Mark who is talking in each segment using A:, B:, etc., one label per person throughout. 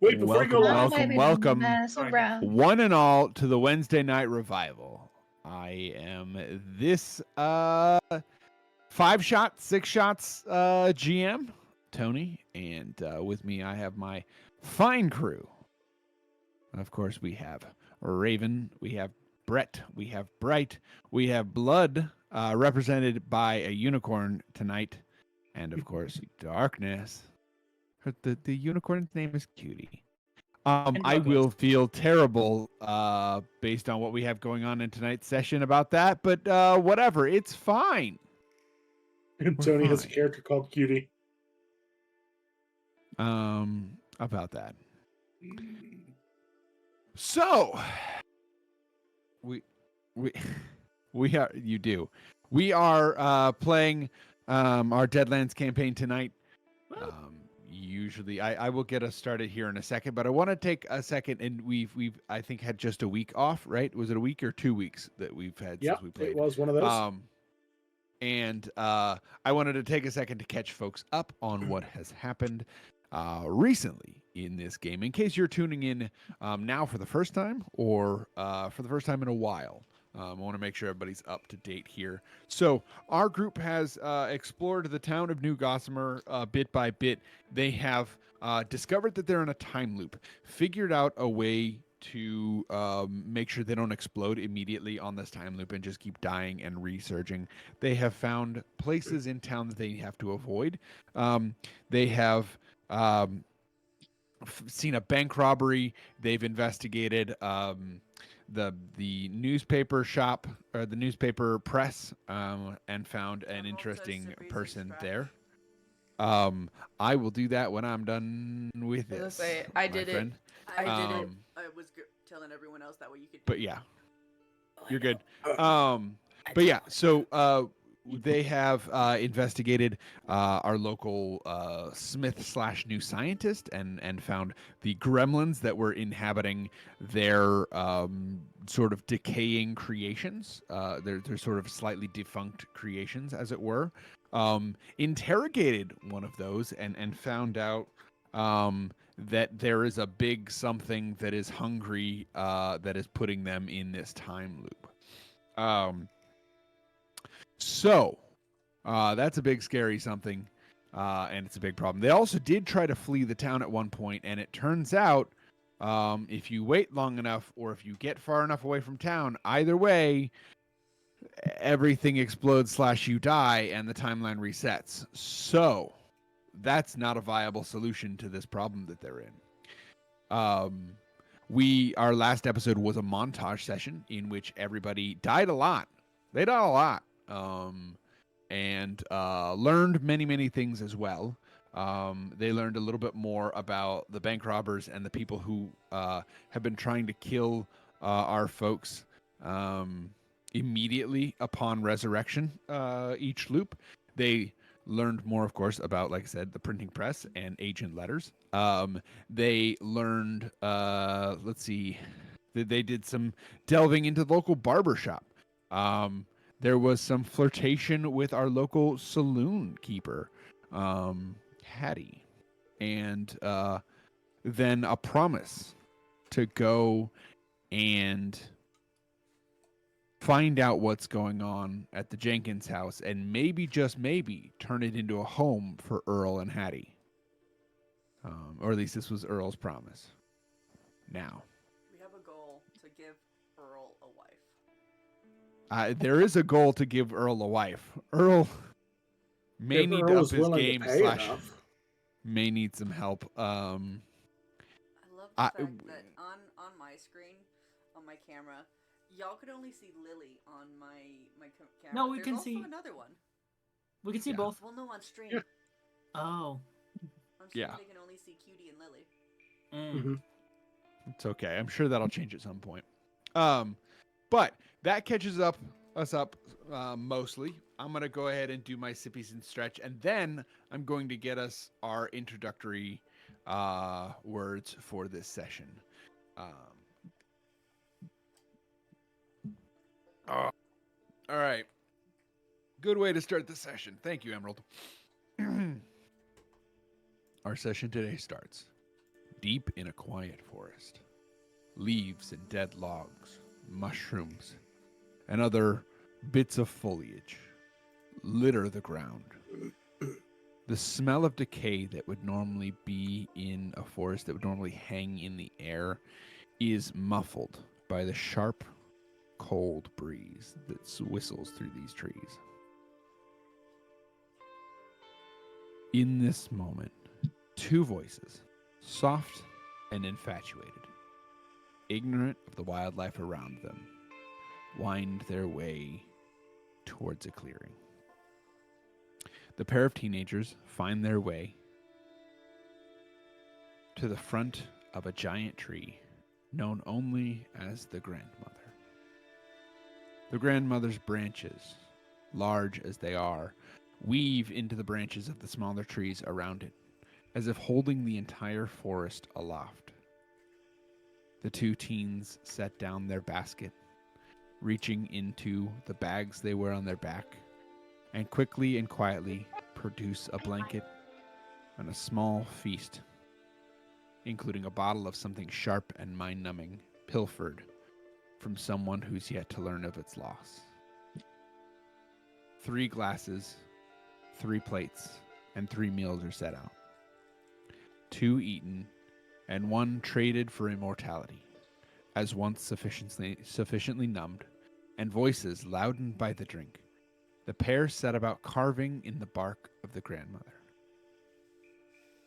A: Wait, before you go live.
B: welcome,
C: Mess around.
B: one and all, to the Wednesday Night Revival. I am this 5-shot, 6 shots GM, Tony, and with me I have my fine crew. Of course, we have Raven, we have Brett, we have Bright, we have Blood, represented by a unicorn tonight, and of course, Darkness. The unicorn's name is Cutie. I will feel terrible based on what we have going on in tonight's session about that, but whatever, it's fine.
A: Tony has a character called Cutie.
B: About that. So we are you do. We are playing our Deadlands campaign tonight. Usually I will get us started here in a second, but I want to take a second, and we've I think had just a week off, right? Was it a week or 2 weeks that we've had since we played?
A: It was one of those.
B: And I wanted to take a second to catch folks up on what has happened recently in this game, in case you're tuning in now for the first time or for the first time in a while. I want to make sure everybody's up to date here. So our group has explored the town of New Gossamer bit by bit. They have discovered that they're in a time loop, figured out a way to make sure they don't explode immediately on this time loop and just keep dying and resurging. They have found places in town that they have to avoid. They have seen a bank robbery. They've investigated the newspaper shop or the newspaper press and found an interesting person there. I will do that when I'm done with this.
D: I did it.
C: I was telling everyone else that way you could.
B: But yeah, you're good. But yeah, so they have investigated our local smith/new scientist and found the gremlins that were inhabiting their sort of decaying creations. They're sort of slightly defunct creations, as it were. Interrogated one of those and found out that there is a big something that is hungry that is putting them in this time loop. So that's a big scary something, and it's a big problem. They also did try to flee the town at one point, and it turns out if you wait long enough or if you get far enough away from town, either way, everything explodes / you die, and the timeline resets. So that's not a viable solution to this problem that they're in. Our last episode was a montage session in which everybody died a lot. They died a lot. And learned many things as well. They learned a little bit more about the bank robbers and the people who have been trying to kill our folks immediately upon resurrection each loop. They learned more, of course, about, like I said, the printing press and agent letters. They learned, let's see, they did some delving into the local barber shop. There was some flirtation with our local saloon keeper, Hattie, and then a promise to go and find out what's going on at the Jenkins house and maybe, just maybe, turn it into a home for Earl and Hattie. Or at least this was Earl's promise. Now,
C: We have a goal to give Earl a wife.
B: there is a goal to give Earl a wife. Earl may
A: If
B: need
A: Earl
B: to up
A: is
B: his
A: willing to
B: game
A: pay enough.
B: may need some help.
C: I love the fact that on my screen, on my camera, y'all could only see Lily on my camera.
E: No, we
C: There's
E: can
C: also
E: see-
C: another one.
E: We can see
B: Yeah.
E: both.
C: Well, no, on stream.
A: Yeah.
E: Oh.
C: On stream,
B: Yeah.
C: they can only see Cutie and Lily.
E: Mm.
B: It's okay. I'm sure that'll change at some point. But that catches us up mostly. I'm going to go ahead and do my sippies and stretch, and then I'm going to get us our introductory words for this session. All right. Good way to start the session. Thank you, Emerald. Our session today starts. deep in a quiet forest. Leaves and dead logs, mushrooms, and other bits of foliage litter the ground. The smell of decay that would normally be in a forest, that would normally hang in the air, is muffled by the sharp, cold breeze that whistles through these trees. In this moment, two voices, soft and infatuated, ignorant of the wildlife around them, wind their way towards a clearing. The pair of teenagers find their way to the front of a giant tree known only as the grandmother. The grandmother's branches, large as they are, weave into the branches of the smaller trees around it, as if holding the entire forest aloft. The two teens set down their basket, reaching into the bags they wear on their back, and quickly and quietly produce a blanket and a small feast, including a bottle of something sharp and mind-numbing, pilfered from someone who's yet to learn of its loss. 3 glasses, 3 plates, and 3 meals are set out. 2 eaten, and 1 traded for immortality, as once sufficiently numbed, and voices loudened by the drink. The pair set about carving in the bark of the grandmother,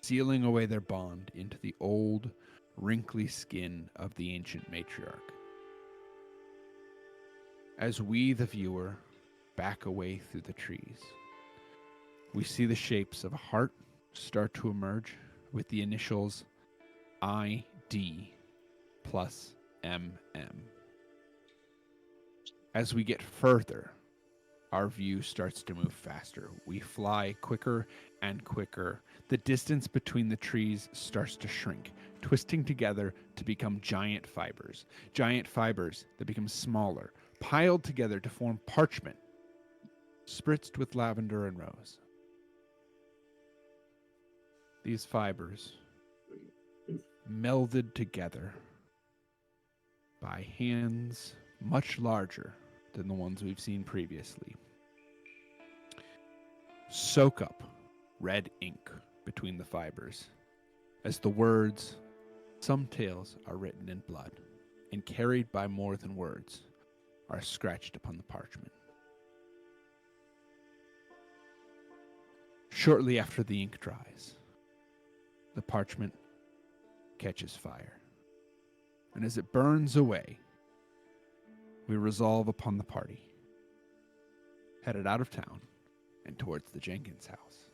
B: sealing away their bond into the old, wrinkly skin of the ancient matriarch. As we, the viewer, back away through the trees, we see the shapes of a heart start to emerge with the initials ID plus MM. As we get further, our view starts to move faster. We fly quicker and quicker. The distance between the trees starts to shrink, twisting together to become giant fibers that become smaller, piled together to form parchment, spritzed with lavender and rose. These fibers, melded together by hands much larger than the ones we've seen previously, soak up red ink between the fibers as the words, "Some tales are written in blood and carried by more than words," are scratched upon the parchment. Shortly after the ink dries, the parchment catches fire, and as it burns away, we resolve upon the party, headed out of town and towards the Jenkins house.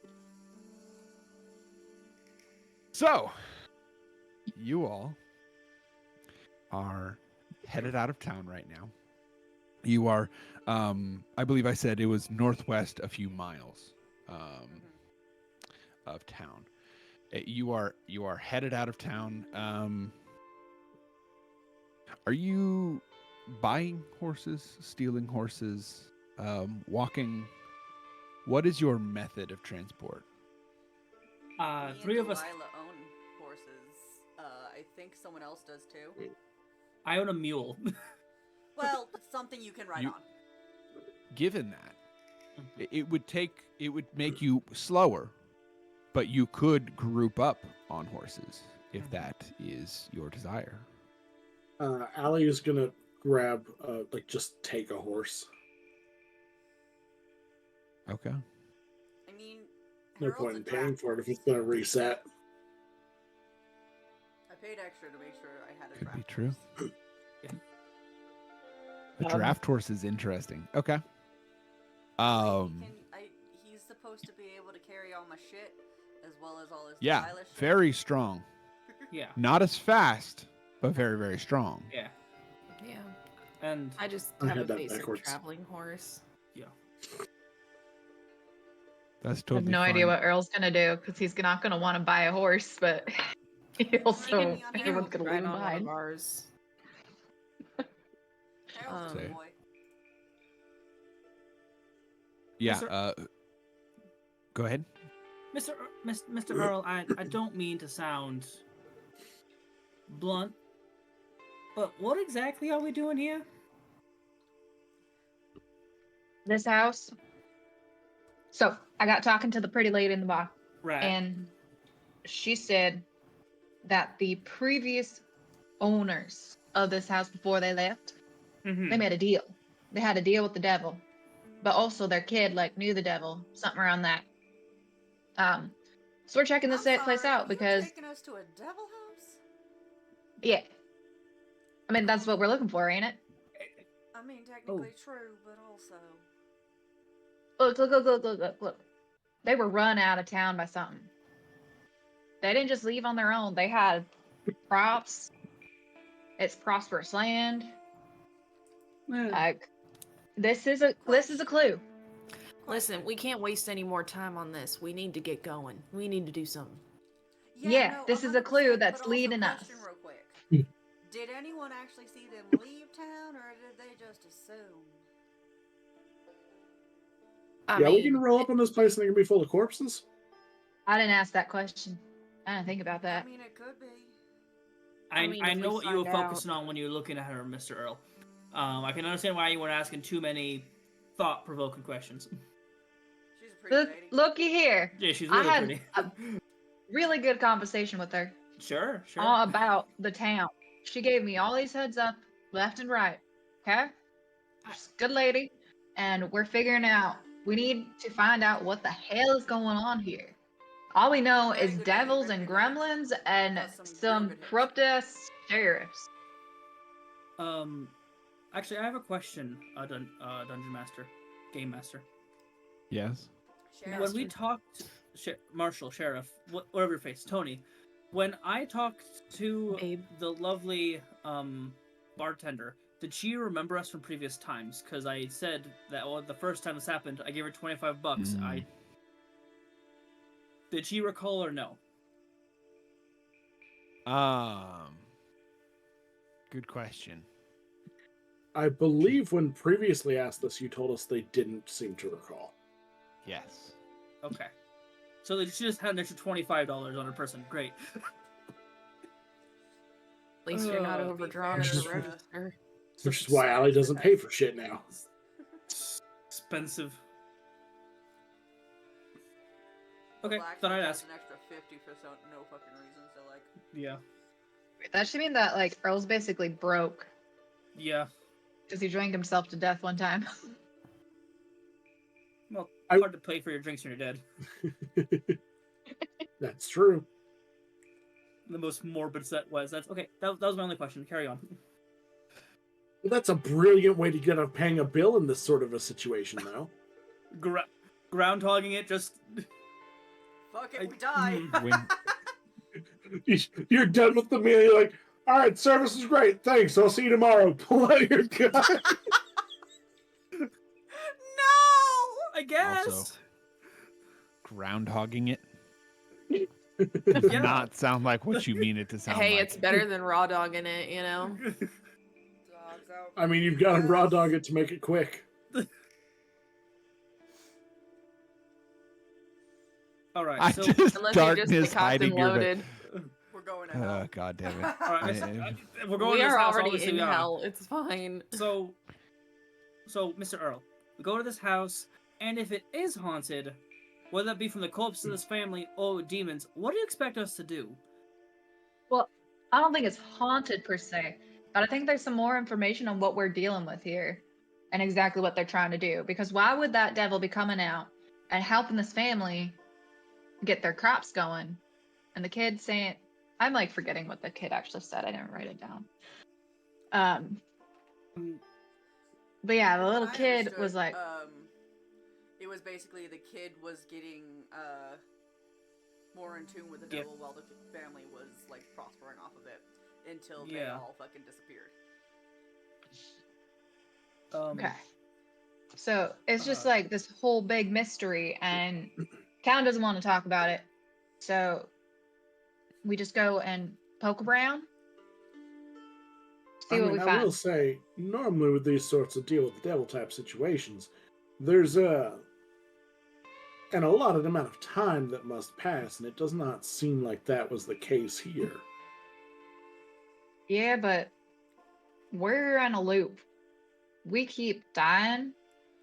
B: So, you all are headed out of town right now. You are, I believe I said it was northwest a few miles of town. You are headed out of town. Are you buying horses, stealing horses, walking? What is your method of transport?
C: Me and
E: 3 of us.
C: Delilah own horses. I think someone else does too.
E: I own a mule.
C: Well, it's something you can ride on.
B: Given that, it would make you slower, but you could group up on horses if that is your desire.
A: Allie is gonna grab, just take a horse.
B: Okay.
C: I mean,
A: No
C: Harold's
A: point
C: a
A: in paying
C: draft
A: for it if
C: horse.
A: it's gonna reset.
C: I paid extra to make sure I had a
B: Could be
C: draft
B: true.
C: horse.
B: The draft horse is interesting. Okay.
C: He's supposed to be able to carry all my shit as well as all his
B: Yeah,
C: Delilah shit.
B: very strong.
E: Yeah.
B: Not as fast, but very, very strong.
E: Yeah.
D: Yeah.
E: And
D: I just
A: I
D: have
A: had
D: a
A: that
D: basic
A: backwards.
D: traveling horse.
E: yeah.
B: That's
F: I have
B: totally
F: no
B: fine.
F: idea what Earl's gonna do because he's not gonna want to buy a horse, but he also
C: He can
F: everyone's gonna leave
D: ride
F: him
D: on one
F: behind.
D: of ours.
C: Harold's a
B: Say.
C: good boy.
B: Yeah.
E: Mr.
B: Go ahead.
E: Mr. Earl, I don't mean to sound Blunt. But what exactly are we doing here?
F: This house. So I got talking to the pretty lady in the bar,
E: Right.
F: and she said that the previous owners of this house before they left, they made a deal. They had a deal with the devil, but also their kid like knew the devil, something around that. So we're checking this place out because
C: You're taking us to a devil house?
F: yeah, I mean that's what we're looking for, ain't it?
C: I mean, technically true, but also.
F: Look. They were run out of town by something. They didn't just leave on their own. They had crops. It's prosperous land. Like this is a clue.
D: Listen, we can't waste any more time on this. We need to get going. We need to do something.
F: Yeah,
C: No,
F: this is a clue
C: 100%,
F: that's
C: but also
F: leading us.
C: question real quick. Did anyone actually see them leave town, or did they just assume?
A: Yeah, we can roll up on this place and they're gonna be full of corpses.
F: I didn't ask that question. I didn't think about that.
C: I mean, it could be.
E: I know what you were focusing on when you were looking at her, Mr. Earl. I can understand why you weren't asking too many thought-provoking questions.
C: She's a pretty lady.
F: Looky here.
E: Yeah, she's really pretty.
F: A really good conversation with her.
E: Sure.
F: All about the town. She gave me all these heads up, left and right. Okay? She's a good lady, and we're figuring out. We need to find out what the hell is going on here. All we know is devils and gremlins and some corrupt-ass sheriffs.
E: Actually, I have a question, Dungeon Master, Game Master.
B: Yes.
E: When we talked, Marshal, Sheriff, whatever your face, Tony, when I talked to the lovely bartender, did she remember us from previous times? Because I said that the first time this happened, I gave her $25. Did she recall or no?
B: Good question.
A: I believe when previously asked this, you told us they didn't seem to recall.
B: Yes.
E: Okay. So she just had an extra $25 on her person. Great.
D: At least you're not overdrawn at the register.
A: Which is why Allie doesn't pay for shit now.
E: Expensive. Okay, thought I'd ask.
C: An extra 50 for no fucking reason. So like.
E: Yeah.
F: That should mean that like Earl's basically broke.
E: Yeah.
F: Because he drank himself to death one time.
E: Well, hard to pay for your drinks when you're dead.
A: That's true.
E: The most morbid set was. That's okay. That was my only question. Carry on.
A: Well, that's a brilliant way to get off paying a bill in this sort of a situation, though.
E: Groundhogging it, just.
C: Fuck it, we die.
A: You're done with the meal. You're like, all right, service is great. Thanks. I'll see you tomorrow. Pull out your gun.
C: No,
E: I guess.
B: Also, groundhogging it
E: Yeah.
B: does not sound like what you mean it to sound like.
D: Hey, it's better than raw dogging it, you know?
C: Dogs out.
A: I mean, you've got to raw dog it to make it quick.
E: All right. So
D: Unless you're just
B: darkness
D: cocked and
B: hiding your.
D: loaded.
C: We're going to hell.
B: God damn it!
E: All right, we're going
D: We
E: to this
D: are
E: house,
D: already
E: obviously
D: in
E: we are.
D: hell. It's fine.
E: So, Mr. Earl, we go to this house, and if it is haunted, whether that be from the corpse of this family or demons, what do you expect us to do?
F: Well, I don't think it's haunted per se, but I think there's some more information on what we're dealing with here and exactly what they're trying to do. Because why would that devil be coming out and helping this family get their crops going? And the kid saying, I'm like forgetting what the kid actually said. I didn't write it down. But yeah, the little kid was like,
C: it was basically the kid was getting more in tune with the devil while the family was like prospering off of it until they all fucking disappeared.
F: okay. So it's just like this whole big mystery, and Count doesn't want to talk about it. So we just go and poke around, see what we find.
A: I will say, normally with these sorts of deal with the devil type situations, there's an allotted amount of time that must pass, and it does not seem like that was the case here.
F: Yeah, but we're in a loop. We keep dying,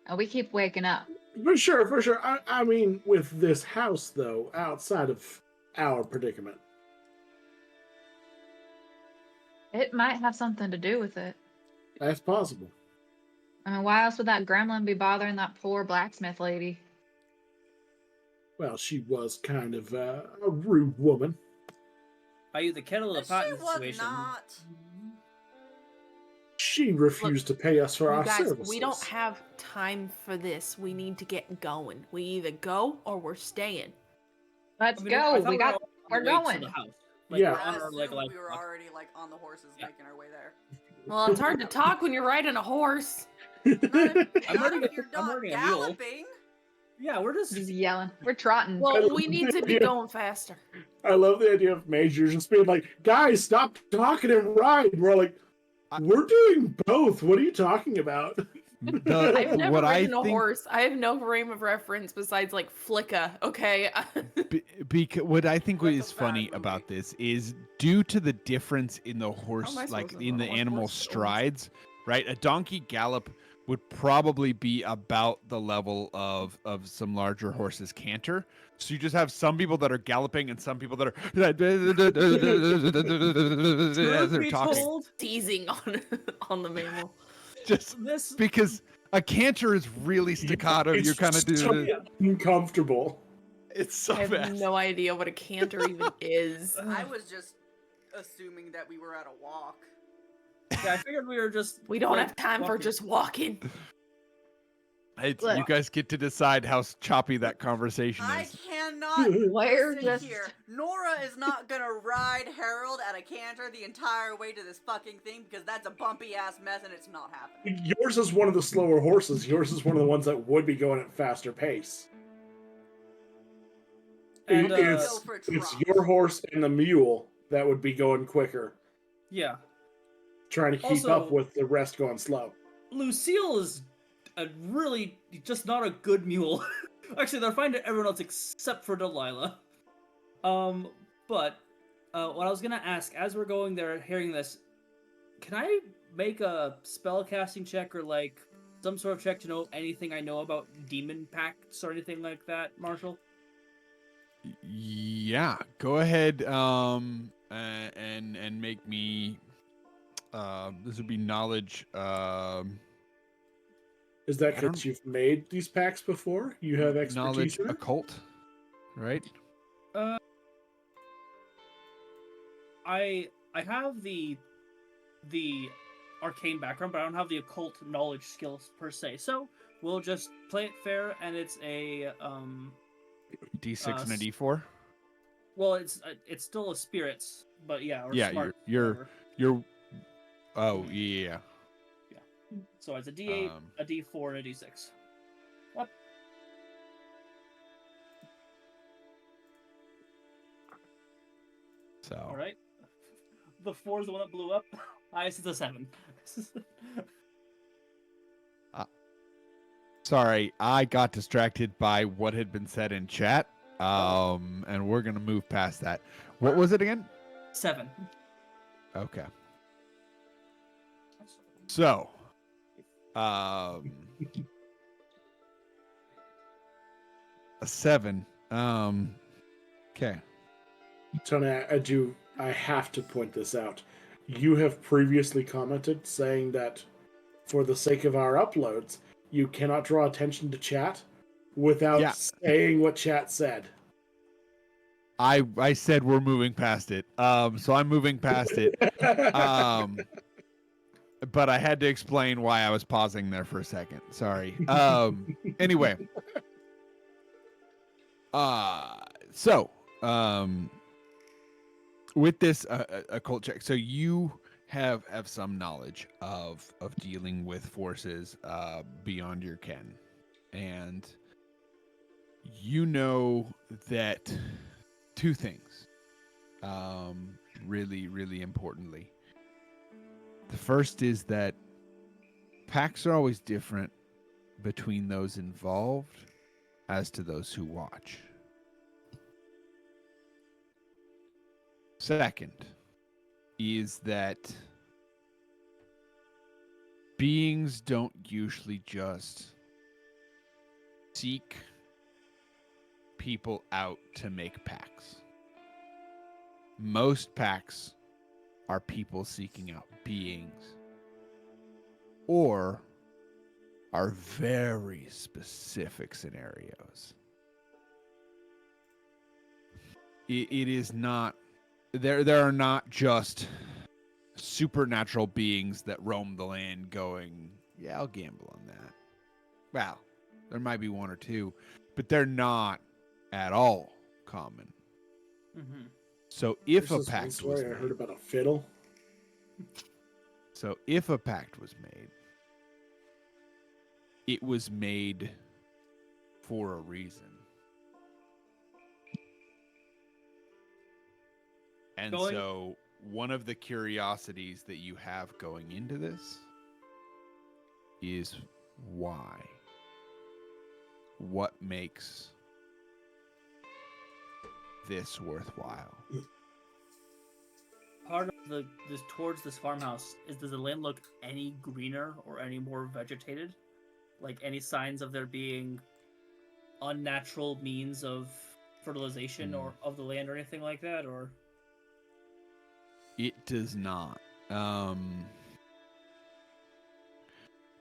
F: and we keep waking up.
A: For sure, for sure. I mean, with this house, though, outside of our predicament.
F: It might have something to do with it.
A: That's possible.
F: I mean, why else would that gremlin be bothering that poor blacksmith lady?
A: Well, she was kind of a rude woman.
E: Are you the kettle of the pot in
C: She
E: the
C: was
E: situation?
C: not.
A: She refused to pay us for
D: You
A: our
D: guys,
A: services.
D: we don't have time for this. We need to get going. We either go or we're staying.
F: Let's
E: I mean,
F: go.
E: I thought
F: We got.
E: on
F: We're
E: the way to
F: going.
E: the house.
A: Yeah.
E: We're on
C: I
E: our
C: assumed
E: like
C: we were
E: walk.
C: already like on the horses making our way there.
D: Well, it's hard to talk when you're riding a horse.
C: Not
E: riding
C: if you're
E: I'm
C: not
E: riding a mule.
C: galloping.
E: Yeah, we're just
F: Just yelling. We're trotting.
D: Well, we need to be going faster.
A: I love the idea of Major just being like, guys, stop talking and ride. We're like, we're doing both. What are you talking about?
D: I've never
B: what I
D: ridden a
B: think-
D: horse. I have no frame of reference besides like Flicka. Okay.
B: What I think
C: Like a
B: is
C: bad
B: funny
C: movie.
B: about this is due to the difference in the horse,
D: am I
B: like
D: supposed to
B: in
D: know
B: the
D: what
B: animal
D: horse it owns?
B: strides, right? A donkey gallop would probably be about the level of some larger horses canter. So you just have some people that are galloping and some people that are as they're
E: be
B: talking.
E: told,
D: Teasing on the mammal.
B: Just
E: this
B: because a canter is really staccato,
A: It's
B: you're kind of
A: so
B: doing
A: uncomfortable.
B: it's so
D: I have
B: fast.
D: no idea what a canter even is.
C: I was just assuming that we were at a walk.
E: yeah, I figured we were just
D: We don't
E: like,
D: have time for
E: walking.
D: just walking.
B: It's,
F: Look.
B: you guys get to decide how choppy that conversation
C: I
B: is.
C: cannot
F: We're
C: sit
F: just-
C: here. Nora is not gonna ride Harold at a canter the entire way to this fucking thing because that's a bumpy ass mess and it's not happening.
A: Yours is one of the slower horses. Yours is one of the ones that would be going at faster pace.
E: And
C: Go
A: it's
C: for a
A: it's
C: trot.
A: your horse and the mule that would be going quicker,
E: yeah.
A: trying to keep
E: Also-
A: up with the rest going slow.
E: Lucille is a really just not a good mule. Actually, they're fine to everyone else except for Delilah. But what I was gonna ask, as we're going there, hearing this, can I make a spell casting check or like some sort of check to know anything I know about demon pacts or anything like that, Marshall?
B: Yeah, go ahead and make me this would be knowledge
A: Is that
B: I don't-
A: because you've made these packs before? You have expertise
B: knowledge
A: in it?
B: occult, right?
E: I have the arcane background, but I don't have the occult knowledge skills per se. So we'll just play it fair, and it's a
B: D6 and a D4.
E: well, it's still a spirits, but yeah, or
B: Yeah,
E: smart,
B: you're-
E: whatever.
B: You're oh yeah.
E: So it's a D8,
B: Um,
E: a D4, and a D6. Up.
B: So
E: All right. The 4 is the one that blew up. Highest is a 7.
B: sorry, I got distracted by what had been said in chat. And we're gonna move past that. What was it again?
E: 7.
B: Okay. So, a 7. Okay.
A: Tony, I have to point this out. You have previously commented saying that for the sake of our uploads, you cannot draw attention to chat without
B: Yeah.
A: saying what chat said.
B: I said we're moving past it. So I'm moving past it. But I had to explain why I was pausing there for a second. Sorry. Anyway. So, with this occult check, so you have some knowledge of dealing with forces beyond your ken, and you know that two things, really importantly. The first is that pacts are always different between those involved as to those who watch. Second, is that beings don't usually just seek people out to make pacts. Most pacts are people seeking out beings or are very specific scenarios. It is not there are not just supernatural beings that roam the land going, yeah, I'll gamble on that. Well, there might be one or two, but they're not at all common.
E: Mm-hmm.
B: So if
A: There's
B: a
A: this one
B: pact was
A: story I heard
B: made,
A: about a fiddle.
B: so if a pact was made, it was made for a reason. And so one of the curiosities that you have going into this is why? What makes this worthwhile?
E: Part of this towards this farmhouse is, does the land look any greener or any more vegetated? Like any signs of there being unnatural means of fertilization or of the land or anything like that, or?
B: It does not.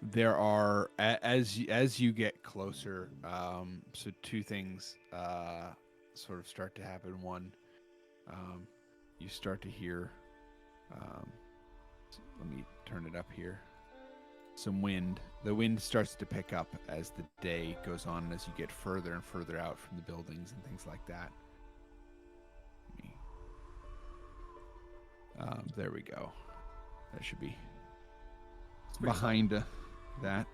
B: There are as you get closer. So two things sort of start to happen. One, you start to hear. Let me turn it up here. Some wind. The wind starts to pick up as the day goes on, and as you get further and further out from the buildings and things like that. There we go. That should be behind that.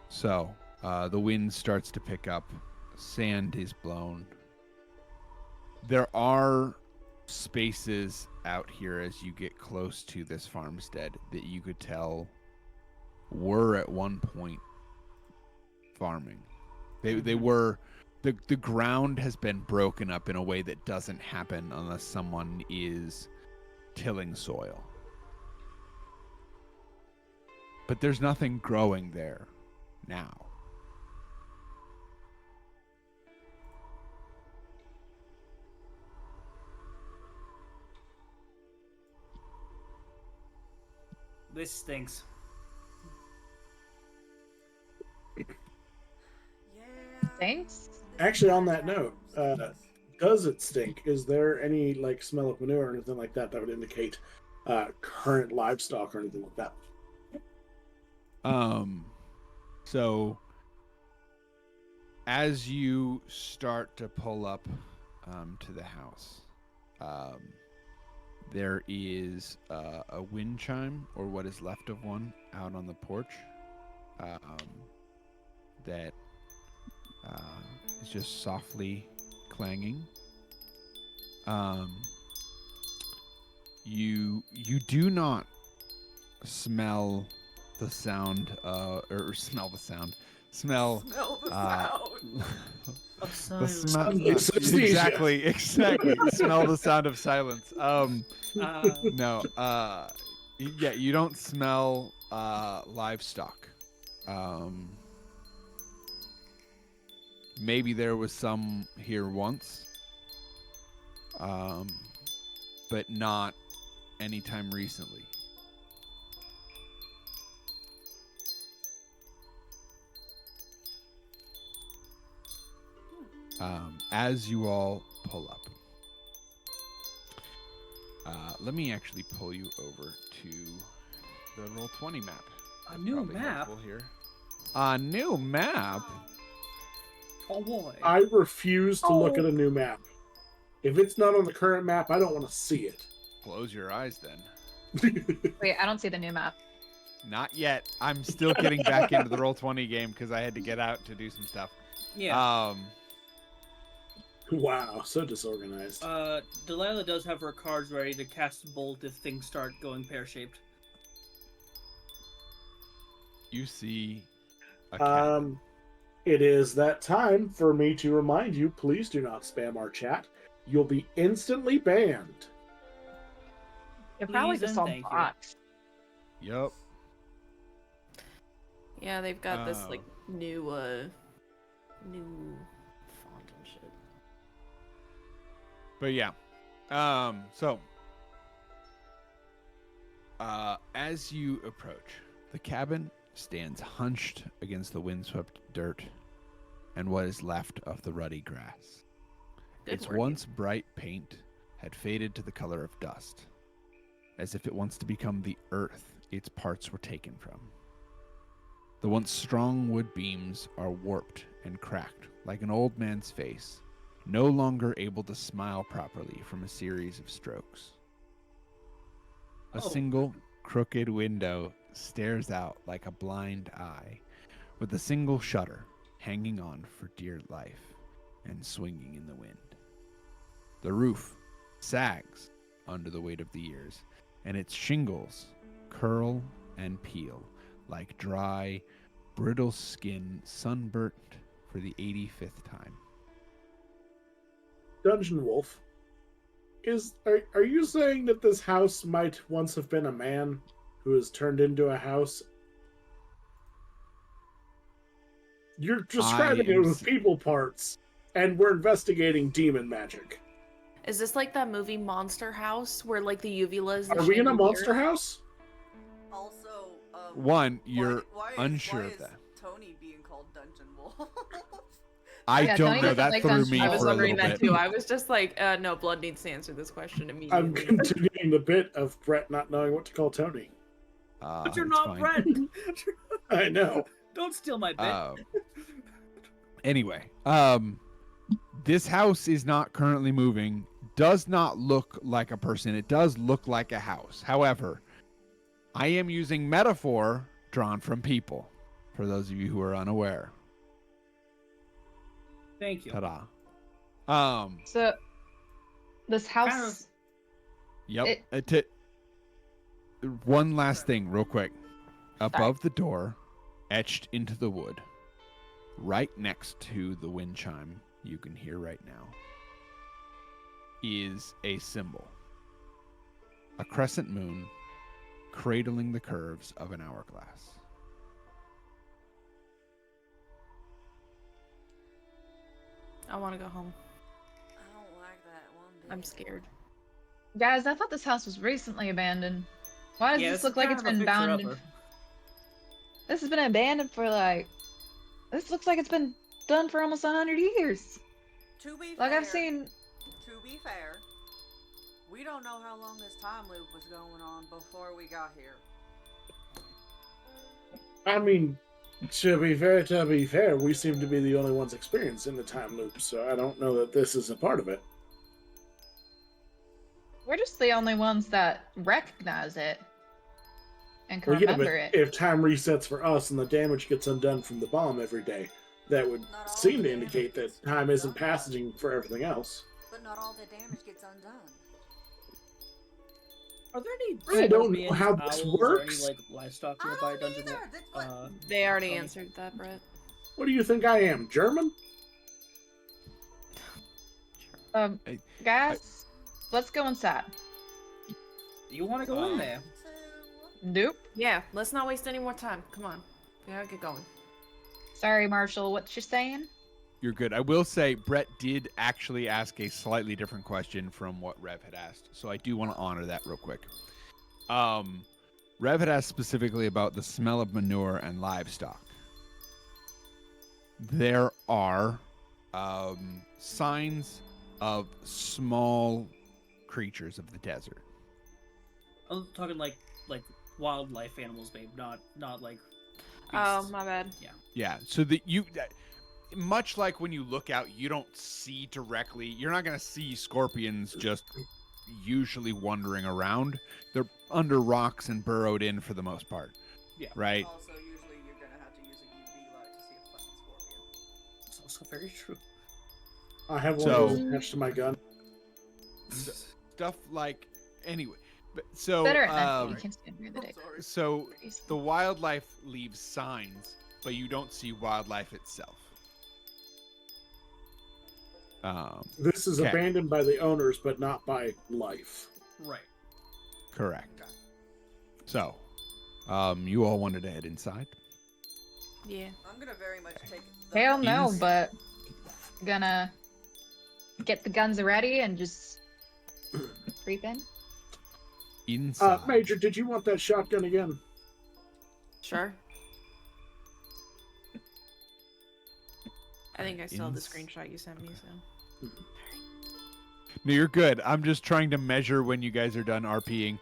B: So the wind starts to pick up. Sand is blown. There are spaces out here as you get close to this farmstead that you could tell were at one point farming. They were. The ground has been broken up in a way that doesn't happen unless someone is tilling soil. But there's nothing growing there now.
E: This stinks.
F: Thanks.
A: Actually, on that note, does it stink? Is there any like smell of manure or anything like that that would indicate current livestock or anything like that?
B: So as you start to pull up to the house, there is a wind chime, or what is left of one, out on the porch that is just softly clanging. You do not smell the sound, or smell the sound. Smell
C: the sound.
E: Of
B: the
E: silence.
B: smell. Exactly. Smell the sound of silence. No. Yeah, you don't smell livestock. Maybe there was some here once, but not anytime recently. As you all pull up, let me actually pull you over to the Roll20 map.
E: A new map?
B: Here. A new map?
E: Oh boy.
A: I refuse to look at a new map. If it's not on the current map, I don't want to see it.
B: Close your eyes then.
F: Wait, I don't see the new map.
B: Not yet. I'm still getting back into the Roll20 game because I had to get out to do some stuff.
E: Yeah.
A: Wow, so disorganized.
E: Delilah does have her cards ready to cast Bolt if things start going pear-shaped.
B: You see a cat.
A: It is that time for me to remind you, please do not spam our chat. You'll be instantly banned.
F: They're probably
E: Please
F: just
E: and
F: all
E: thank you.
F: bots.
B: Yep.
D: Yeah, they've got this
B: Oh.
D: like new font and shit.
B: But yeah. As you approach, the cabin stands hunched against the windswept dirt and what is left of the ruddy grass.
D: Good
B: Its
D: work,
B: once bright paint had faded to the color of dust, as if it wants to become the earth its parts were taken from. The once strong wood beams are warped and cracked like an old man's face, no longer able to smile properly from a series of strokes. A
E: Oh.
B: single crooked window stares out like a blind eye, with a single shutter hanging on for dear life and swinging in the wind. The roof sags under the weight of the years, and its shingles curl and peel like dry, brittle skin sunburnt for the 85th time.
A: Dungeon Wolf, are you saying that this house might once have been a man who has turned into a house? You're describing it with people parts, and we're investigating demon magic.
D: Is this like that movie Monster House where like the uvulas?
A: Are we in a monster house?
C: Also,
B: One, you're
C: why
B: unsure
C: is
B: of that.
C: Tony being called Dungeon Wolf?
B: I
F: Yeah,
B: don't
F: Tony
B: know.
F: doesn't
B: That
F: like
B: threw
F: Dungeon
B: me
D: I
F: Wolf.
D: was
B: for a
D: wondering
B: little
D: that
B: bit.
D: too. I was just like, no, Blood needs to answer this question immediately.
A: I'm continuing the bit of Brett not knowing what to call Tony.
E: But you're
B: It's
E: not
B: fine.
E: Brett.
A: I know.
E: Don't steal my bit.
B: Anyway, this house is not currently moving. Does not look like a person. It does look like a house. However, I am using metaphor drawn from people, for those of you who are unaware.
E: Thank you.
B: Ta-da.
F: So, this house.
B: Yep. One last thing, real quick. Above the door, etched into the wood, right next to the wind chime you can hear right now, is a symbol. A crescent moon cradling the curves of an hourglass.
D: I want to go home.
C: I don't like that one bit.
D: I'm scared.
F: Guys, I thought this house was recently abandoned. Why does
E: Yeah,
F: this
E: this
F: look
E: is
F: like
E: kind
F: it's
E: of a
F: been abandoned?
E: fixer-upper.
F: This has been abandoned for like. This looks like it's been done for almost 100 years.
C: To be
F: Like
C: fair,
F: I've seen.
C: To be fair, we don't know how long this time loop was going on before we got here.
A: I mean, to be fair, we seem to be the only ones experiencing the time loop, so I don't know that this is a part of it.
F: We're just the only ones that recognize it and can
A: Well, yeah, but
F: remember it.
A: if time resets for us and the damage gets undone from the bomb every day, that would
C: Not all
A: seem
C: the
A: to indicate
C: damage
A: that
C: gets
A: time isn't
C: undone.
A: passing for everything else.
C: But not all the damage gets undone.
E: Are there any
A: I don't know
E: scorpions,
A: how this
E: owls,
A: works.
E: or any like livestock
C: I
E: nearby
C: don't
E: Dungeon
C: either.
E: Wolf?
C: That's what.
D: They already
E: Tony?
D: answered that, Brett.
A: What do you think I am, German?
F: Guys, let's go inside.
E: You want to go in there?
F: Nope.
D: Yeah, let's not waste any more time. Come on. We gotta get going.
F: Sorry, Marshall. What you saying?
B: You're good. I will say Brett did actually ask a slightly different question from what Rev had asked, so I do want to honor that real quick. Rev had asked specifically about the smell of manure and livestock. There are signs of small creatures of the desert.
E: I'm talking like wildlife animals, babe, not like.
D: Oh,
E: beasts.
D: my bad.
B: Yeah, so that you, much like when you look out, you don't see directly. You're not going to see scorpions just usually wandering around. They're under rocks and burrowed in for the most part.
E: Yeah.
B: Right?
C: Also, usually you're gonna have to use a UV light to see a fucking scorpion.
E: It's also very true.
A: I have one
B: So-
A: of those attached to my gun.
B: Stuff like, anyway. But, so,
F: Better at night. You can stand during the day.
C: Sorry.
B: so the wildlife leaves signs, but you don't see wildlife itself.
A: This is
B: Okay.
A: abandoned by the owners, but not by life.
E: Right.
B: Correct. So, you all wanted to head inside?
D: Yeah.
C: I'm gonna very much take. The
F: Hell no,
B: Ins-
F: but gonna get the guns ready and just creep in.
B: Inside.
A: Major, did you want that shotgun again?
D: Sure. I think I still have the
B: Ins-
D: screenshot you sent me, so.
B: No, you're good. I'm just trying to measure when you guys are done RPing.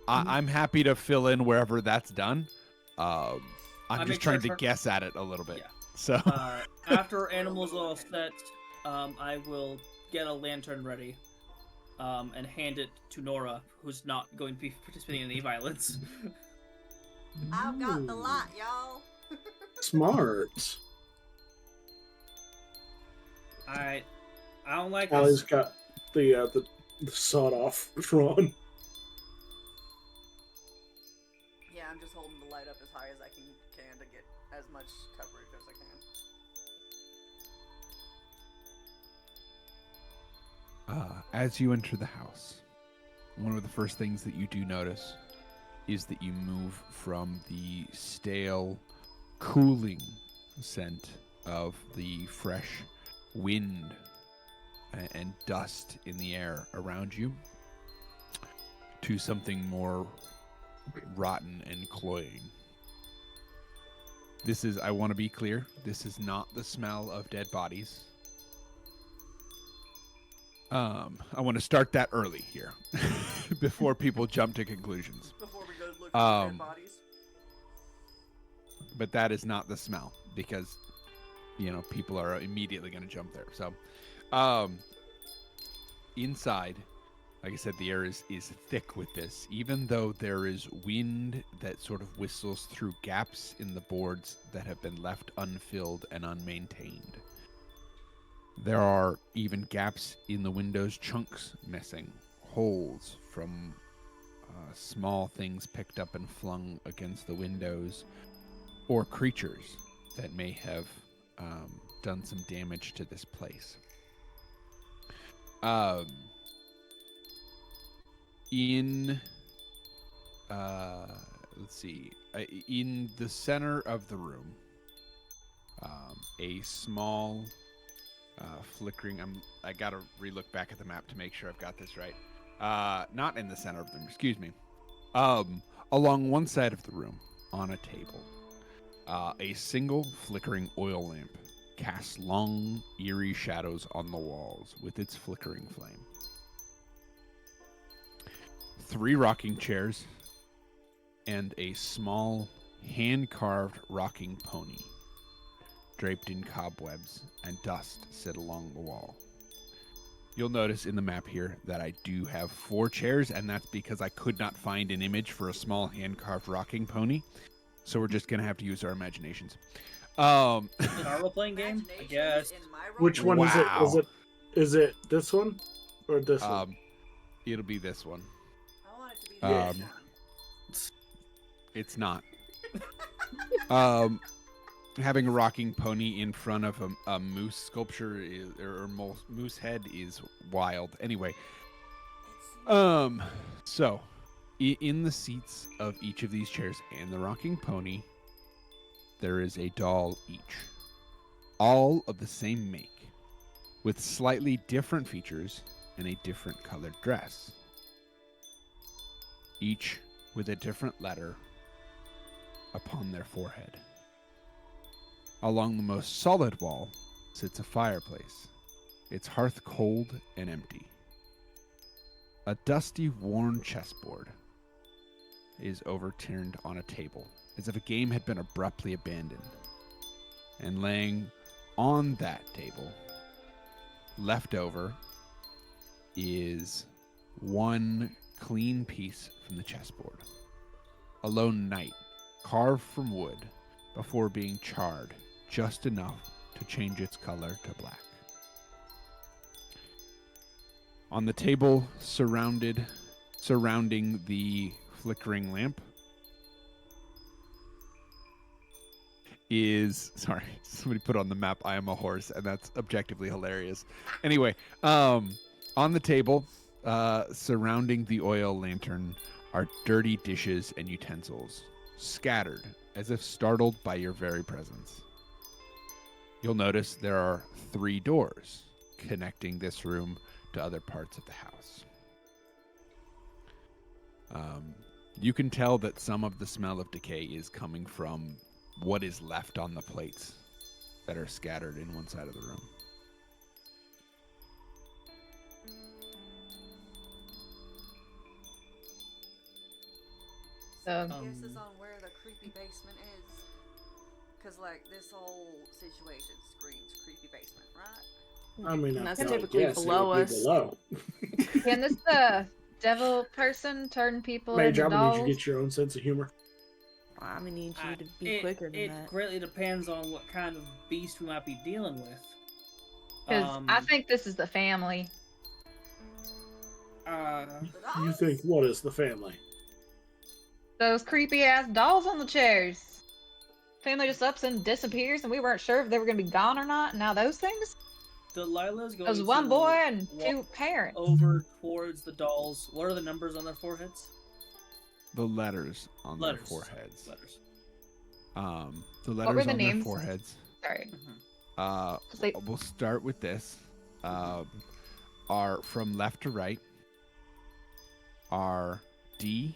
B: I'm happy to fill in wherever that's done. I'm just
E: make
B: trying
E: sure
B: to guess at it a little bit.
E: Yeah.
B: So
E: After animals are all set, I will get a lantern ready, and hand it to Nora, who's not going to be participating in any violence.
C: I've got the light, y'all.
A: Smart.
E: I don't like
A: Allie's
E: this.
A: got the sawed off drawn.
C: Yeah, I'm just holding the light up as high as I can to get as much coverage as I can.
B: as you enter the house, one of the first things that you do notice is that you move from the stale, cooling scent of the fresh wind and dust in the air around you to something more rotten and cloying. This is, I want to be clear, this is not the smell of dead bodies. I want to start that early here before people jump to conclusions.
C: Before we go look for dead bodies.
B: But that is not the smell because, people are immediately going to jump there. So, inside, like I said, the air is thick with this. Even though there is wind that sort of whistles through gaps in the boards that have been left unfilled and unmaintained. There are even gaps in the windows, chunks missing, holes from small things picked up and flung against the windows, or creatures that may have done some damage to this place. In the center of the room, a small flickering. I gotta relook back at the map to make sure I've got this right. Not in the center of the room. Excuse me. Along one side of the room, on a table, a single flickering oil lamp casts long, eerie shadows on the walls with its flickering flame. 3 rocking chairs and a small, hand-carved rocking pony draped in cobwebs and dust sit along the wall. You'll notice in the map here that I do have 4 chairs, and that's because I could not find an image for a small hand-carved rocking pony. So we're just going to have to use our imaginations.
E: In our role-playing game, I guess.
A: Which one is it? Is it this one or this one?
B: It'll be this one.
C: I want it to be this one.
B: It's not. Having a rocking pony in front of a moose sculpture or moose head is wild. Anyway, so in the seats of each of these chairs and the rocking pony, there is a doll each, all of the same make, with slightly different features and a different colored dress, each with a different letter upon their forehead. Along the most solid wall sits a fireplace, its hearth cold and empty. A dusty, worn chessboard is overturned on a table, as if a game had been abruptly abandoned. And laying on that table, left over, is one clean piece from the chessboard. A lone knight, carved from wood, before being charred just enough to change its color to black. On the table, surrounding the flickering lamp, is, sorry, somebody put on the map, I am a horse, and that's objectively hilarious. Anyway, on the table, surrounding the oil lantern, are dirty dishes and utensils, scattered as if startled by your very presence. You'll notice there are 3 doors connecting this room to other parts of the house. You can tell that some of the smell of decay is coming from what is left on the plates that are scattered in one side of the room.
C: Guesses on where the creepy basement is? Because, like, this whole situation screams creepy basement, right?
A: I mean,
D: And that's
A: I've got to
D: typically
A: guess it
D: below
A: would be
D: us.
A: below.
F: Can this devil person turn people
A: Mage,
F: into
A: I would need
F: dolls?
A: you to get your own sense of humor.
D: I'm gonna need you to be quicker than
E: It
D: that.
E: greatly depends on what kind of beast we might be dealing with.
F: Because I think this is the family.
A: You think, what is the family?
F: Those creepy ass dolls on the chairs. Family just ups and disappears, and we weren't sure if they were gonna be gone or not. Now those things.
E: Delilah's going
F: There's one
E: to
F: boy and
E: walk
F: 2 parents.
E: over towards the dolls. What are the numbers on their foreheads?
B: The letters on
E: Letters.
B: their foreheads.
E: Letters.
B: The
F: were
B: letters
F: the
B: on
F: names?
B: their foreheads.
F: Sorry. 'Cause
B: We'll start with this. Are from left to right. Are D,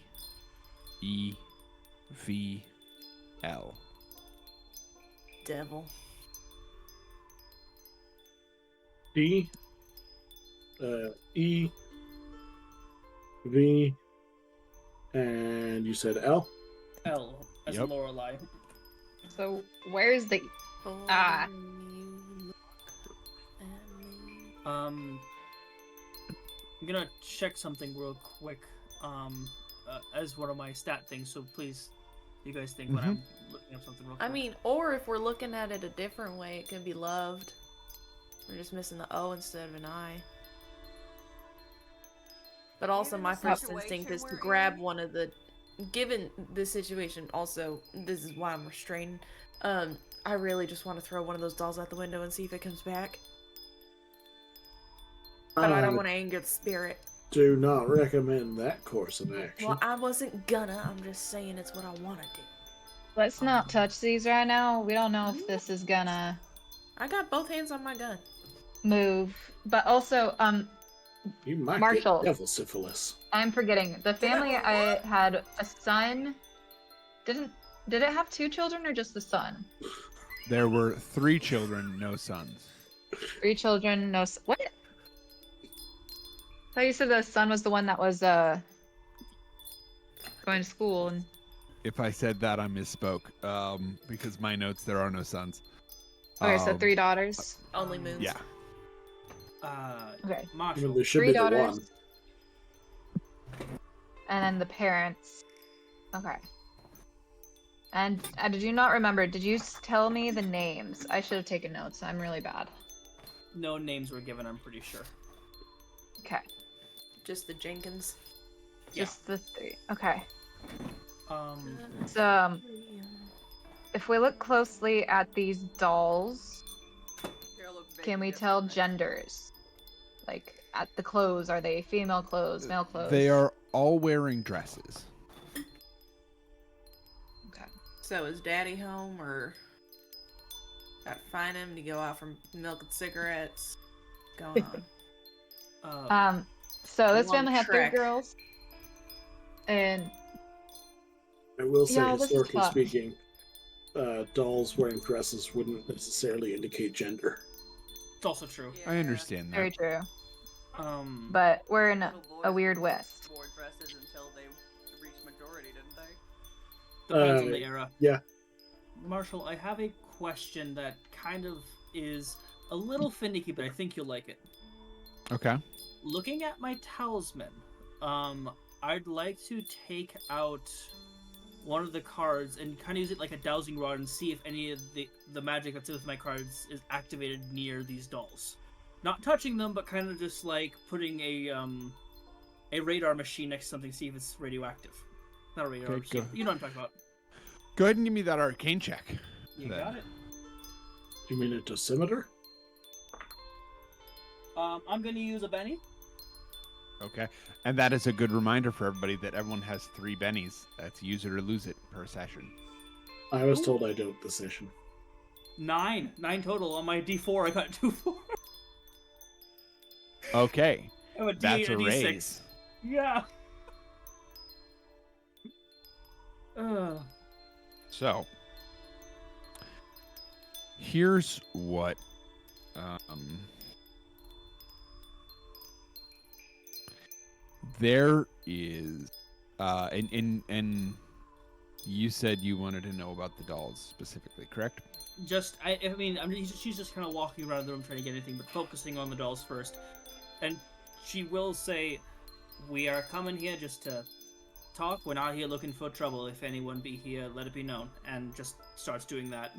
B: E, V, L.
D: Devil.
A: D, E, V, and you said L?
E: L as
B: Yep.
E: Lorelei.
F: So where's the Ah.
E: I'm gonna check something real quick. As one of my stat things. So please, you guys think when I'm looking up something real quick.
D: I mean, or if we're looking at it a different way, it could be loved. We're just missing the O instead of an I. But also,
C: Given
D: my
C: the
D: first
C: situation
D: instinct is to
C: we're
D: grab
C: in-
D: one of the. Given this situation, also, this is why I'm restrained. I really just want to throw one of those dolls out the window and see if it comes back. But I don't want to anger the spirit.
A: Do not recommend that course of action.
D: Well, I wasn't gonna. I'm just saying it's what I want to do.
F: Let's not touch these right now. We don't know if this is gonna
D: I got both hands on my gun.
F: move. But also,
A: You might
F: Marshall.
A: get devil syphilis.
F: I'm forgetting. The family I had a son. Did it have 2 children or just the son?
B: There were 3 children, no sons.
F: 3 children, no. What? I thought you said the son was the one that was going to school and.
B: If I said that, I misspoke. Because my notes, there are no sons.
F: Okay, so 3 daughters.
D: Only moons.
B: Yeah.
F: Okay.
A: I mean,
E: Marshall.
A: there should
F: 3
A: be the
F: daughters.
A: one.
F: And then the parents. Okay. And did you not remember? Did you tell me the names? I should have taken notes. I'm really bad.
E: No names were given, I'm pretty sure.
F: Okay.
D: Just the Jenkins.
E: Yeah.
F: Just the 3. Okay.
E: Um,
F: If we look closely at these dolls,
C: They all look vaguely
F: can we
C: different,
F: tell
C: right?
F: genders? Like, at the clothes, are they female clothes, male clothes?
B: They are all wearing dresses.
F: Okay.
D: So is Daddy home, or gotta find him to go out for milk and cigarettes? What's going on?
F: So this
D: Long
F: family had 3
D: trek.
F: girls. And
A: I will say,
F: Yeah, this is
A: historically
F: tough.
A: speaking, dolls wearing dresses wouldn't necessarily indicate gender.
E: it's also true.
B: I understand that.
F: very true.
E: Um,
F: But we're in
C: Little
F: a
C: boys
F: weird west.
C: wore dresses until they reached majority, didn't they?
E: depends on the era.
A: yeah.
E: Marshall, I have a question that kind of is a little finicky, but I think you'll like it.
B: Okay.
E: Looking at my talisman, I'd like to take out one of the cards and kind of use it like a dowsing rod and see if any of the magic that's with my cards is activated near these dolls. Not touching them, but kind of just like putting a radar machine next to something, see if it's radioactive. Not a radar
B: Okay,
E: machine.
B: go.
E: You know what I'm talking about.
B: Go ahead and give me that arcane check.
E: You
B: Then.
E: got it.
A: You mean a dosimeter?
E: I'm gonna use a Benny.
B: Okay. And that is a good reminder for everybody that everyone has 3 bennies. That's use it or lose it per session.
A: I was told I don't this session.
E: 9 total on my D4. I got 2 4.
B: Okay.
E: I'm a
B: That's a
E: D6.
B: raise.
E: Yeah.
B: So, here's what there is and you said you wanted to know about the dolls specifically, correct?
E: She's just kind of walking around the room trying to get anything, but focusing on the dolls first. And she will say, "We are coming here just to talk. We're not here looking for trouble. If anyone be here, let it be known." And just starts doing that.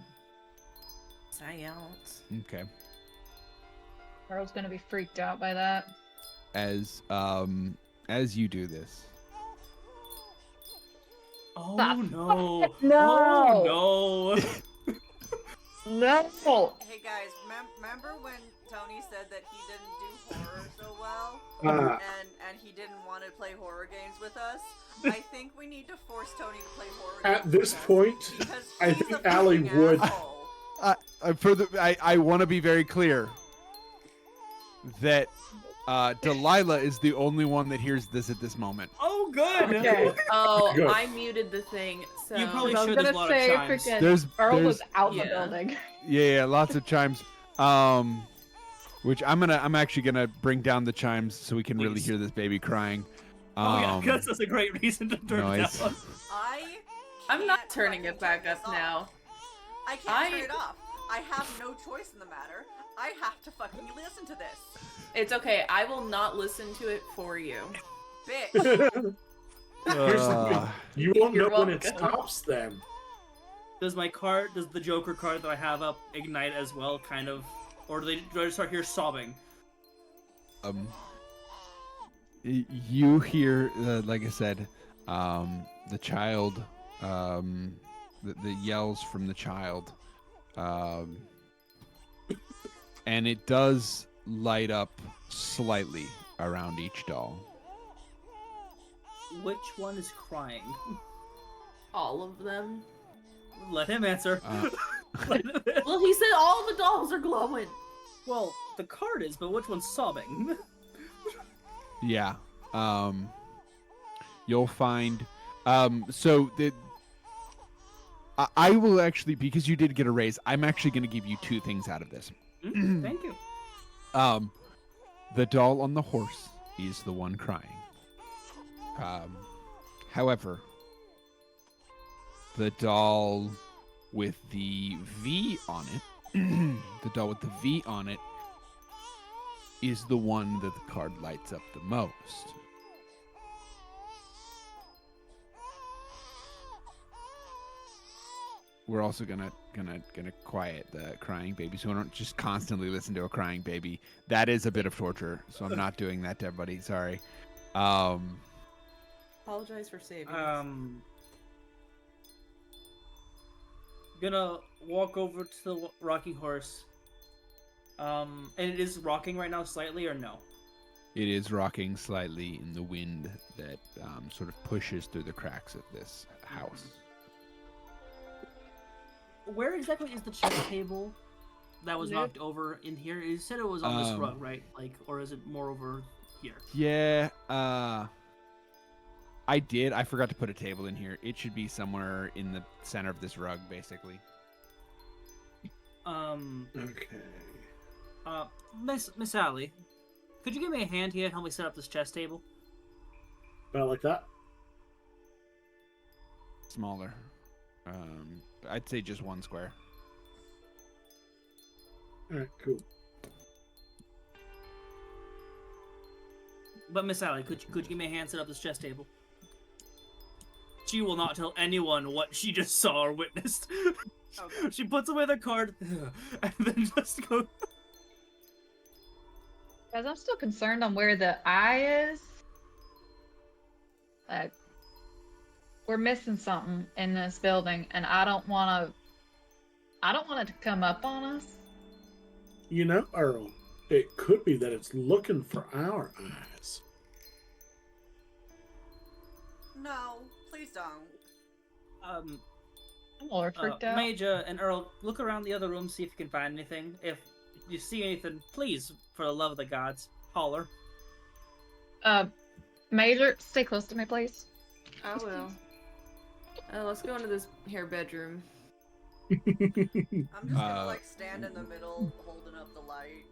D: Silence.
B: Okay.
F: Earl's gonna be freaked out by that.
B: As you do this,
E: Oh
F: Stop.
E: no!
F: No!
E: Oh no!
F: No!
C: Hey guys, remember when Tony said that he didn't do horror so well,
A: Uh,
C: and he didn't want to play horror games with us? I think we need to force Tony to play horror games
A: at this
C: with us,
A: point,
C: because
A: I
C: he's
A: think
C: a
A: Allie
C: fucking
A: would.
C: asshole.
B: I want to be very clear that Delilah is the only one that hears this at this moment.
E: Oh good!
F: Okay.
D: Oh,
A: Good.
D: I muted the thing. So
E: You probably
F: I was
E: should. There's a
F: gonna
E: lot
F: say,
E: of chimes.
F: freaking Earl was out
D: yeah.
F: the building.
B: Yeah, lots of chimes. Which I'm actually gonna bring down the chimes so we can really
E: Please.
B: hear this baby crying.
E: Oh yeah, that's a great reason to turn
B: Nice.
E: it down.
D: I'm not
C: can't
D: turning
C: fucking
D: it back
C: turn
D: up
C: this off.
D: now.
C: I can't turn it off. I have no choice in the matter. I have to fucking listen to this.
D: It's okay. I will not listen to it for you.
A: here's
C: Bitch.
A: the thing. You won't know
D: You're
A: when it
D: welcome.
A: stops then.
E: Does the Joker card that I have up ignite as well, kind of? Or do I just start here sobbing?
B: You hear, like I said, the child, the yells from the child, and it does light up slightly around each doll.
E: Which one is crying?
D: All of them.
E: Let him answer. Let him answer.
D: Well, he said all the dolls are glowing.
E: Well, the card is, but which one's sobbing?
B: Yeah. You'll find. So I will actually, because you did get a raise, I'm actually going to give you 2 things out of this.
E: Thank you.
B: The doll on the horse is the one crying. However, the doll with the V on it, the doll with the V on it, is the one that the card lights up the most. We're also gonna quiet the crying baby, so we don't just constantly listen to a crying baby. That is a bit of torture, so I'm not doing that to everybody. Sorry.
D: Apologize for saving us.
E: Gonna walk over to the rocking horse. And it is rocking right now slightly, or no?
B: It is rocking slightly in the wind that sort of pushes through the cracks of this house.
E: Where exactly is the chess table that was knocked over in here? You said it was on this rug, right? Like, or is it more over here?
B: Yeah, I forgot to put a table in here. It should be somewhere in the center of this rug, basically.
A: Okay.
E: Miss Allie, could you give me a hand here and help me set up this chess table?
A: About like that?
B: Smaller. I'd say just 1 square.
A: Alright, cool.
E: But Miss Allie, could you give me a hand set up this chess table? She will not tell anyone what she just saw or witnessed.
C: Okay.
E: She puts away the card and then just goes.
F: Guys, I'm still concerned on where the eye is. Like, we're missing something in this building, and I don't want it to come up on us.
A: You know, Earl, it could be that it's looking for our eyes.
C: No, please don't.
F: I'm all freaked out.
E: Mage and Earl, look around the other room, see if you can find anything. If you see anything, please, for the love of the gods, holler.
F: Major, stay close to me, please.
D: I will. Let's go into this here bedroom.
C: I'm just gonna like stand in the middle, holding up the light,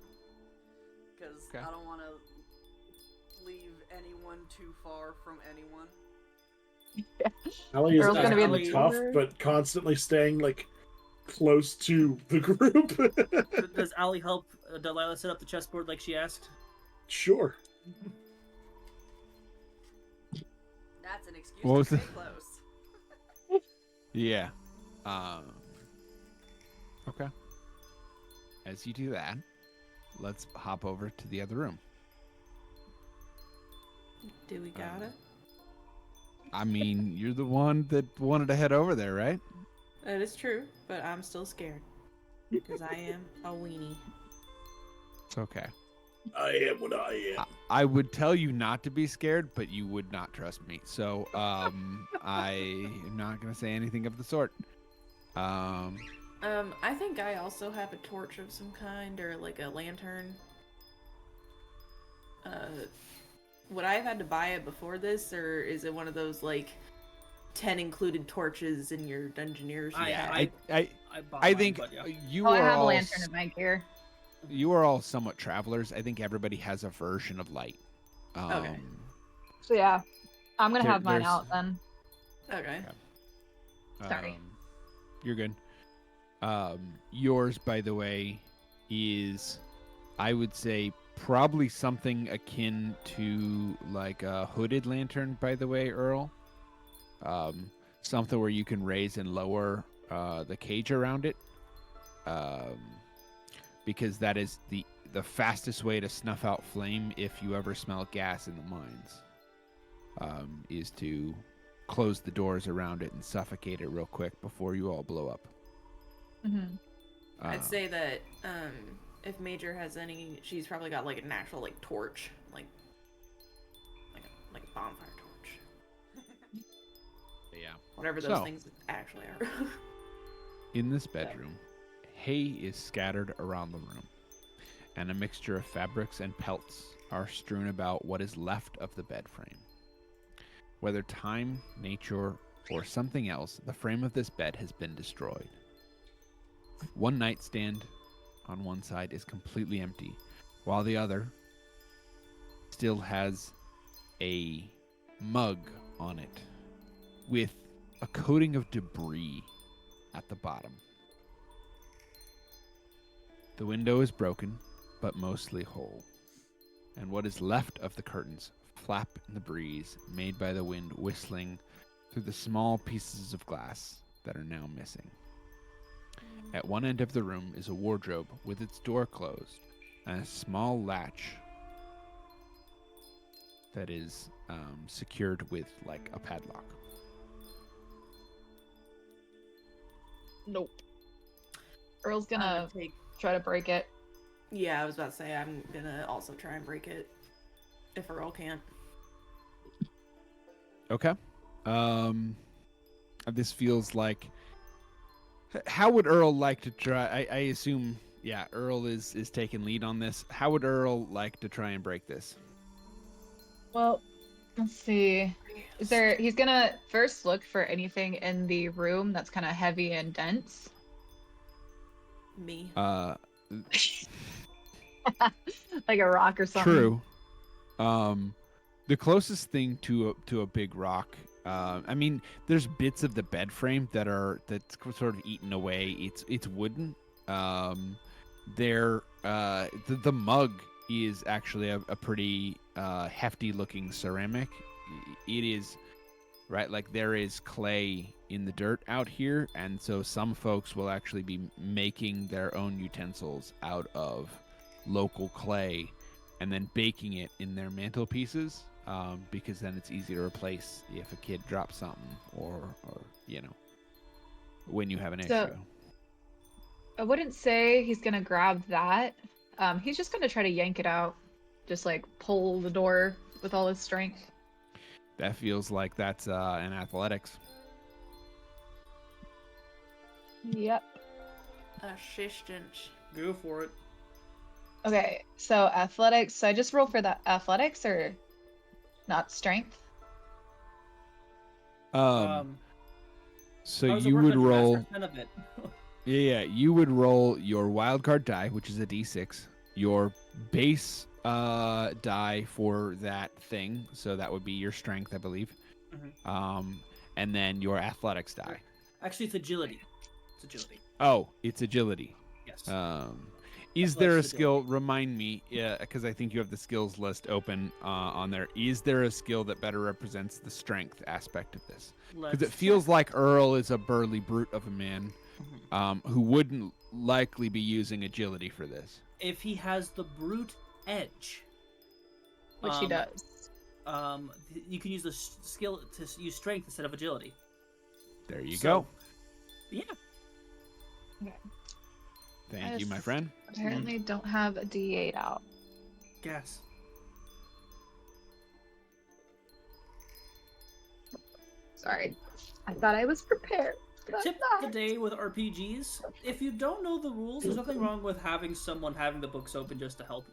C: because
B: Okay.
C: I don't want to leave anyone too far from anyone.
A: Allie is
F: Earl's gonna be in the
A: definitely tough,
F: corner.
A: but constantly staying like close to the group.
E: Does Allie help Delilah set up the chessboard like she asked?
A: Sure.
C: That's an excuse
B: What
C: to
B: was
C: stay
B: the-
C: close.
B: Yeah. Okay. As you do that, let's hop over to the other room.
D: Do we got it?
B: I mean, you're the one that wanted to head over there, right?
D: That is true, but I'm still scared. Because I am a weenie.
B: It's okay.
A: I am what I am.
B: I would tell you not to be scared, but you would not trust me. So, I am not going to say anything of the sort.
D: I think I also have a torch of some kind, or like a lantern. Would I have had to buy it before this, or is it one of those, like, 10 included torches in your Dungeoneers?
B: I think
E: but yeah.
B: you
F: I
B: are
F: have a
B: all
F: lantern in my gear.
B: you are all somewhat travelers. I think everybody has a version of light.
D: Okay.
F: So yeah, I'm gonna
B: There-
F: have mine
B: there's-
F: out then.
D: Okay.
F: Sorry.
B: You're good. Yours, by the way, is, I would say, probably something akin to like a hooded lantern, by the way, Earl. Something where you can raise and lower the cage around it. Because that is the fastest way to snuff out flame if you ever smell gas in the mines. Is to close the doors around it and suffocate it real quick before you all blow up.
F: Mm-hmm.
D: I'd say that if Major has any, she's probably got like a natural like torch, like a bonfire torch,
B: Yeah.
D: whatever those
B: So-
D: things actually are.
B: In this bedroom, hay is scattered around the room, and a mixture of fabrics and pelts are strewn about what is left of the bed frame. Whether time, nature, or something else, the frame of this bed has been destroyed. One nightstand on one side is completely empty, while the other still has a mug on it with a coating of debris at the bottom. The window is broken, but mostly whole, and what is left of the curtains flap in the breeze made by the wind whistling through the small pieces of glass that are now missing. At one end of the room is a wardrobe with its door closed and a small latch that is secured with like a padlock.
F: Nope. Earl's
D: I'm
F: gonna
D: gonna take.
F: try to break it.
D: Yeah, I was about to say I'm gonna also try and break it if Earl can't.
B: Okay. This feels like. How would Earl like to try? I assume, yeah, Earl is taking lead on this. How would Earl like to try and break this?
F: Well, let's see. Is there? He's gonna first look for anything in the room that's kind of heavy and dense.
D: Me.
F: Like a rock or something.
B: True. The closest thing to a big rock. I mean, there's bits of the bed frame that's sort of eaten away. It's wooden. The mug is actually a pretty hefty looking ceramic. It is right, like there is clay in the dirt out here, and so some folks will actually be making their own utensils out of local clay and then baking it in their mantelpieces, because then it's easy to replace if a kid drops something or when you have an
F: So-
B: issue.
F: I wouldn't say he's gonna grab that. He's just gonna try to yank it out, just like pull the door with all his strength.
B: That feels like that's an athletics.
F: Yep.
D: Assistance.
E: Go for it.
F: Okay, so athletics. So I just roll for that athletics or not strength?
B: So
E: how does it
B: you
E: work
B: would
E: on your
B: roll.
E: master pen of it?
B: Yeah, you would roll your wild card die, which is a d6, your base die for that thing, so that would be your strength, I believe, and then your athletics die.
E: Actually, it's agility. It's agility.
B: Oh, it's agility.
E: Yes.
B: Is
E: Athletics
B: there a
E: is
B: skill?
E: agility.
B: Remind me, because I think you have the skills list open on there. Is there a skill that better represents the strength aspect of this? Because it
E: Let's
B: feels
E: check.
B: like Earl is a burly brute of a man. Who wouldn't likely be using agility for this.
E: If he has the brute edge,
F: Which he does.
E: you can use the skill to use strength instead of agility.
B: There you
E: So,
B: go.
E: Yeah.
F: Okay.
B: Thank you, my friend.
F: Apparently don't have a D8 out.
E: Guess.
F: Sorry. I thought I was prepared. But I'm
E: Tip of the
F: not.
E: day with RPGs: if you don't know the rules, there's nothing wrong with having someone having the books open just to help.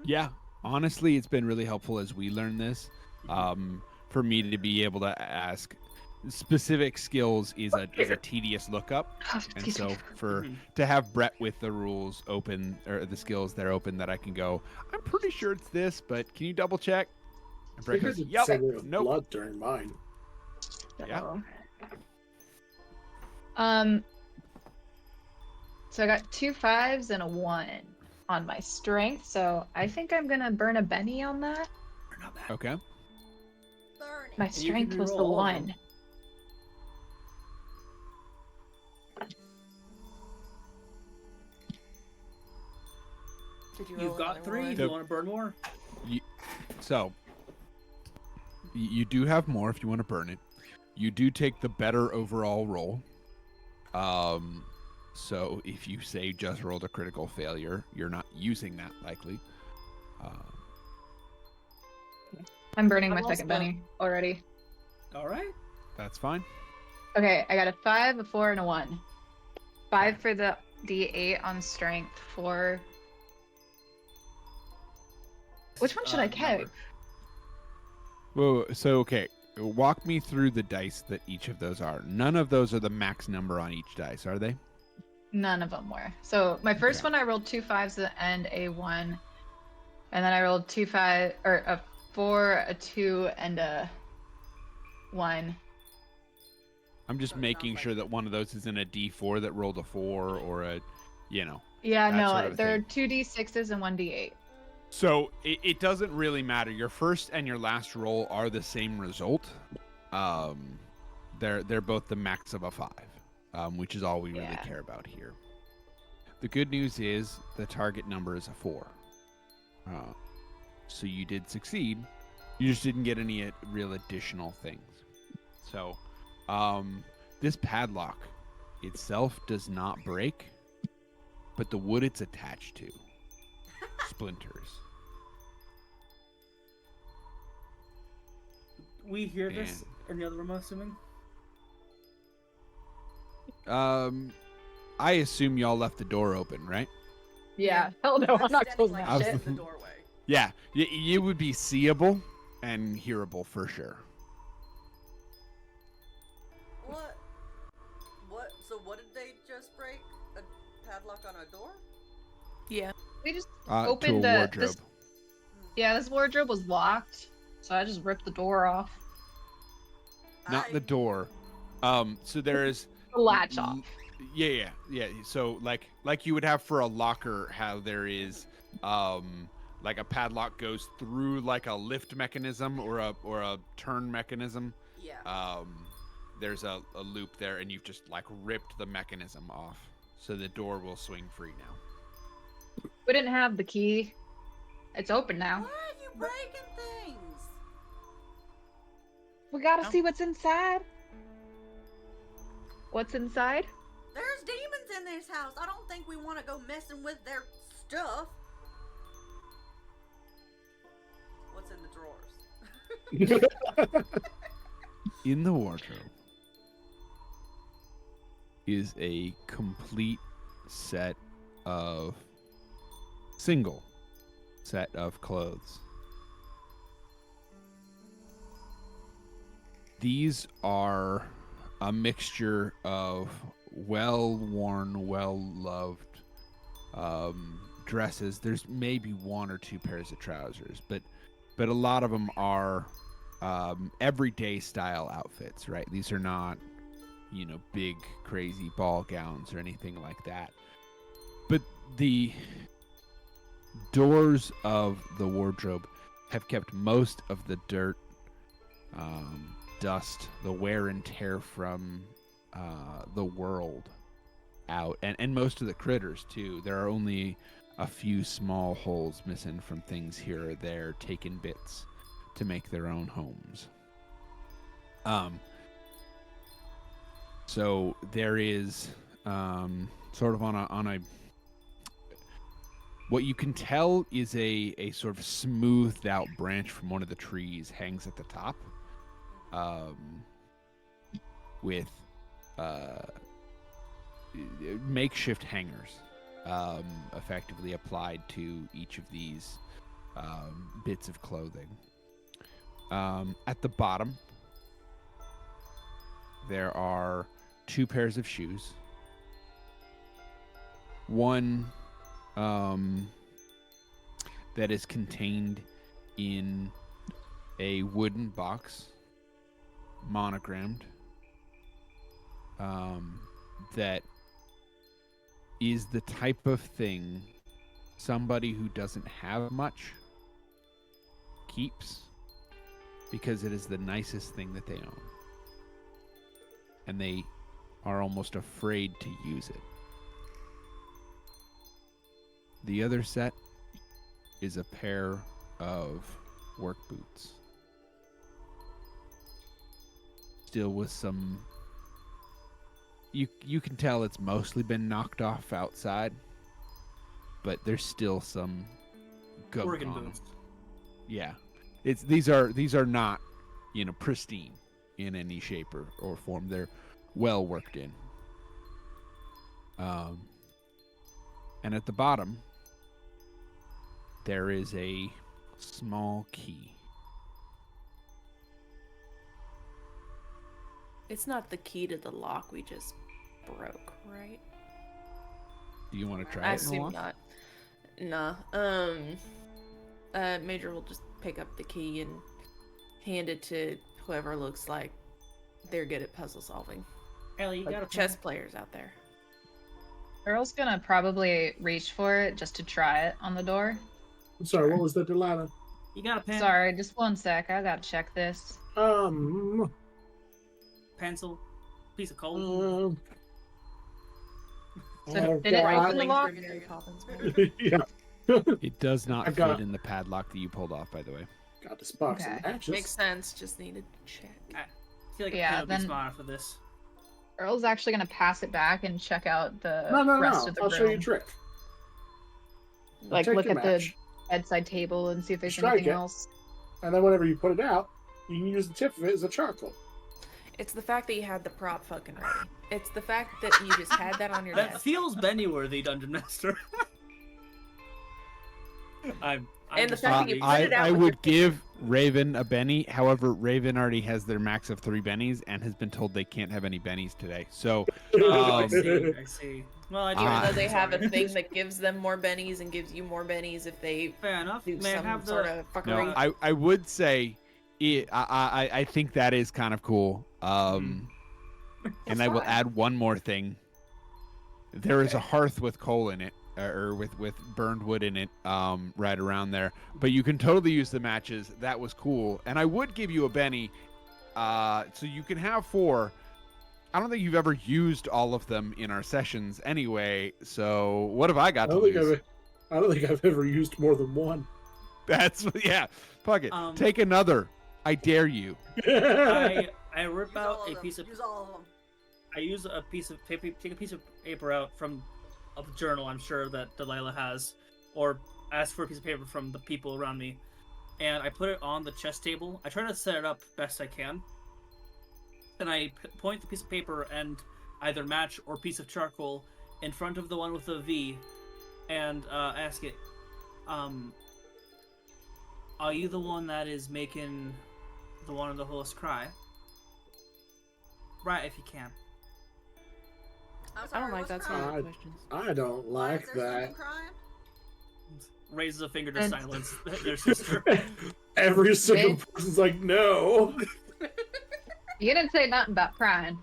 B: Yeah, honestly, it's been really helpful as we learn this. For me to be able to ask specific skills is a tedious lookup, and so to have Brett with the rules open or the skills there open, that I can go, I'm pretty sure it's this, but can you double check? And Brett
A: Figured
B: goes,
A: it'd
B: yep,
A: say we have
B: nope.
A: blood during mine.
B: Yeah.
F: So I got 2 5s and a 1 on my strength, so I think I'm gonna burn a Benny on that.
E: Not bad.
B: Okay.
C: Burning.
F: My
E: you can
F: strength was the
E: reroll all of them.
F: 1.
D: Did you roll
E: You've got
D: another
E: 3.
D: one?
E: Do you want to burn more?
B: So you do have more if you want to burn it. You do take the better overall roll. So if you say just rolled a critical failure, you're not using that likely.
F: I'm burning
E: I'm
F: my second
E: also-
F: Benny already.
E: All right.
B: That's fine.
F: Okay, I got a 5, a 4, and a 1. 5 for the D8 on strength. 4. Which one should I keep?
E: Number.
B: Whoa, so okay, walk me through the dice that each of those are. None of those are the max number on each dice, are they?
F: None of them were. So my first
B: Okay.
F: one, I rolled 2 5s and a 1, and then I rolled 2 5 or a 4, a 2, and a 1.
B: I'm just
C: So it
B: making
C: sounds
B: sure
C: like-
B: that one of those isn't a D4 that rolled a 4 or a,
F: Yeah,
B: that
F: no,
B: sort of
F: there are
B: thing.
F: 2 D6s and 1 D8.
B: So it doesn't really matter. Your first and your last roll are the same result. They're both the max of a 5, which is all we really
F: Yeah.
B: care about here. The good news is the target number is a 4. So you did succeed. You just didn't get any real additional things. So this padlock itself does not break, but the wood it's attached to splinters.
E: We hear this in the other room, I'm assuming.
B: I assume y'all left the door open, right?
F: Yeah. Hell no, I'm not
C: standing
F: closing
C: like
F: that
B: I was
F: shit.
C: in the doorway.
B: Yeah, it would be seeable and hearable for sure.
C: What? What? So what did they just break? A padlock on a door?
D: Yeah.
F: We just
B: To
F: opened
B: a
F: the
B: wardrobe.
F: this. Yeah, this wardrobe was locked, so I just ripped the door off.
B: Not the door. So there is
F: The latch off.
B: Yeah. So like you would have for a locker, how there is like a padlock goes through like a lift mechanism or a turn mechanism.
C: Yeah.
B: There's a loop there, and you've just like ripped the mechanism off, so the door will swing free now.
F: We didn't have the key. It's open now.
C: Why are you breaking things?
F: We gotta
D: No.
F: see what's inside. What's inside?
C: There's demons in this house. I don't think we want to go messing with their stuff. What's in the drawers?
B: In the wardrobe is a complete single set of clothes. These are a mixture of well-worn, well-loved dresses. There's maybe one or two pairs of trousers, but a lot of them are everyday style outfits, right? These are not, big, crazy ball gowns or anything like that. But the doors of the wardrobe have kept most of the dirt, dust, the wear and tear from the world out, and most of the critters too. There are only a few small holes missing from things here or there, taking bits to make their own homes. So there is sort of on a what you can tell is a sort of smoothed out branch from one of the trees hangs at the top, with makeshift hangers effectively applied to each of these bits of clothing. At the bottom, there are 2 pairs of shoes. One that is contained in a wooden box, monogrammed, that is the type of thing somebody who doesn't have much keeps, because it is the nicest thing that they own, and they are almost afraid to use it. The other set is a pair of work boots, still with some, you can tell it's mostly been knocked off outside, but there's still some gunk
E: Oregon
B: on 'em.
E: boots.
B: Yeah, these are not, pristine in any shape or form. They're well worked in. And at the bottom, there is a small key.
D: It's not the key to the lock we just broke, right?
B: Do you want to try
D: I
B: it?
D: assume not. Nah. Major will just pick up the key and hand it to whoever looks like they're good at puzzle solving.
E: Ellie, you got a
D: Chess players out there.
F: Earl's gonna probably reach for it just to try it on the door.
A: I'm sorry, what was that, Delana?
E: You got a pen?
F: Sorry, just one sec. I gotta check this.
E: Pencil? Piece of coal?
F: So,
A: I've
F: did it
A: got-
F: open the lock?
D: Mary Poppins, man.
A: yeah.
B: It does not
A: I've got-
B: fit in the padlock that you pulled off, by the way.
A: Got this box
F: Okay.
A: of matches.
D: Makes sense. Just needed to check.
E: I feel like
F: Yeah,
E: a pen would be
F: then-
E: smarter for this.
F: Earl's actually gonna pass it back and check out the
A: No.
F: rest of the
A: I'll
F: room.
A: show you a trick.
F: Like
A: Take
F: look
A: your
F: at
A: match,
F: the bedside table and see if there's
A: Strike
F: anything
A: it.
F: else.
A: and then whenever you put it out, you can use the tip of it as a charcoal.
D: It's the fact that you had the prop fucking ready. It's the fact that you just had that on your
E: That
D: desk.
E: feels Benny-worthy, Dungeon Master. I'm
D: And the
E: just
D: fact that you
E: happy.
D: put it out
B: I
D: with
B: would
D: your-
B: give Raven a Benny. However, Raven already has their max of 3 bennies and has been told they can't have any bennies today. So,
E: Oh, I
B: Um,
E: see. I see. Well, I do.
D: Even
B: Ah.
D: though they have a
E: Sorry.
D: thing that gives them more bennies and gives you more bennies if they
E: Fair enough.
D: do
E: May I
D: some
E: have
D: sort
E: the?
D: of fuckery.
B: no, I would say, I think that is kind of cool. And I will add one more thing. There is a hearth with coal in it, or with burned wood in it, right around there. But you can totally use the matches. That was cool. And I would give you a Benny, so you can have 4. I don't think you've ever used all of them in our sessions anyway. So what have I got to lose?
A: I don't think I've ever used more than one.
B: That's yeah. Fuck it.
E: Um,
B: Take another. I dare you.
E: I rip
C: Use all
E: out
C: of
E: a
C: them.
E: piece of.
C: Use all of them.
E: I use a piece of paper. Take a piece of paper out from a journal. I'm sure that Delilah has, or ask for a piece of paper from the people around me, and I put it on the chess table. I try to set it up best I can. And I point the piece of paper and either match or piece of charcoal in front of the one with the V, and ask it, are you the one that is making the one on the horse cry? Right, if you can.
D: I don't like that sort of questions.
A: I don't like that.
E: Raises a finger to silence their sister.
A: Every single person's like, no.
F: You didn't say nothing about crying.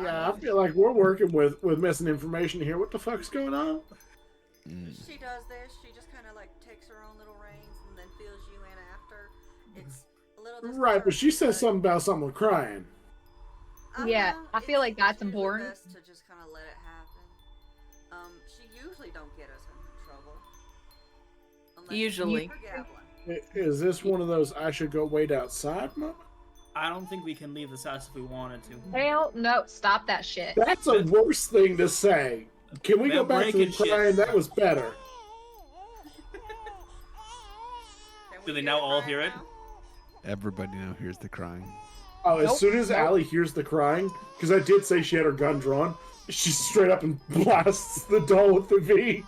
A: Yeah, I feel like we're working with missing information here. What the fuck's going on?
C: She does this. She just kind of like takes her own little reins and then fills you in after. It's a little
A: Right, but she says something about someone crying.
F: Yeah, I feel like that's
C: usually
F: important.
C: best to just kind of let it happen. She usually don't get us in trouble. Unless
D: Usually.
C: we're gabbling.
A: Is this one of those I should go wait outside moments?
E: I don't think we can leave this house if we wanted to.
F: Hell no, stop that shit.
A: That's a worse thing to say. Can we go back to the
E: breaking shit.
A: crying? That was better.
E: Do they now all hear it?
B: Everybody now hears the crying.
A: Oh, as soon as Allie hears the crying, because I did say she had her gun drawn, she straight up and blasts the doll with the V.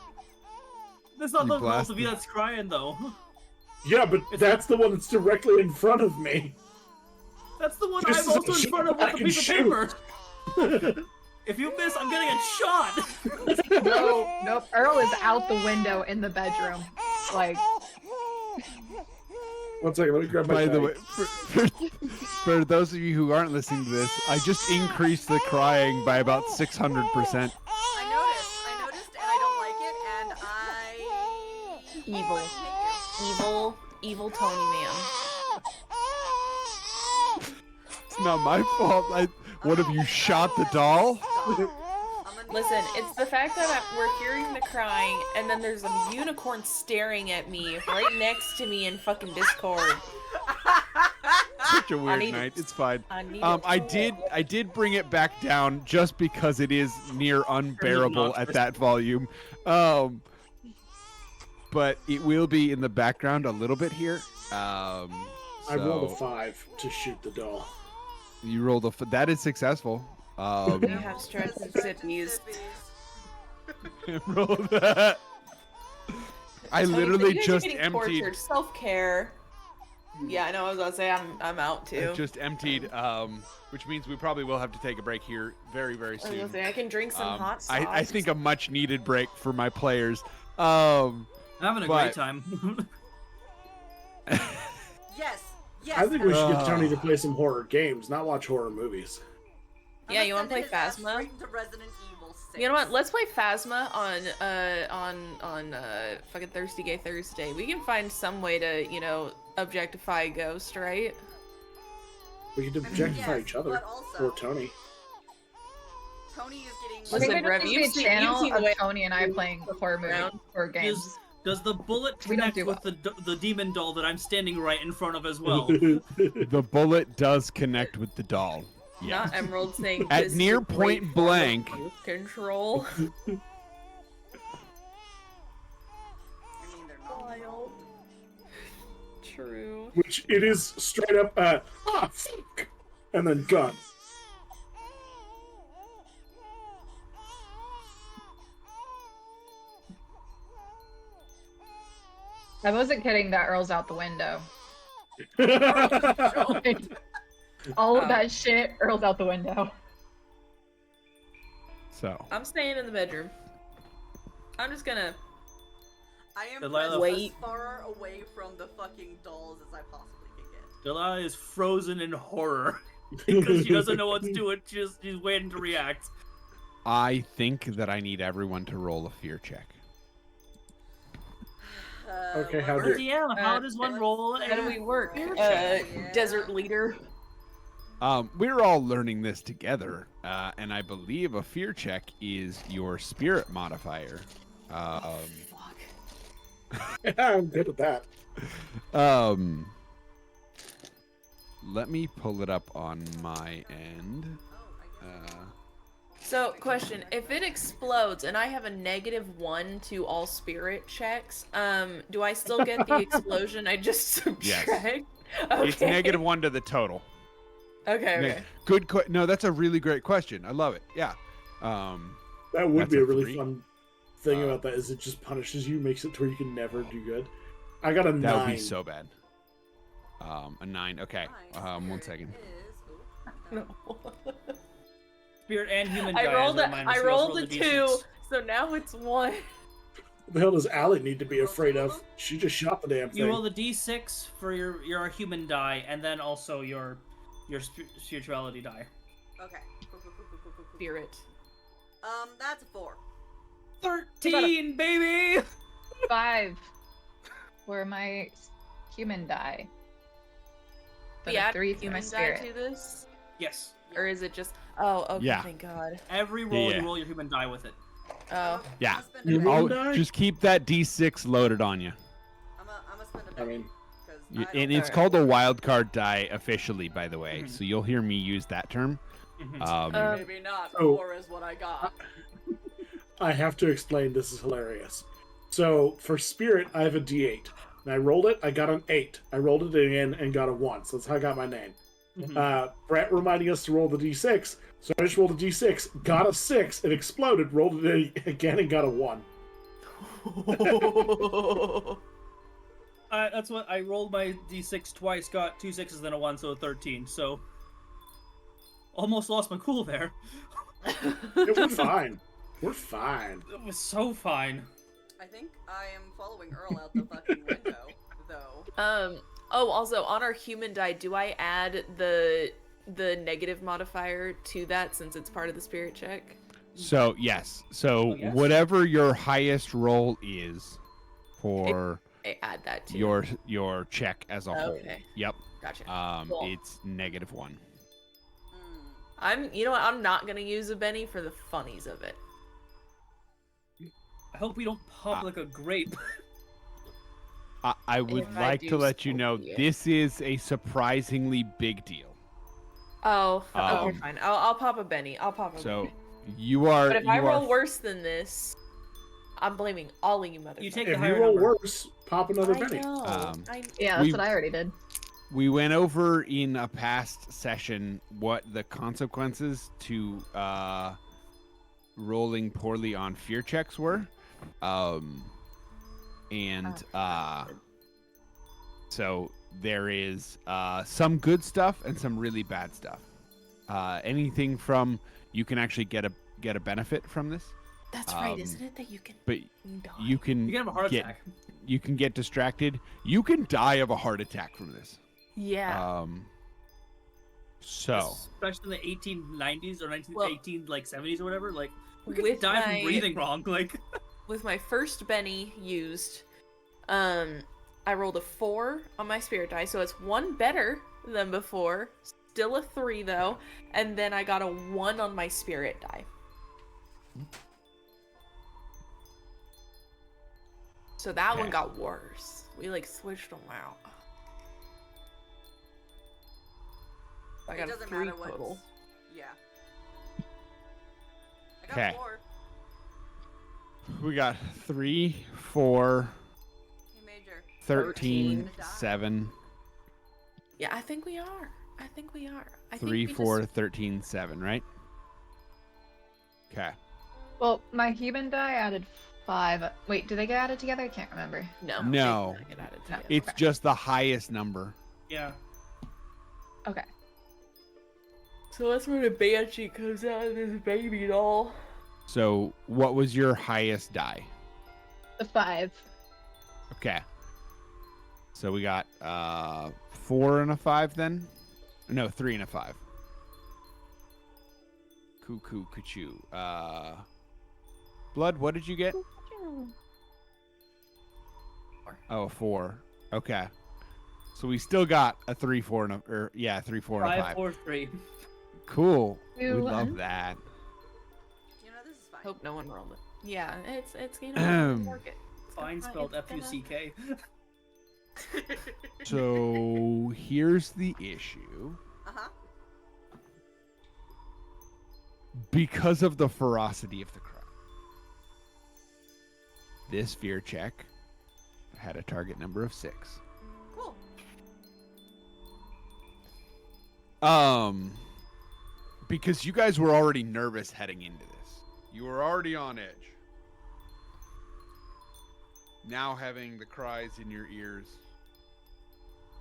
E: That's not
B: You
E: the
B: blast
E: V that's crying, though.
A: Yeah, but that's the one that's directly in front of me.
E: That's the one
A: This
E: I'm also
A: is a
E: in front of with
A: back
E: the
A: and
E: piece of
A: shoot.
E: paper. If you miss, I'm getting a shot.
F: No, nope. Earl is out the window in the bedroom. Like,
A: 1 second, let me grab my
B: By the
A: bag.
B: way, for those of you who aren't listening to this, I just increased the crying by about 600%.
C: I noticed, and I don't like it, and I...
D: Evil. Evil Tony man.
B: It's not my fault. One of you shot the doll?
D: Listen, it's the fact that we're hearing the crying, and then there's a unicorn staring at me right next to me in fucking Discord.
B: Such a weird
D: need
B: night.
D: it.
B: It's fine.
D: I
B: did bring it back down just because it is near unbearable at that volume. But it will be in the background a little bit here.
A: I rolled a 5 to shoot the doll.
B: You rolled that is successful.
D: We have stress and sippies.
B: Roll that. I literally just emptied.
D: Tortured. Self-care. Yeah, I know. I was about to say I'm out too.
B: I just emptied, which means we probably will have to take a break here very, very
D: I was
B: soon.
D: gonna say I can drink some hot sauce.
B: I think a much needed break for my players.
E: I'm having a
B: But-
E: great time.
C: Yes.
A: I think we should get Tony to play some horror games, not watch horror movies.
D: Yeah, you want to play Phasma? You know what? Let's play Phasma on fucking Thirsty Gay Thursday. We can find some way to, objectify Ghost, right?
A: We could objectify each other.
C: but also-
A: Or Tony.
C: Tony is getting...
F: I think
D: Listen,
F: there
D: Rev,
F: needs to
D: you've
F: be a
D: seen
F: channel
D: the
F: of
D: way-
F: Tony and I playing horror games.
E: Does the bullet
F: We don't
E: connect
F: do
E: with the demon doll that I'm standing right in front of as well?
B: The bullet does connect with the doll. Yeah.
D: Not Emerald saying
B: At
D: this is
B: near
D: a great
B: point
D: form of
B: blank.
D: control.
C: I mean, they're not.
D: Wild. True.
A: Which it is straight up, fuck! And then gun.
F: I wasn't kidding that Earl's out the window. All of that shit, Earl's out the window.
B: So.
D: I'm staying in the bedroom. I'm just gonna.
C: I am
E: Delilah-
C: pressed as far away from the fucking dolls as I possibly can get.
E: Delilah is frozen in horror because she doesn't know what to do. She's waiting to react.
B: I think that I need everyone to roll a fear check.
A: Okay, how
E: Or
A: do-
E: DM, how does one roll?
D: How do we work?
C: Yeah.
D: Desert leader.
B: We're all learning this together, and I believe a fear check is your spirit modifier.
D: Fuck.
A: I'm good at that.
B: Let me pull it up on my end.
D: So, question: if it explodes and I have a -1 to all spirit checks, do I still get the explosion I just subtract?
B: Yes.
D: Okay.
B: It's -1 to the total.
D: Okay.
B: Good. No, that's a really great question. I love it. Yeah.
A: That would
B: That's
A: be
B: a
A: a really
B: 3.
A: fun thing about that is it just punishes you, makes it to where you can never do good. I got a 9.
B: That would be so bad. A 9. Okay. 1 second.
D: No.
E: Spirit and human.
D: I
E: die,
D: rolled
E: as
D: a,
E: reminder,
D: I
E: so you
D: rolled
E: also
D: a
E: roll the
D: 2,
E: D6.
D: so now it's 1.
A: What the hell does Allie need to be afraid of? She just shot the damn thing.
E: You roll the D6 for your human die, and then also your spirituality die.
C: Okay. Cool.
D: Spirit.
C: That's a 4.
E: 13, baby.
F: 5 for my human die. But
D: We
F: a
D: add
F: 3 for my
D: human die
F: spirit.
D: to this,
E: Yes.
D: or is it just? Oh, okay.
B: Yeah.
D: Thank God.
E: Every roll
B: Yeah.
E: you roll your human die with it.
D: Oh.
B: Yeah.
A: You
B: Oh,
A: human die?
B: just keep that D6 loaded on you.
C: I'm a spend a
A: I
C: penny.
A: mean,
B: And it's
D: Alright.
B: called a wild card die officially, by the way.
E: Mhm.
B: So you'll hear me use that term.
C: Maybe not.
A: Oh.
C: 4 is what I got.
A: I have to explain. This is hilarious. So for spirit, I have a D8. And I rolled it. I got an 8. I rolled it again and got a 1. So that's how I got my name. Brett reminding us to roll the D6. So I just rolled a D6, got a 6, it exploded, rolled it again, and got a 1.
E: That's what I rolled my D6 twice, got 2 6s, then a 1, so a 13. So almost lost my cool there.
A: We're fine. We're fine.
E: It was so fine.
C: I think I am following Earl out the fucking window, though.
D: Oh, also on our human die, do I add the negative modifier to that since it's part of the spirit check?
B: So, yes. So,
E: Oh, yes?
B: whatever your highest roll is for
D: I add that to
B: your check as a whole.
D: Okay.
B: Yep.
D: Gotcha. Cool.
B: It's -1.
D: You know what? I'm not gonna use a Benny for the funnies of it.
E: I hope we don't pop like a grape.
B: I would
D: If I
B: like
D: do
B: to let you
D: so
B: know
D: be it.
B: this is a surprisingly big deal.
D: Oh, okay,
B: Um,
D: fine. I'll pop a Benny. I'll pop a
B: So
D: Benny.
B: you are.
D: But if
B: you
D: I
B: are-
D: roll worse than this, I'm blaming all of you motherfuckers.
E: You take
A: If
E: the
A: you
E: higher
A: roll
E: number.
A: worse, pop another
D: I
A: penny.
D: know.
F: Yeah, that's
B: We-
F: what I already did.
B: We went over in a past session what the consequences to rolling poorly on fear checks were, so there is some good stuff and some really bad stuff. Anything from you can actually get a benefit from this,
D: That's right, isn't it? That you can
B: but
D: die.
B: you can
E: You can have a heart
B: get
E: attack.
B: you can get distracted. You can die of a heart attack from this.
D: Yeah.
B: So
E: Especially in the 1890s or 19,
D: Well-
E: 18 like 70s or whatever. Like we could
D: With
E: die
D: my-
E: from breathing wrong. Like
D: With my first Benny used, I rolled a 4 on my spirit die, so it's 1 better than before. Still a 3 though, and then I got a 1 on my spirit die. So that one
B: Okay.
D: got worse. We like switched them out. I got
C: It
D: a
C: doesn't
D: 3
C: matter what.
D: total.
C: Yeah. I got
B: Okay.
C: 4.
B: we got 3, 4,
C: Hey, Major.
B: 13,
C: 13.
B: 7,
D: Yeah, I think we are. I think we are. I
B: 3,
D: think
B: 4, 13, 7, right? Okay.
F: Well, my human die added 5. Wait, do they get added together? I can't remember.
D: No.
B: No.
D: they did not get added together.
B: It's just the highest number.
E: yeah.
F: Okay.
D: So that's where the banshee comes out of this baby doll.
B: So, what was your highest die?
F: The 5.
B: Okay. So we got 4 and a 5 then? No, 3 and a 5. Cuckoo, cuckoo. Blood, what did you get? Oh, 4. Okay. So we still got a 3, 4, and a 3, 4, and a
E: 5,
B: 5.
E: 4, 3.
B: Cool. We
F: 2,
B: love
F: 1.
B: that.
C: You know, this is fine.
D: Hope no one rolled it. Yeah, it's you know work it. It's
E: Fine
D: gonna-
E: spelled
D: it's gonna-
E: F-U-C-K.
B: So here's the issue.
C: Uh-huh.
B: because of the ferocity of the cry. This fear check had a target number of 6.
C: Cool.
B: Because you guys were already nervous heading into this. You were already on edge. Now having the cries in your ears,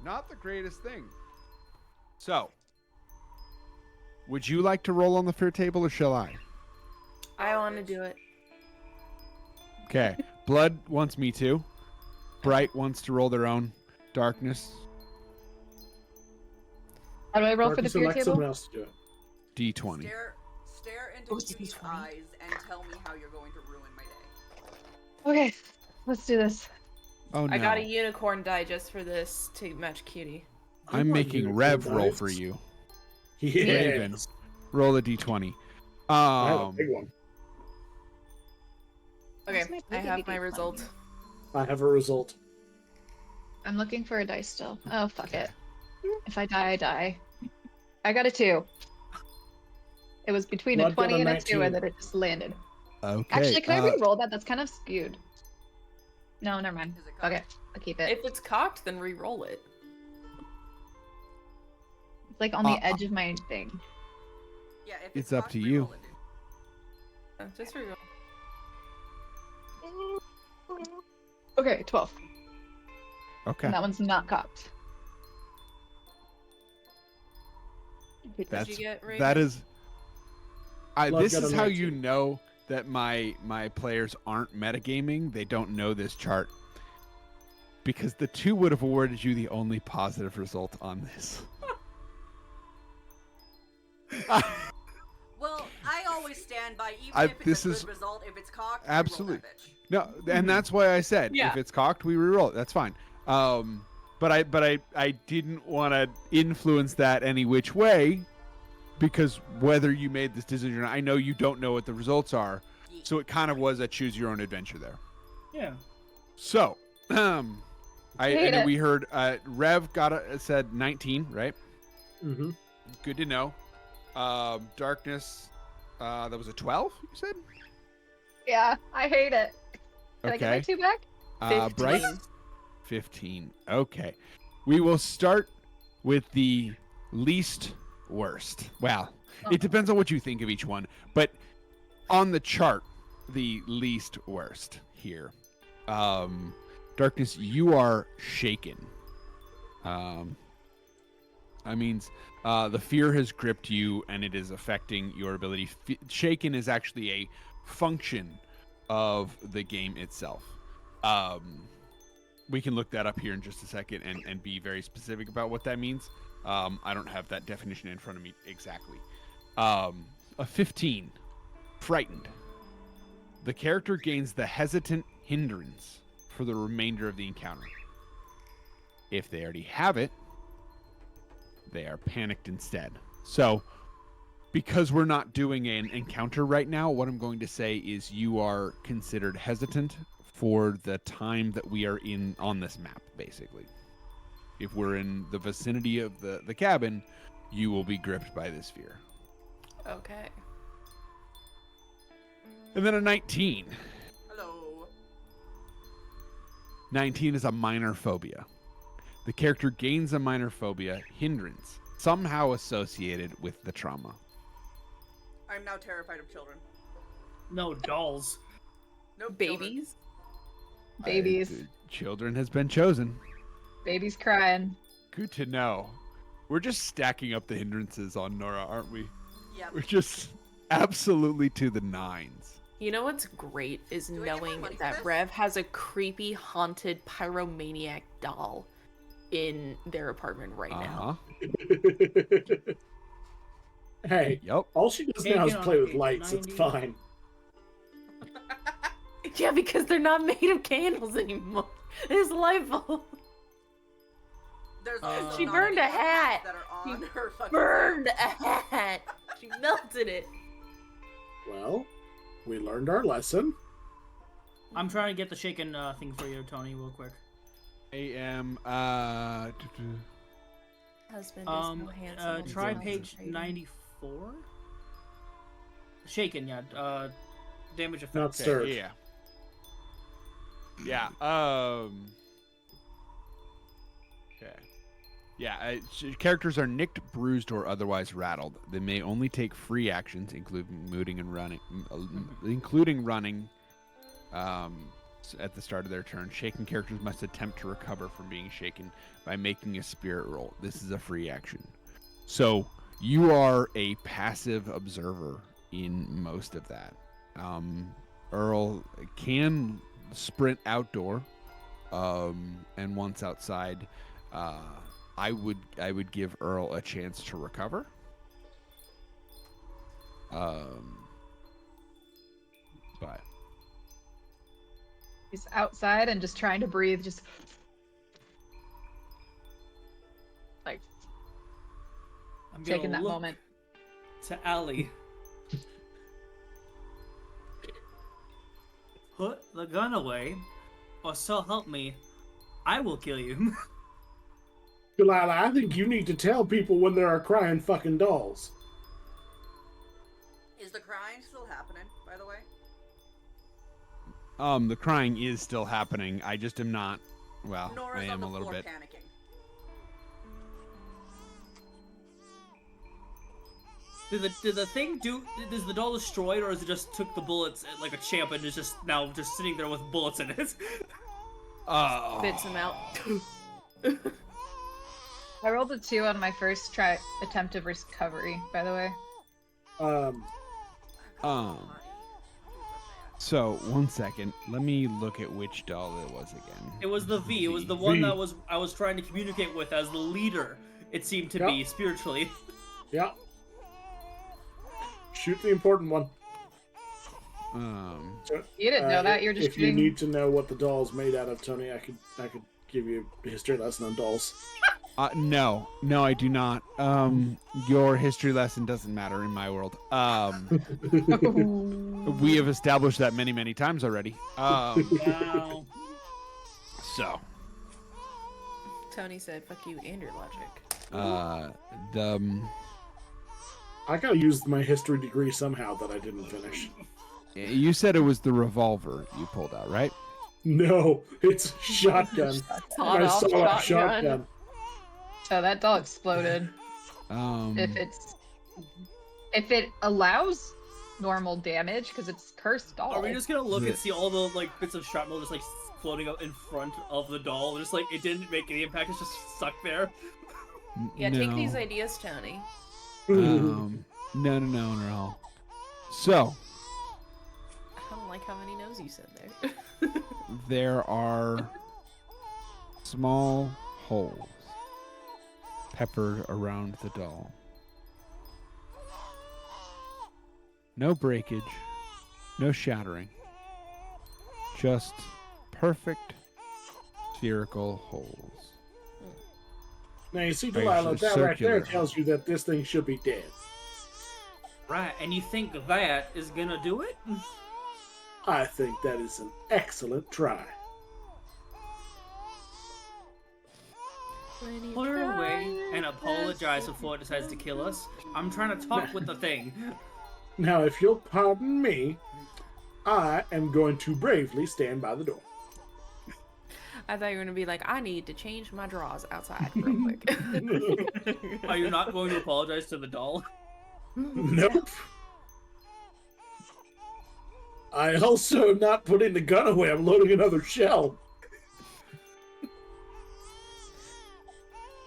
B: not the greatest thing. So, would you like to roll on the fear table or shall I?
D: I want to do it.
B: Okay. Blood wants me to. Bright wants to roll their own. Darkness.
F: How do I roll for the
A: Marcus,
F: fear
A: elect
F: table?
A: someone else to do it.
B: D20.
C: Stare into
D: What's
C: Kitty's
D: D20?
C: eyes and tell me how you're going to ruin my day.
F: Okay, let's do this.
B: Oh no.
D: I got a unicorn die just for this to match Cutie.
B: I'm
A: want
B: making
A: unicorn
B: Rev roll
A: dice.
B: for you.
A: Yes.
B: Raven. Roll a D20.
A: I have a big one.
D: Okay,
F: Where's my
D: I have
F: baby
D: my
F: D20?
D: result.
A: I have a result.
F: I'm looking for a dice still. Oh, fuck it. If I die, I die. I got a 2. It was between
A: Blood
F: a
A: got
F: 20
A: a
F: and a 2,
A: 19.
F: and then it just landed.
B: Okay.
F: Actually, can I re-roll that? That's kind of skewed. No, never mind.
C: Is it cocked?
F: Okay, I'll keep it.
D: If it's cocked, then re-roll it.
F: It's like on the edge of my thing.
C: Yeah, if
B: It's up
C: cocked,
B: to you.
C: re-roll it, dude.
D: Just re-roll.
F: Okay, 12.
B: Okay.
F: And that one's not cocked.
B: That's
D: Did you get Raven?
B: that is.
A: Blood
B: This
A: got a
B: is how you
A: 19.
B: know that my players aren't metagaming. They don't know this chart. Because the 2 would have awarded you the only positive result on this.
C: Well, I always stand by, even
B: I-
C: if it's
B: this
C: a
B: is-
C: good result, if it's cocked,
B: Absolutely.
C: re-roll that bitch.
B: No, and that's why I said
D: Yeah.
B: if it's cocked, we re-roll it. That's fine. But I didn't want to influence that any which way, because whether you made this decision or not, I know you don't know what the results are, so it kind of was a choose your own adventure there.
E: Yeah.
B: So, I
F: Hate
B: know
F: it.
B: we heard Rev said 19, right?
A: Mm-hmm.
B: Good to know. Darkness, that was a 12. You said
F: Yeah, I hate it. Can I get my
B: okay.
F: 2 back?
B: Bright
D: 15.
B: 15. Okay. We will start with the least worst. Well, it depends on what you think of each one, but on the chart, the least worst here. Darkness, you are shaken. That means the fear has gripped you and it is affecting your ability. Shaken is actually a function of the game itself. We can look that up here in just a second and be very specific about what that means. I don't have that definition in front of me exactly. A 15, frightened. The character gains the hesitant hindrance for the remainder of the encounter. If they already have it, they are panicked instead. So, because we're not doing an encounter right now, what I'm going to say is you are considered hesitant for the time that we are in on this map, basically. If we're in the vicinity of the cabin, you will be gripped by this fear.
D: Okay.
B: And then a 19.
C: Hello.
B: 19 is a minor phobia. The character gains a minor phobia, hindrance, somehow associated with the trauma.
C: I'm now terrified of children.
E: No, dolls.
C: No children.
D: Babies?
F: Babies.
B: Children has been chosen.
F: Babies crying.
B: Good to know. We're just stacking up the hindrances on Nora, aren't we?
C: Yeah.
B: We're just absolutely to the nines.
D: You know what's great is
C: Do I get my
D: knowing
C: money for
D: that
C: this?
D: Rev has a creepy haunted pyromaniac doll in their apartment right now.
A: Hey,
B: Yep.
A: all she does now is
E: Taken on
A: play with
E: page
A: lights.
E: 90.
A: It's fine.
D: Yeah, because they're not made of candles anymore. It's light bulb.
C: There's also
D: She
C: not
D: burned
C: any
D: a hat.
C: that are on her fucking
D: Burned a hat. She melted it.
A: Well, we learned our lesson.
E: I'm trying to get the shaken thing for you, Tony, real quick.
B: I am
D: Husband is no handsome.
E: Try
D: smells
E: page
D: great.
E: 94. shaken, yeah. Damage effect.
A: Not stirred.
B: Yeah. Yeah. Okay. Yeah. Characters are nicked, bruised, or otherwise rattled. They may only take free actions, including moving and running, including running. At the start of their turn, shaken characters must attempt to recover from being shaken by making a spirit roll. This is a free action. So you are a passive observer in most of that. Earl can sprint outdoor, and once outside, I would give Earl a chance to recover. But
F: He's outside and just trying to breathe, just like
E: I'm
F: taking
E: gonna
F: that
E: look
F: moment.
E: to Allie. Put the gun away, or so help me, I will kill you.
A: Delilah, I think you need to tell people when there are crying fucking dolls.
C: Is the crying still happening, by the way?
B: the crying is still happening. I just am not. Well,
C: Nora's
B: I
C: on
B: am
C: the
B: a little
C: floor
B: bit.
C: panicking.
E: Did the thing do? Is the doll destroyed, or is it just took the bullets like a champ and is just now just sitting there with bullets in it?
D: Spits him out.
F: I rolled a 2 on my first attempt of recovery, by the way.
B: So 1 second. Let me look at which doll it was again.
E: It was the V. It was the one that I was trying to communicate with as the leader. It seemed to be spiritually.
A: Yeah. Shoot the important one.
F: You didn't know that. You're just
A: if you need to know what the doll's made out of, Tony, I could give you a history lesson on dolls.
B: No, I do not. Your history lesson doesn't matter in my world. We have established that many times already.
E: Wow.
B: So.
D: Tony said, "Fuck you and your logic."
A: I gotta use my history degree somehow that I didn't finish.
B: You said it was the revolver you pulled out, right?
A: No, it's shotgun. My
D: Sawed-off
A: sawed-off
D: shotgun.
A: shotgun.
F: So that doll exploded. If it allows normal damage, because it's cursed doll.
E: Are we just gonna look and see all the like bits of shrapnel just like floating up in front of the doll? Just like it didn't make any impact. It's just stuck there.
D: Yeah, take these ideas, Tony.
B: No. So
D: I don't like how many no's you said there.
B: there are small holes peppered around the doll. No breakage, no shattering, just perfect spherical holes.
A: Now you see, Delilah, that right there tells you that this thing should be dead.
E: Right, and you think that is gonna do it?
A: I think that is an excellent try.
E: Put her away and apologize before it decides to kill us. I'm trying to talk with the thing.
A: Now, if you'll pardon me, I am going to bravely stand by the door.
D: I thought you were gonna be like, I need to change my drawers outside real quick.
E: Are you not going to apologize to the doll?
A: Nope. I also am not putting the gun away. I'm loading another shell.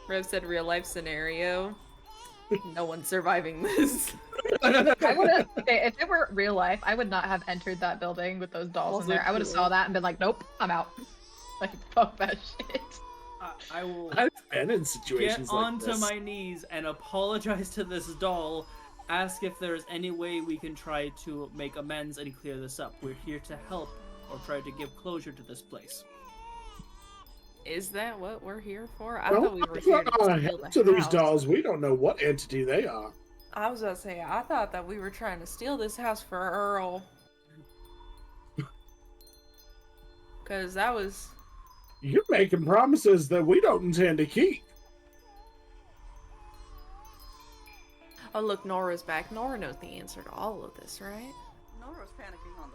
D: Rev said real life scenario. No one's surviving this.
F: I would have, if it were real life, I would not have entered that building with those dolls in there. I would have saw that and been like, nope, I'm out. Like, fuck that shit.
E: I will
A: I've been in situations
E: get
A: like
E: onto
A: this.
E: my knees and apologize to this doll. Ask if there's any way we can try to make amends and clear this up. We're here to help or try to give closure to this place.
D: Is that what we're here for? I
A: Well,
D: thought we were here to steal the
A: to these
D: house.
A: dolls, we don't know what entity they are.
D: I was gonna say, I thought that we were trying to steal this house for Earl. Because that was...
A: You're making promises that we don't intend to keep.
D: Oh, look, Nora's back. Nora knows the answer to all of this, right?
C: Nora's panicking on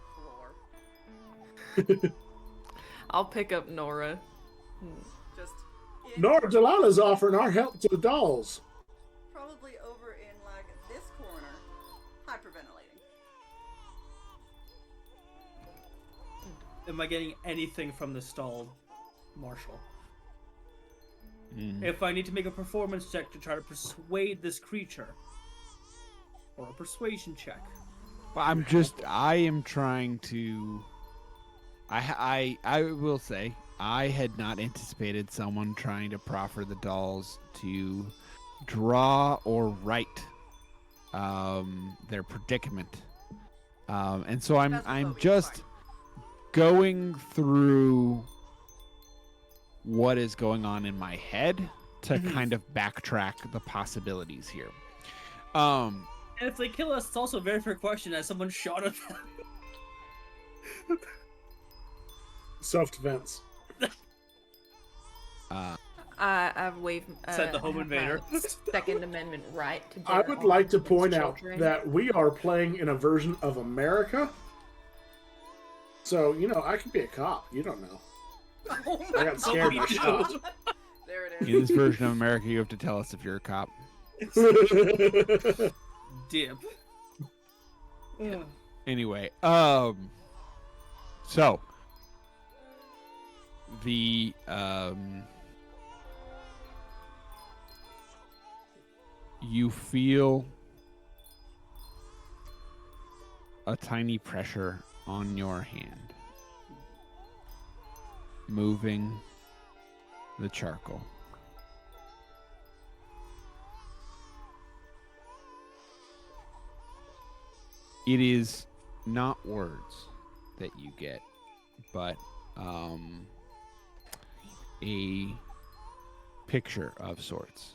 C: the floor.
D: I'll pick up Nora.
C: Just
A: Nora, Delilah's offering our help to the dolls.
C: probably over in like this corner, hyperventilating.
E: Am I getting anything from the stall, Marshall? If I need to make a performance check to try to persuade this creature, or a persuasion check.
B: I am trying to. I will say I had not anticipated someone trying to proffer the dolls to draw or write their predicament, and so I'm just going through what is going on in my head to kind of backtrack the possibilities here.
E: And if they kill us, it's also a very fair question as someone shot at them.
A: Self-defense.
D: I've waived.
E: Said the home
D: I have
E: invader.
D: my Second Amendment right to.
A: I would like to point out
D: children.
A: that we are playing in a version of America. So, I could be a cop. You don't know.
C: Oh
A: I got scared
E: God.
A: myself.
C: There it is.
B: In this version of America, you have to tell us if you're a cop.
E: Dip.
B: Yeah. Anyway, so the you feel a tiny pressure on your hand, moving the charcoal. It is not words that you get, but a picture of sorts.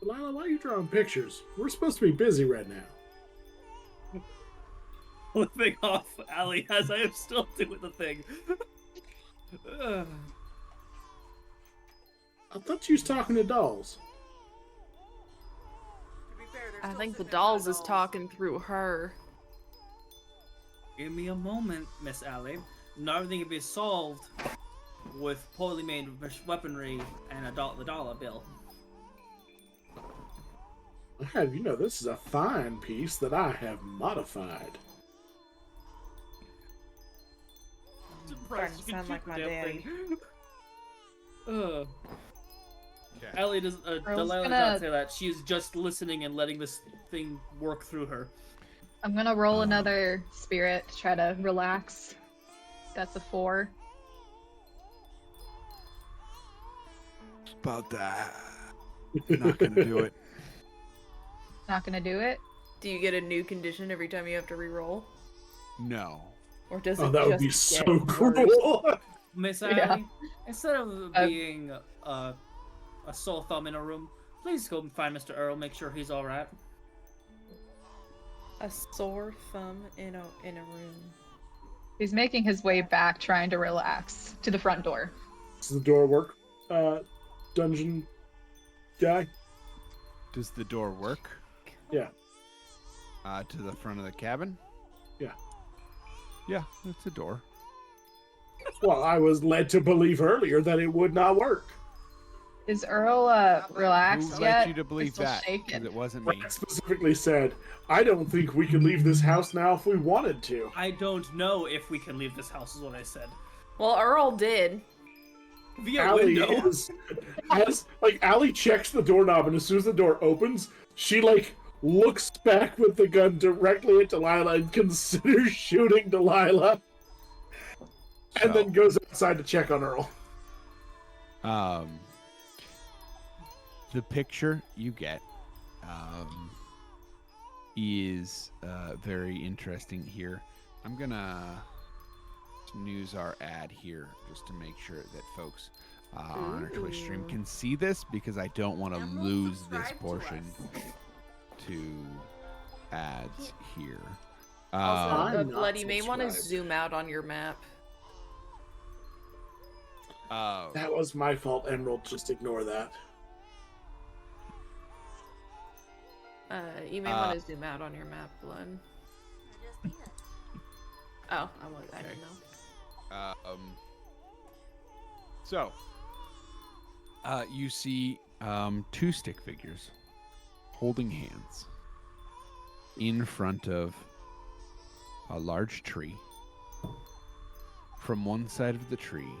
A: Lila, why are you drawing pictures? We're supposed to be busy right now.
E: Flipping off Allie as I am still doing the thing.
A: I thought you was talking to dolls.
C: To be fair, they're
D: I
C: still
D: think the
C: sitting in front
D: dolls
C: of
D: is talking through her.
E: Give me a moment, Miss Allie. Not everything can be solved with poorly made weaponry and the dollar bill.
A: I have you know this is a fine piece that I have modified.
D: Starting to sound like my daddy.
E: Ellie does. Delilah does not say that. She's just listening and letting this thing work through her.
F: I'm gonna roll another spirit to try to relax. That's a 4.
B: About that. Not gonna do it.
F: Not gonna do it.
D: Do you get a new condition every time you have to re-roll?
B: No.
D: Or does
A: Oh,
D: it
A: that would be
D: just
A: so
D: get worse?
A: cruel.
E: Miss Allie,
F: Yeah.
E: instead of being a sole thumb in a room, please go and find Mr. Earl. Make sure he's all right.
D: A sore thumb in a room.
F: He's making his way back, trying to relax to the front door.
A: Does the door work? Dungeon guy?
B: Does the door work?
A: Yeah.
B: To the front of the cabin?
A: Yeah.
B: Yeah, it's a door.
A: Well, I was led to believe earlier that it would not work.
F: Is Earl relaxed
B: Who
F: yet?
B: led you to
F: He's
B: believe
F: still
B: that? 'Cause
F: shaken.
B: it wasn't me.
A: Brett specifically said, I don't think we can leave this house now if we wanted to.
E: I don't know if we can leave this house, is what I said.
D: Well, Earl did.
E: Via
A: Allie
E: window.
A: Allie checks the doorknob, and as soon as the door opens, she looks back with the gun directly at Delilah and considers shooting Delilah, and then goes outside to check on Earl.
B: The picture you get is very interesting here. I'm gonna snooze our ad here just to make sure that folks on our Twitch stream can see this, because I don't want to
C: And will
B: lose
C: subscribe
B: this
C: to
B: portion
C: us.
B: to ads here.
D: Also,
A: I'm not
D: Blood, you may want to
A: subscribed.
D: zoom out on your map.
A: That was my fault, Emerald. Just ignore that.
D: You may want to zoom out on your map, Blood.
C: I just did.
D: Oh, I didn't know.
B: So, you see 2 stick figures holding hands in front of a large tree. From one side of the tree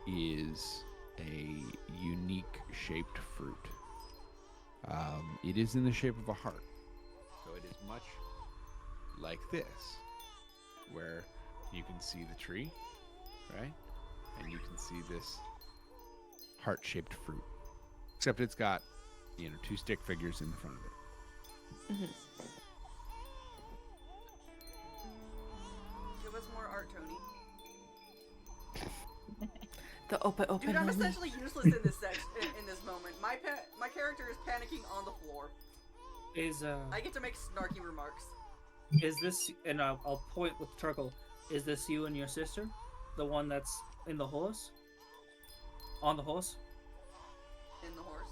B: is a unique shaped fruit. It is in the shape of a heart. So it is much like this, where you can see the tree, right? And you can see this heart-shaped fruit. Except it's got, 2 stick figures in the front of it.
D: Mm-hmm.
C: Give us more art, Tony.
D: The open.
C: Dude, I'm essentially useless in this in this moment. My character is panicking on the floor. I get to make snarky remarks.
E: Is this, and I'll point with the charcoal, is this you and your sister? The one that's in the horse? On the horse?
C: In the horse?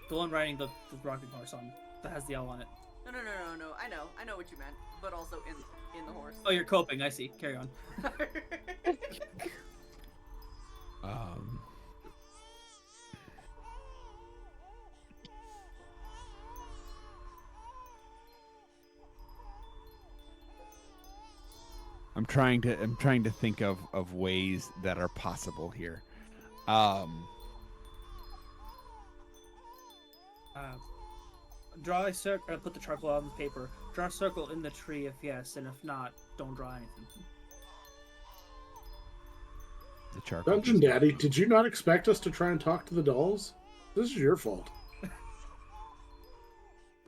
E: The one riding the rocking horse on, that has the L on it.
C: No. I know what you meant, but also in the horse.
E: Oh, you're coping, I see. Carry on.
B: I'm trying to think of ways that are possible here.
E: Draw a circle, put the charcoal on the paper. Draw a circle in the tree if yes, and if not, don't draw anything.
B: The charcoal.
A: Dungeon Daddy, did you not expect us to try and talk to the dolls? This is your fault.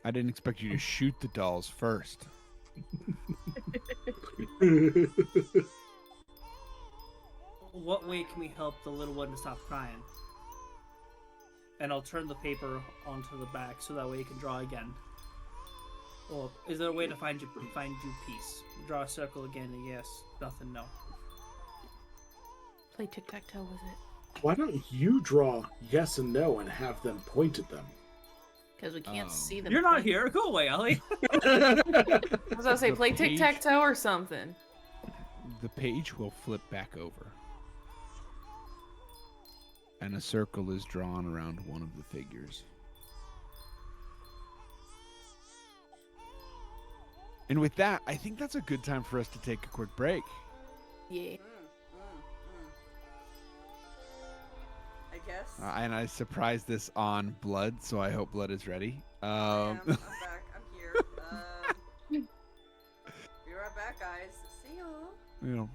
B: I didn't expect you to shoot the dolls first.
E: What way can we help the little one to stop crying? And I'll turn the paper onto the back so that way you can draw again. Or is there a way to find you peace? Draw a circle again, and yes, nothing, no.
D: Play tic-tac-toe with it.
A: Why don't you draw yes and no and have them point at them?
D: Because we can't see them.
E: You're not here. Go away, Ellie.
D: I was gonna say,
B: The
D: play
B: page-
D: tic-tac-toe or something.
B: The page will flip back over. And a circle is drawn around one of the figures. And with that, I think that's a good time for us to take a quick break.
D: Yeah.
C: I guess.
B: And I surprised this on Blood, so I hope Blood is ready.
C: I'm back. I'm here. Be right back, guys. See y'all.
B: You know,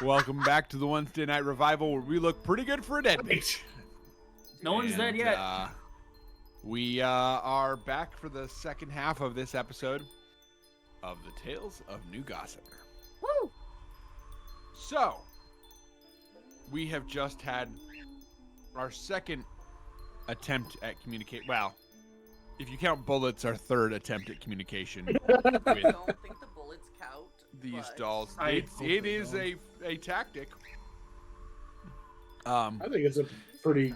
B: Welcome back to the Wednesday Night Revival, where we look pretty good for a deadbeat.
E: No one's dead yet.
B: We are back for the second half of this episode of the Tales of New Gossamer.
D: Woo!
B: So, we have just had our second attempt at communicate. Well, if you count bullets, our third attempt at communication with
C: I don't think the bullets count.
B: these
C: but-
B: dolls.
E: I
B: It is a tactic.
A: I think it's a pretty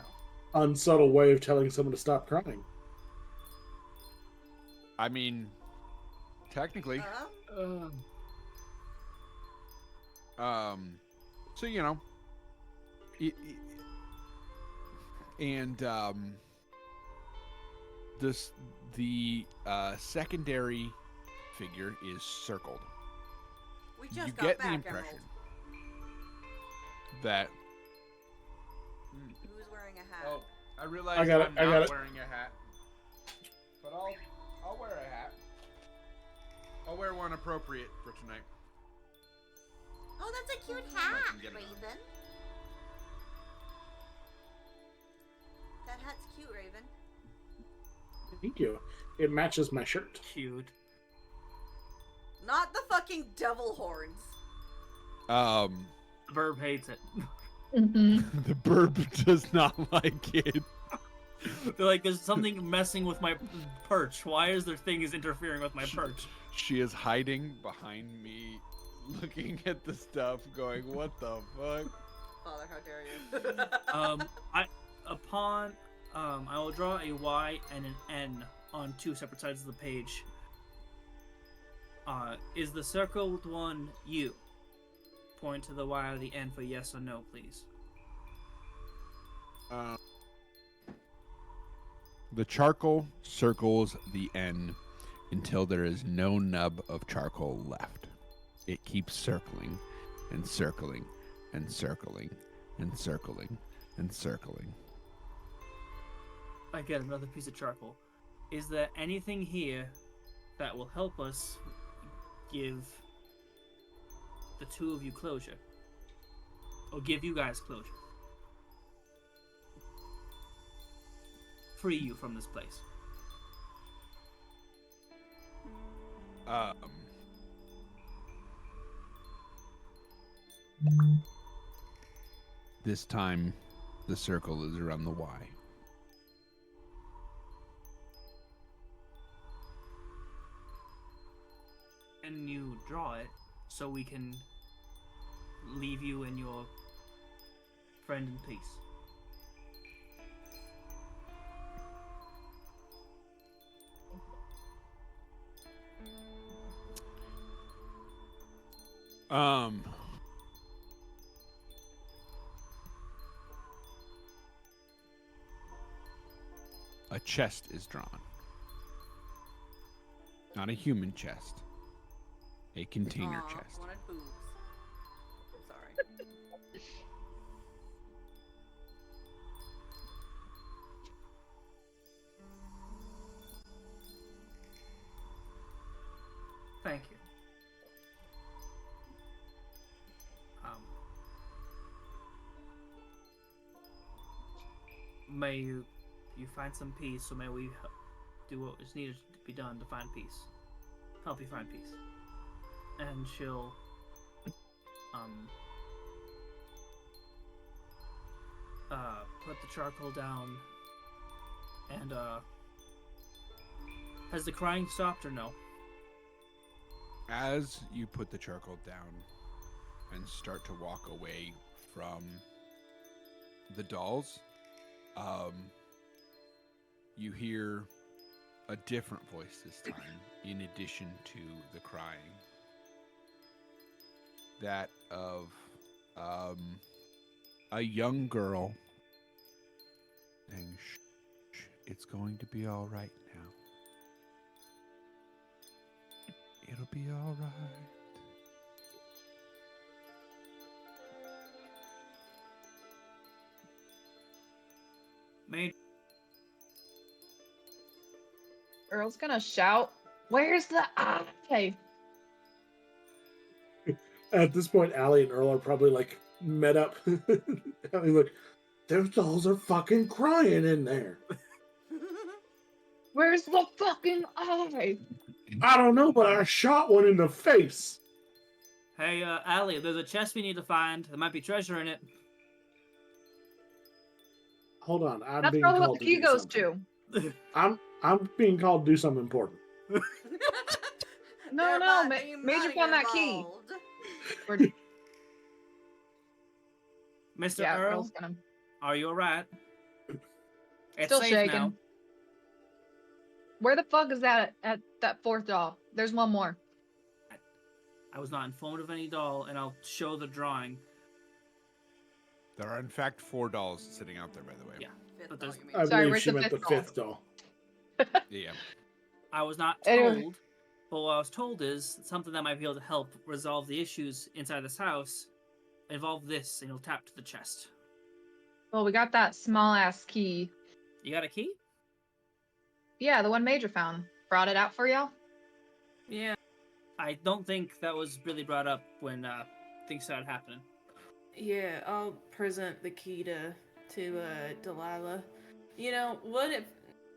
A: unsubtle way of telling someone to stop crying.
B: I mean, technically. So you know, the secondary figure is circled.
C: We
B: You
C: just
B: get
C: got
B: the
C: back,
B: impression
C: Emerald.
B: that.
C: Who's wearing a hat?
B: Oh, I realize
A: I got it,
B: I'm
A: I got
B: not
A: it.
B: wearing a hat, but I'll wear a hat. I'll wear one appropriate for tonight.
G: Oh, that's a cute
B: I
G: hat,
B: can get it on.
G: Raven.
C: That hat's cute, Raven.
A: Thank you. It matches my shirt.
E: Cute.
C: Not the fucking devil horns.
E: The Burb hates it.
B: The burb does not like it.
E: They're like, there's something messing with my perch. Why is there things interfering with my perch?
B: She is hiding behind me, looking at the stuff, going, "What the fuck?"
C: Father, how dare you?
E: I will draw a Y and an N on two separate sides of the page. Is the circled one you? Point to the Y or the N for yes or no, please.
B: The charcoal circles the N until there is no nub of charcoal left. It keeps circling and circling and circling and circling and circling.
E: I get another piece of charcoal. Is there anything here that will help us give the two of you closure? Or give you guys closure? Free you from this place.
B: This time, the circle is around the Y.
E: And you draw it so we can leave you and your friend in peace.
B: A chest is drawn. Not a human chest. A container
C: Aw,
B: chest.
C: Wanted boobs. I'm sorry.
E: Thank you. May you find some peace, or may we do what is needed to be done to find peace. Help you find peace. And she'll put the charcoal down and has the crying stopped or no?
B: As you put the charcoal down and start to walk away from the dolls, you hear a different voice this time, in addition to the crying. That of a young girl saying, "Shh, it's going to be all right now. It'll be all right."
E: May
F: Earl's gonna shout, "Where's the eye?"
A: At this point, Allie and Earl are probably like met up. I mean, look, those dolls are fucking crying in there.
F: Where's the fucking eye?
A: I don't know, but I shot one in the face.
E: Hey, Allie, there's a chest we need to find. There might be treasure in it.
A: Hold on, I'm
F: That's
A: being
F: probably what
A: called
F: the
A: to
F: key
A: do
F: goes
A: something.
F: to.
A: I'm being called to do something important.
F: No, Major found that key.
E: Mr.
F: Yeah,
E: Earl,
F: Earl's gonna...
E: are you alright? It's
F: Still
E: safe
F: shaking.
E: now.
F: Where the fuck is that at that fourth doll? There's one more.
E: I was not informed of any doll, and I'll show the drawing.
B: There are, in fact, 4 dolls sitting out there, by the way.
E: Yeah, but
C: doll,
E: there's...
C: you mean.
A: I
F: Sorry,
A: believe
F: where's
A: she
F: the
A: meant the
F: fifth doll?
A: fifth doll.
B: Yeah.
E: I was not
F: Anyway.
E: told, but what I was told is something that might be able to help resolve the issues inside this house. Involve this, and you'll tap to the chest.
F: Well, we got that small ass key.
E: You got a key?
F: Yeah, the one Major found. Brought it out for y'all?
E: Yeah. I don't think that was really brought up when things started happening.
D: Yeah, I'll present the key to Delilah. You know, what if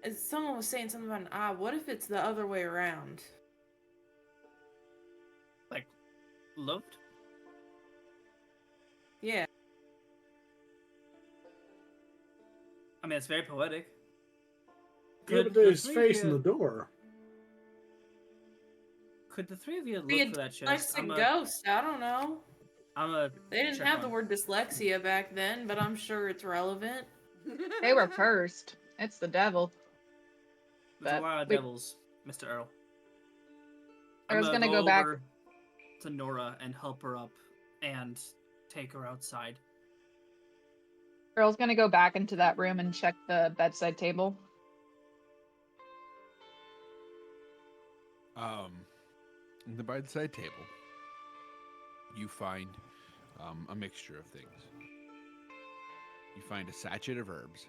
D: as someone was saying something about an eye? What if it's the other way around?
E: Like, loved?
D: Yeah.
E: I mean, it's very poetic.
A: Yeah, but there's face in the door.
E: Could the three of you
D: Be a
E: look for that chest?
D: dyslexic ghost. I don't know. They didn't have the word dyslexia back then, but I'm sure it's relevant.
F: They were cursed. It's the devil.
E: There's a lot of devils, Mr. Earl.
F: I was gonna
E: go
F: go back
E: over to Nora and help her up and take her outside.
F: Earl's gonna go back into that room and check the bedside table.
B: In the bedside table, you find a mixture of things. You find a sachet of herbs,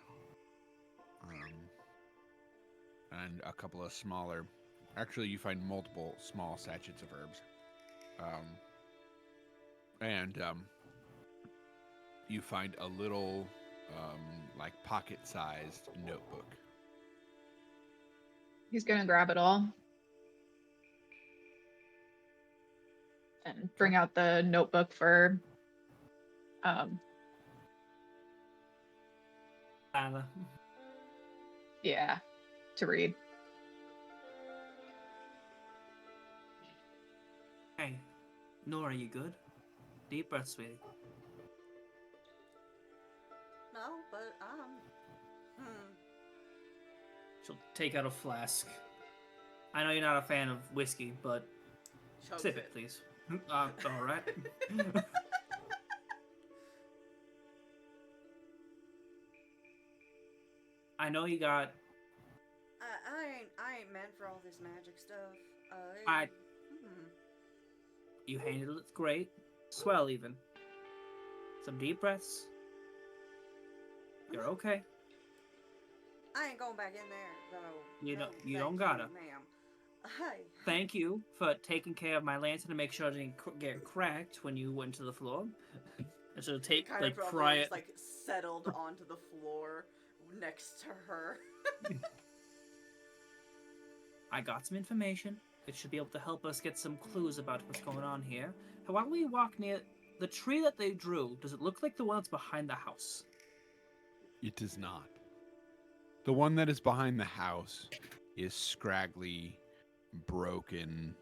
B: and a couple of smaller. Actually, you find multiple small sachets of herbs, and you find a little, like pocket-sized notebook.
F: He's gonna grab it all. And bring out the notebook for
E: Anna.
F: Yeah, to read.
E: Hey, Nora, you good? Deep breath, sweetie.
C: No, but
E: She'll take out a flask. I know you're not a fan of whiskey, but sip it, please. All right. I know you got.
C: I ain't meant for all this magic stuff.
E: You handled it great. Swell, even. Some deep breaths. You're okay.
C: I ain't going back in there, though.
E: You don't gotta.
C: Ma'am. Hi.
E: Thank you for taking care of my lantern to make sure it didn't get cracked when you went to the floor. And so take
C: kind
E: like
C: of
E: pry it.
C: Just, like settled onto the floor next to her.
E: I got some information. It should be able to help us get some clues about what's going on here. While we walk near the tree that they drew, does it look like the one that's behind the house?
B: It does not. The one that is behind the house is scraggly, broken.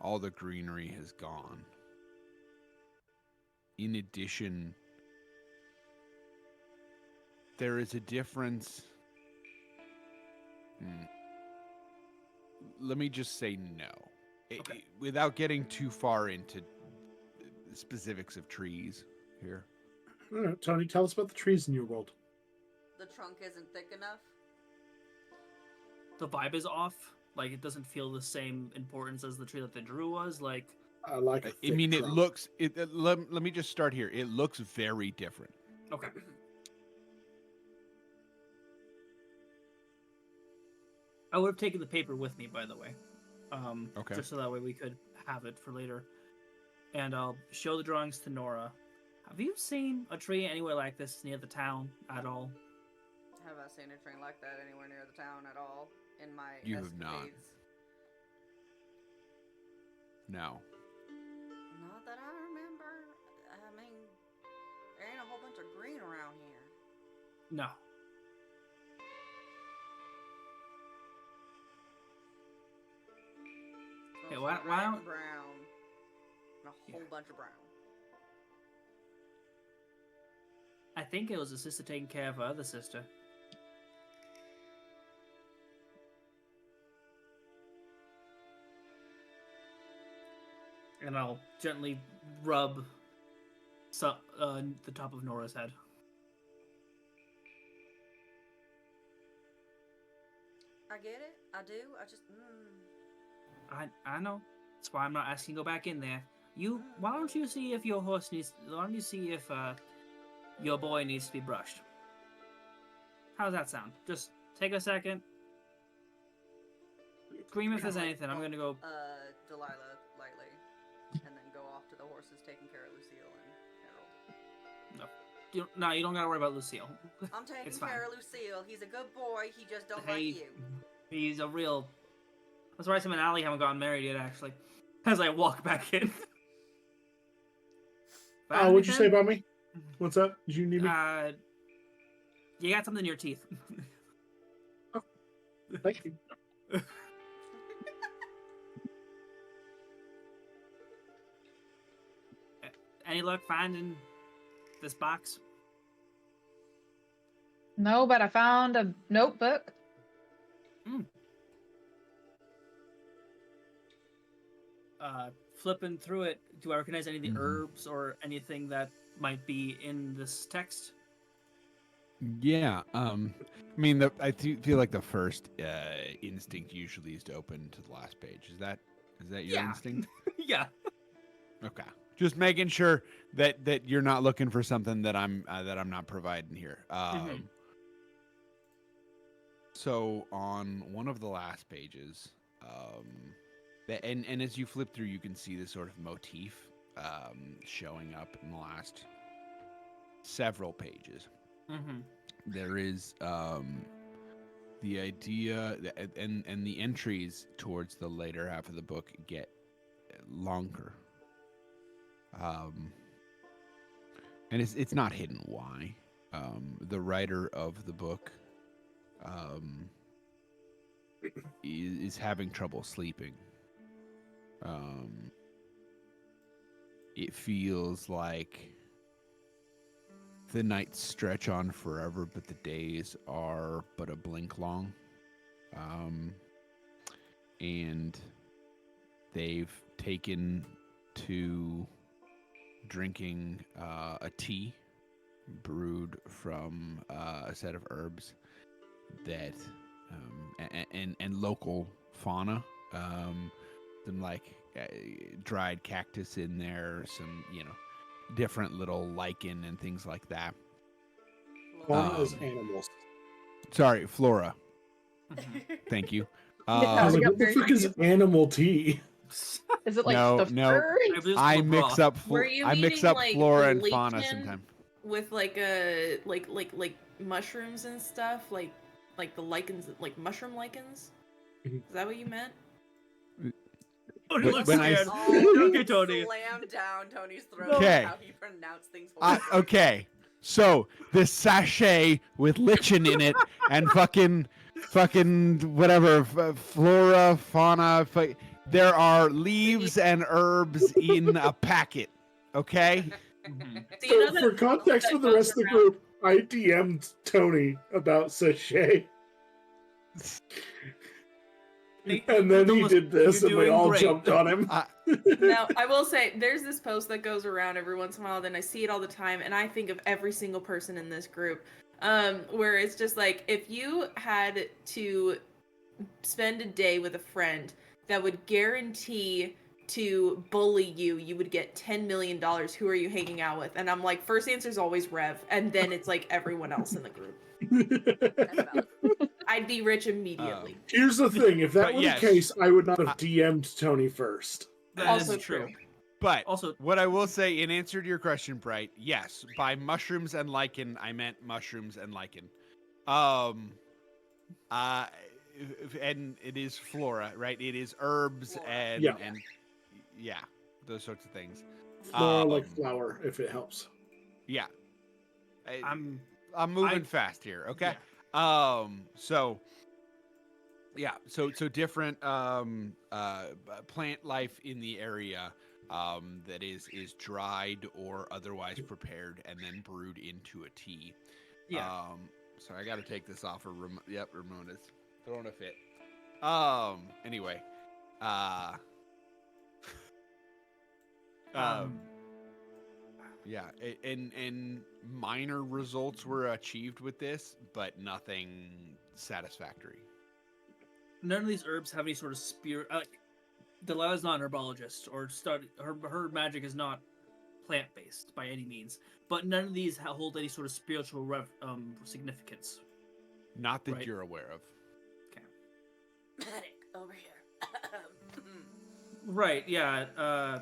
B: All the greenery has gone. In addition, there is a difference. Let me just say no.
E: Okay.
B: Without getting too far into specifics of trees here.
A: All right, Tony, tell us about the trees in your world.
C: The trunk isn't thick enough.
E: The vibe is off. Like, it doesn't feel the same importance as the tree that they drew was. Like,
A: I like.
B: I mean, it looks. Let me just start here. It looks very different.
E: okay. I would have taken the paper with me, by the way.
B: Okay.
E: Just so that way we could have it for later. and I'll show the drawings to Nora. Have you seen a tree anywhere like this near the town at all?
C: Have I seen a train like that anywhere near the town at all in my
B: You have
C: escapades?
B: not. No.
C: Not that I remember. I mean, there ain't a whole bunch of green around here.
E: No.
C: Smells
E: Hey, why
C: like red
E: don't...
C: and brown. And a whole bunch of brown.
E: I think it was a sister taking care of her other sister. And I'll gently rub the top of Nora's head.
C: I get it. I do. I just.
E: I know. That's why I'm not asking you to go back in there. Why don't you see if your horse needs... Why don't you see if your boy needs to be brushed? How's that sound? Just take a second. Scream if there's anything. I'm gonna go...
C: Delilah lightly. And then go off to the horses taking care of Lucille and Harold.
E: No, you don't gotta worry about Lucille.
C: I'm taking
E: It's fine.
C: care of Lucille. He's a good boy. He just don't
E: Hey,
C: like you.
E: he's a real... I'm surprised him and Allie haven't gotten married yet, actually. As I walk back in.
A: What'd you say about me? What's up? Did you need me?
E: You got something in your teeth.
A: Thank you.
E: Any luck finding this box?
F: No, but I found a notebook.
E: Flipping through it, do I recognize any of the herbs or anything that might be in this text?
B: Yeah. I mean, feel like the first instinct usually is to open to the last page. Is that your instinct?
E: Yeah.
B: Okay. Just making sure that you're not looking for something that I'm not providing here. So on one of the last pages, and as you flip through, you can see this sort of motif showing up in the last several pages. There is the idea and the entries towards the later half of the book get longer. And it's not hidden why. The writer of the book is having trouble sleeping. It feels like the nights stretch on forever, but the days are but a blink long. And they've taken to drinking a tea brewed from a set of herbs that and local fauna, some like dried cactus in there, some different little lichen and things like that.
A: Fauna is animals.
B: Sorry, flora. Thank you.
A: I was like, what the fuck is animal tea?
F: Is it like
B: No,
F: the
B: no.
F: fur?
B: I mix up
D: like,
B: flora and
D: lichen
B: fauna sometimes.
D: with like mushrooms and stuff, like the lichens, like mushroom lichens. Is that what you meant?
E: Tony looks
B: When I-
E: scared.
C: Oh,
E: Okay, Tony.
C: Slam down Tony's throat.
B: Okay.
C: How he pronounced things horribly.
B: Okay, so this sachet with lichen in it and fucking whatever, flora, fauna. There are leaves and herbs in a packet. Okay.
A: So for context for the rest of the group, I DM'd Tony about sachet. And then he did this, and we all jumped on him.
D: Now, I will say, there's this post that goes around every once in a while, then I see it all the time, and I think of every single person in this group, where it's just like, if you had to spend a day with a friend that would guarantee to bully you, you would get $10 million. Who are you hanging out with? And I'm like, first answer is always Rev, and then it's like everyone else in the group. I'd be rich immediately.
A: Here's the thing: if that
B: But
A: were
B: yes.
A: the case, I would not have DM'd Tony first.
E: That
D: Also
E: is true.
B: But
E: Also,
B: what I will say in answer to your question, Bright, yes, by mushrooms and lichen, I meant mushrooms and lichen. And it is flora, right? It is herbs
C: Flora.
B: and
A: Yeah.
B: yeah, those sorts of things.
A: Flora like flower, if it helps.
B: Yeah.
E: I'm
B: I'm moving fast here, okay?
E: Yeah.
B: So different plant life in the area that is dried or otherwise prepared and then brewed into a tea.
E: Yeah.
B: So I got to take this off of Ramona's throwing a fit. Anyway, yeah, and minor results were achieved with this, but nothing satisfactory.
E: None of these herbs have any sort of spirit. Delilah's not an herbologist, or her magic is not plant based by any means. But none of these hold any sort of spiritual significance.
B: Not that
E: Right.
B: you're aware of.
E: Okay.
C: Medic over here.
E: Right. Yeah.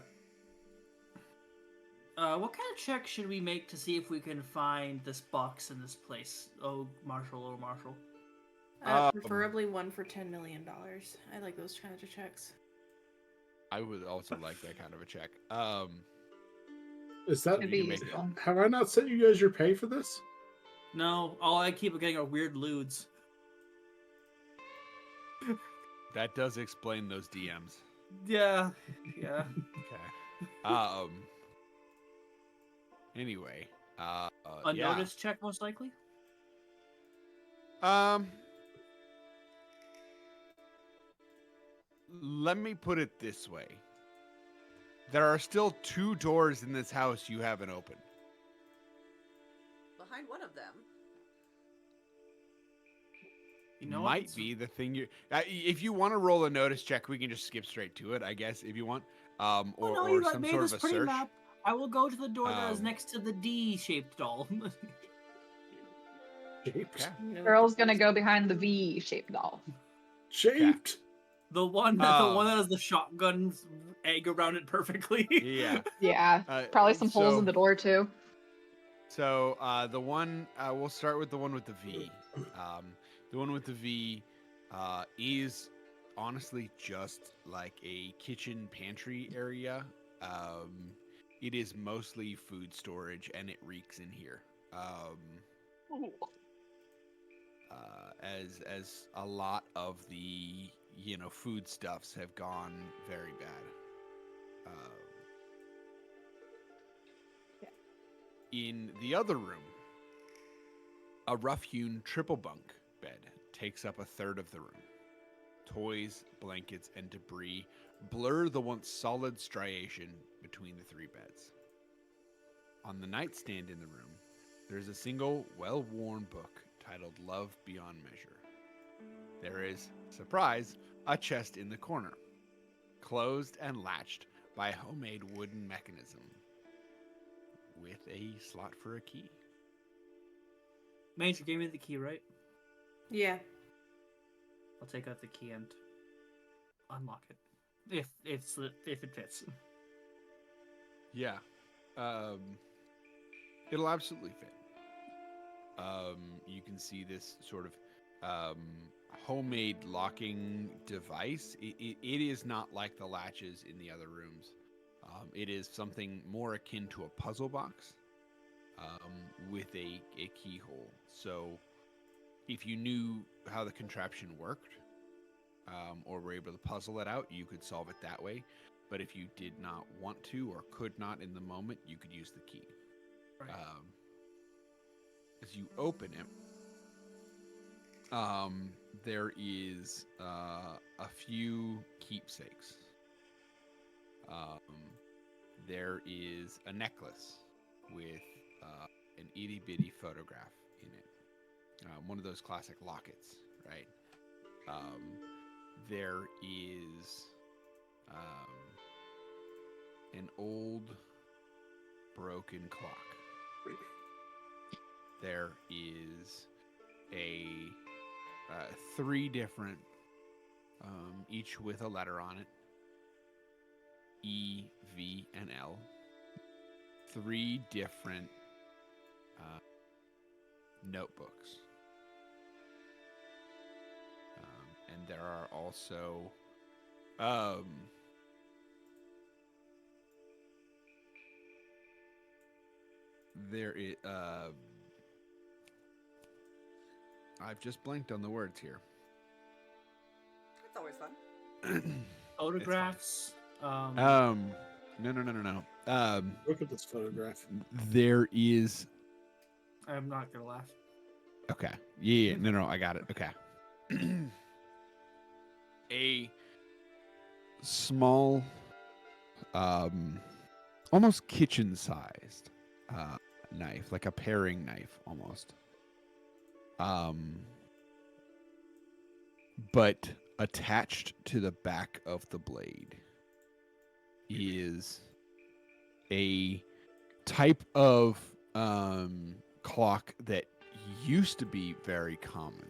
E: What kind of check should we make to see if we can find this box in this place? Oh, Marshall.
D: Preferably one for $10 million. I like those kinds of checks.
B: I would also like that kind of a check.
A: Is that?
F: It'd be useful.
A: Have I not sent you guys your pay for this?
E: No, all I keep getting are weird lewds.
B: That does explain those DMs.
E: Yeah.
B: Okay. Anyway.
E: A notice check, most likely.
B: Let me put it this way. There are still 2 doors in this house you haven't opened.
C: Behind one of them.
E: You know
B: Might be the thing you. If you want to roll a notice check, we can just skip straight to it, I guess, if you want. Or some sort of a search.
E: Map. I will go to the door that is next to the D-shaped doll.
A: Shaped.
B: Okay.
D: No.
F: Girl's gonna go behind the V-shaped doll.
A: Shaped.
E: The one that has the shotgun egg around it perfectly.
B: Yeah.
F: Yeah, probably some holes in the door too.
B: So the one we'll start with the one with the V. The one with the V is honestly just like a kitchen pantry area. It is mostly food storage, and it reeks in here. As a lot of the foodstuffs have gone very bad. In the other room, a rough-hewn triple bunk bed takes up a third of the room. Toys, blankets, and debris blur the once solid striation between the 3 beds. On the nightstand in the room, there's a single well-worn book titled Love Beyond Measure. There is, surprise, a chest in the corner, closed and latched by a homemade wooden mechanism with a slot for a key.
E: Major gave me the key, right?
D: Yeah.
E: I'll take out the key and unlock it. If it fits.
B: Yeah. It'll absolutely fit. You can see this sort of homemade locking device. It is not like the latches in the other rooms. It is something more akin to a puzzle box with a keyhole. So if you knew how the contraption worked or were able to puzzle it out, you could solve it that way. But if you did not want to or could not in the moment, you could use the key.
E: Right.
B: As you open it, there is a few keepsakes. There is a necklace with an itty bitty photograph in it. One of those classic lockets, right? There is an old broken clock. There is a 3 different, each with a letter on it, E, V, and L. 3 different notebooks. And there are also there is I've just blanked on the words here.
C: It's always fun.
E: Photographs.
B: No.
A: Look at this photograph.
B: There is.
E: I'm not gonna laugh.
B: Okay. Yeah. No. I got it. Okay. A small, almost kitchen-sized knife, like a paring knife, almost. But attached to the back of the blade is a type of clock that used to be very common.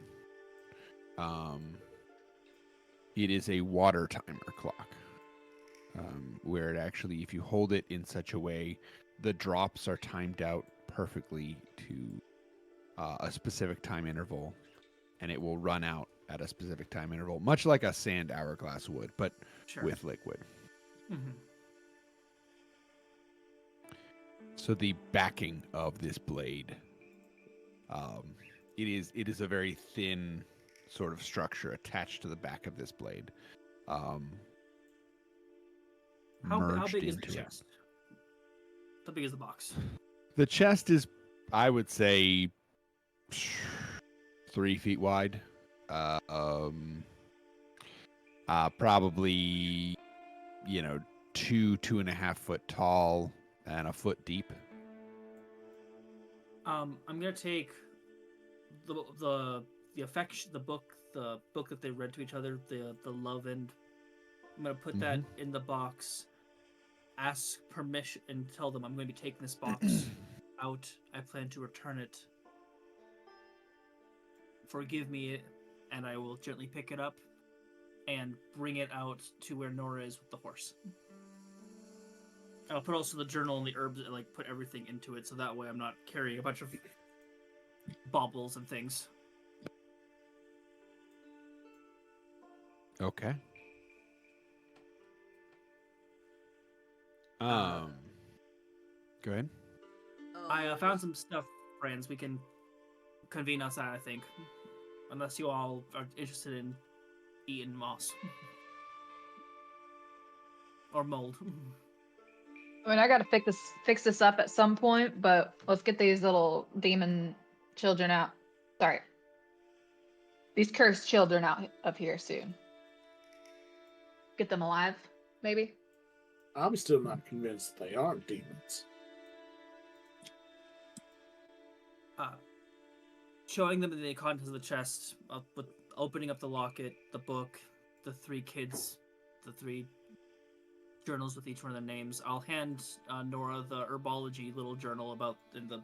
B: It is a water timer clock, where it actually, if you hold it in such a way, the drops are timed out perfectly to a specific time interval, and it will run out at a specific time interval, much like a sand hourglass would, but with liquid.
E: Mm-hmm.
B: So the backing of this blade, it is a very thin sort of structure attached to the back of this blade.
E: How
B: Merged
E: big is the
B: into it.
E: chest? How big is the box?
B: The chest is, I would say, 3 feet wide. Probably, 2.5 foot tall, and a foot deep.
E: I'm gonna take the affection, the book that they read to each other, the love end. I'm gonna put that in the box. Ask permission and tell them I'm going to be taking this box out. I plan to return it. Forgive me, and I will gently pick it up and bring it out to where Nora is with the horse. I'll put also the journal and the herbs and put everything into it, so that way I'm not carrying a bunch of baubles and things.
B: Okay. Go ahead.
E: I found some stuff, friends. We can convene outside, I think. Unless you all are interested in eating moss. Or mold.
F: I mean, I gotta fix this up at some point, but let's get these little demon children out. Sorry. These cursed children out of here soon. Get them alive, maybe?
A: I'm still not convinced they aren't demons.
E: Showing them the contents of the chest, with opening up the locket, the book, the 3 kids, the 3 journals with each one of their names. I'll hand Nora the herbology little journal about the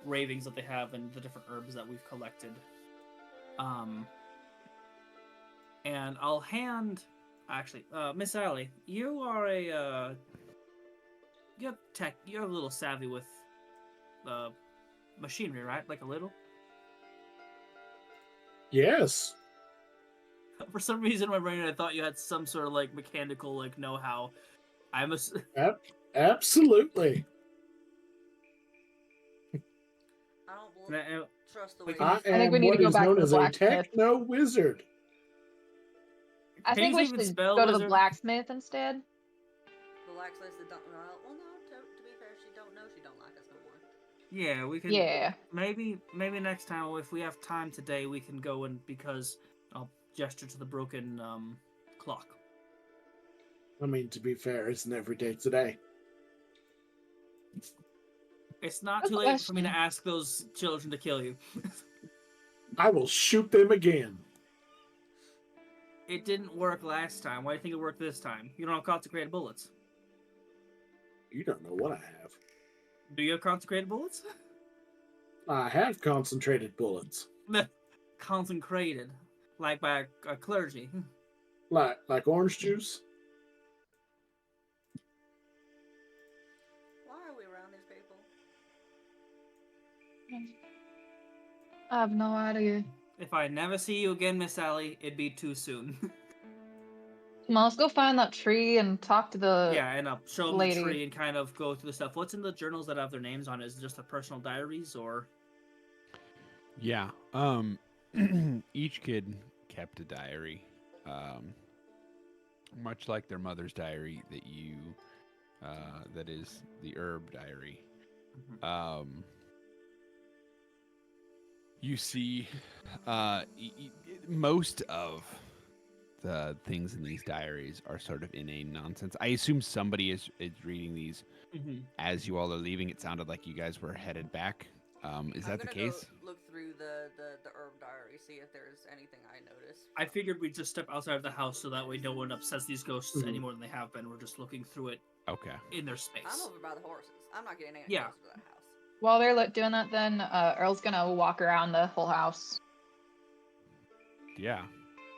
E: ravings that they have and the different herbs that we've collected. And I'll hand... Actually, Miss Allie, you are a... you're a little savvy with machinery, right? Like a little?
A: Yes.
E: For some reason in my brain I thought you had some sort of mechanical know-how. I'm a...
A: Absolutely.
C: I don't trust the way
A: I
F: think we
A: am
F: need to
A: what
F: go
A: is
F: back to
A: known
F: the
A: as a
F: blacksmith.
A: techno wizard.
F: I think we should go to the blacksmith instead.
C: The blacksmith that don't know. Well, no. To be fair, she don't know. She don't like us no more.
E: Yeah, we can.
F: Yeah.
E: Maybe next time, if we have time today, we can go and because I'll gesture to the broken clock.
A: I mean, to be fair, isn't every day today?
E: It's not too late for me to ask those children to kill you.
A: I will shoot them again.
E: It didn't work last time. Why do you think it worked this time? You don't have consecrated bullets.
A: You don't know what I have.
E: Do you have consecrated bullets?
A: I have concentrated bullets.
E: Consecrated, like by a clergy.
A: Like orange juice?
F: I have no idea.
E: If I never see you again, Miss Sally, it'd be too soon.
F: Come on, let's go find that tree and talk to the
E: Yeah, and show them
F: lady.
E: the tree and kind of go through the stuff. What's in the journals that have their names on it? Is it just the personal diaries, or?
B: Yeah. Each kid kept a diary, much like their mother's diary that is the herb diary. You see, most of the things in these diaries are sort of inane nonsense. I assume somebody is reading these as you all are leaving. It sounded like you guys were headed back. Is that the case?
C: Go look through the herb diary, see if there's anything I notice.
E: I figured we'd just step outside of the house so that way no one upsets these ghosts any more than they have been. We're just looking through it.
B: Okay.
E: In their space.
C: I'm over by the horses. I'm not getting any
E: Yeah.
C: closer to that house.
F: While they're doing that, then Earl's gonna walk around the whole house.
B: Yeah.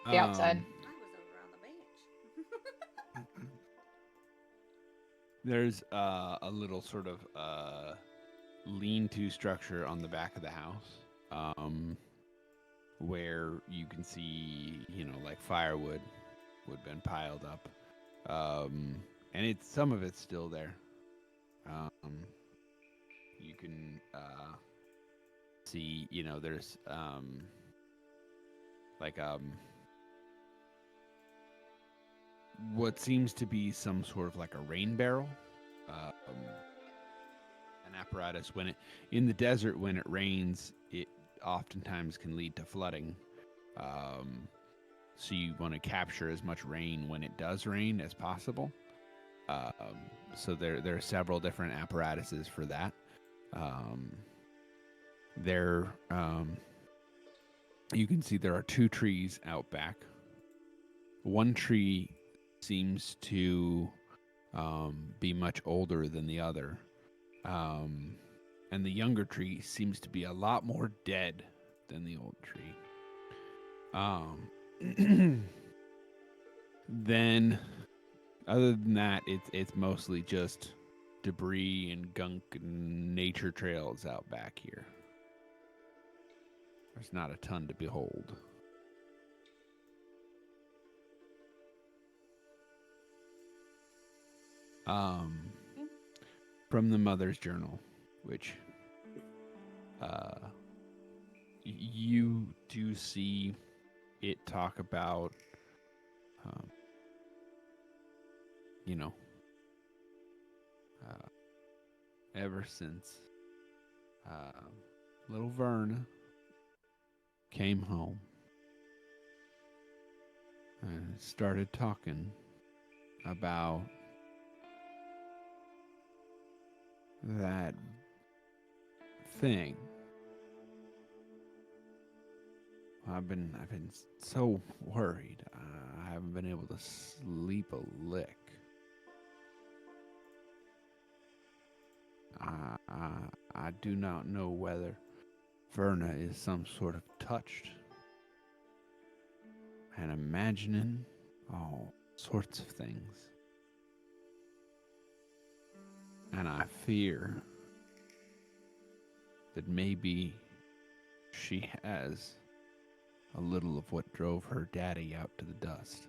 F: The outside.
C: I was over on the bench.
B: There's a little sort of lean-to structure on the back of the house, where you can see, like firewood would have been piled up, and some of it's still there. You can see, there's what seems to be some sort of like a rain barrel, an apparatus. In the desert, when it rains, it oftentimes can lead to flooding. So you want to capture as much rain when it does rain as possible. So there are several different apparatuses for that. You can see there are 2 trees out back. One tree seems to be much older than the other. And the younger tree seems to be a lot more dead than the old tree. Then, other than that, it's mostly just debris and gunk and nature trails out back here. There's not a ton to behold. From the mother's journal, which you do see it talk about, ever since little Verna came home and started talking about that thing. I've been so worried. I haven't been able to sleep a lick. I do not know whether Verna is some sort of touched and imagining all sorts of things. And I fear that maybe she has a little of what drove her daddy out to the dust.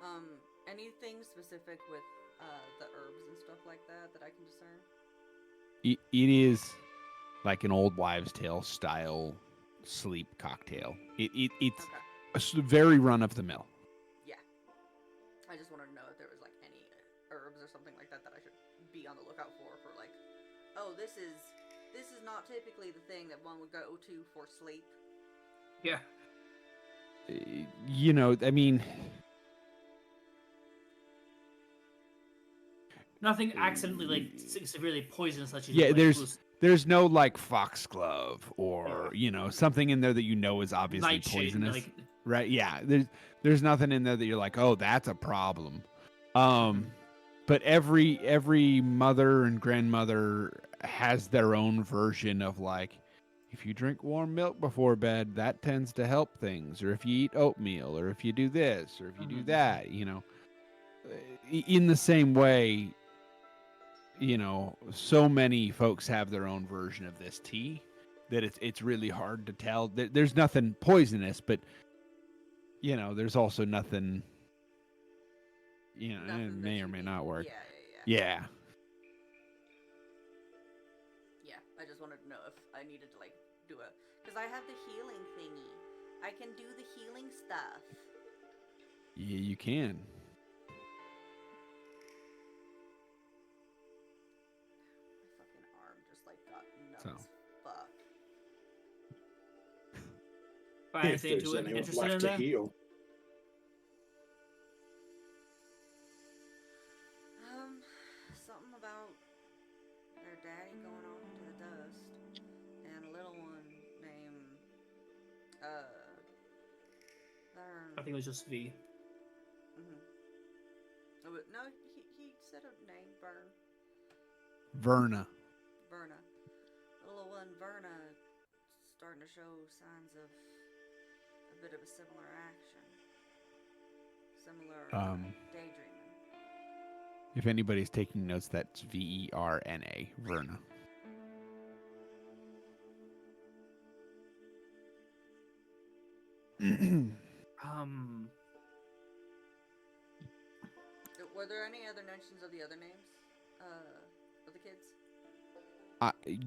C: Okay. Anything specific with the herbs and stuff like that I can discern?
B: It is like an old wives' tale style sleep cocktail. It's
C: Okay.
B: very run of the mill.
C: Yeah. I just wanted to know if there was like any herbs or something like that I should be on the lookout for like, oh, this is not typically the thing that one would go to for sleep.
E: Yeah.
B: I mean,
E: nothing accidentally like severely poisonous that you.
B: Yeah,
E: like,
B: there's no like foxglove or something in there that is obviously
E: nightshade,
B: poisonous,
E: like,
B: right? Yeah, there's nothing in there that you're like, oh, that's a problem. But every mother and grandmother has their own version of like, if you drink warm milk before bed, that tends to help things. Or if you eat oatmeal, or if you do this, or if you do that, in the same way, so many folks have their own version of this tea that it's really hard to tell. There's nothing poisonous, but there's also nothing. It
C: Nothing
B: may
C: that
B: or may
C: you
B: not
C: need.
B: work.
C: Yeah.
B: Yeah.
C: Yeah, I just wanted to know if I needed to do a, because I have the healing thingy. I can do the healing stuff.
B: Yeah, you can.
C: My fucking arm just got numb
B: So.
C: as fuck.
E: Find
A: If
E: anything
A: there's anyone
E: interested
A: left
E: in
A: to
E: there?
A: heal.
C: Something about their daddy going off into the dust, and a little one named
E: I think it was just V.
C: No, he said a name,
B: Verna.
C: Verna. The little one, Verna, starting to show signs of a bit of a similar action. Similar daydreaming.
B: If anybody's taking notes, that's Verna. Verna.
C: Were there any other mentions of the other names of the kids?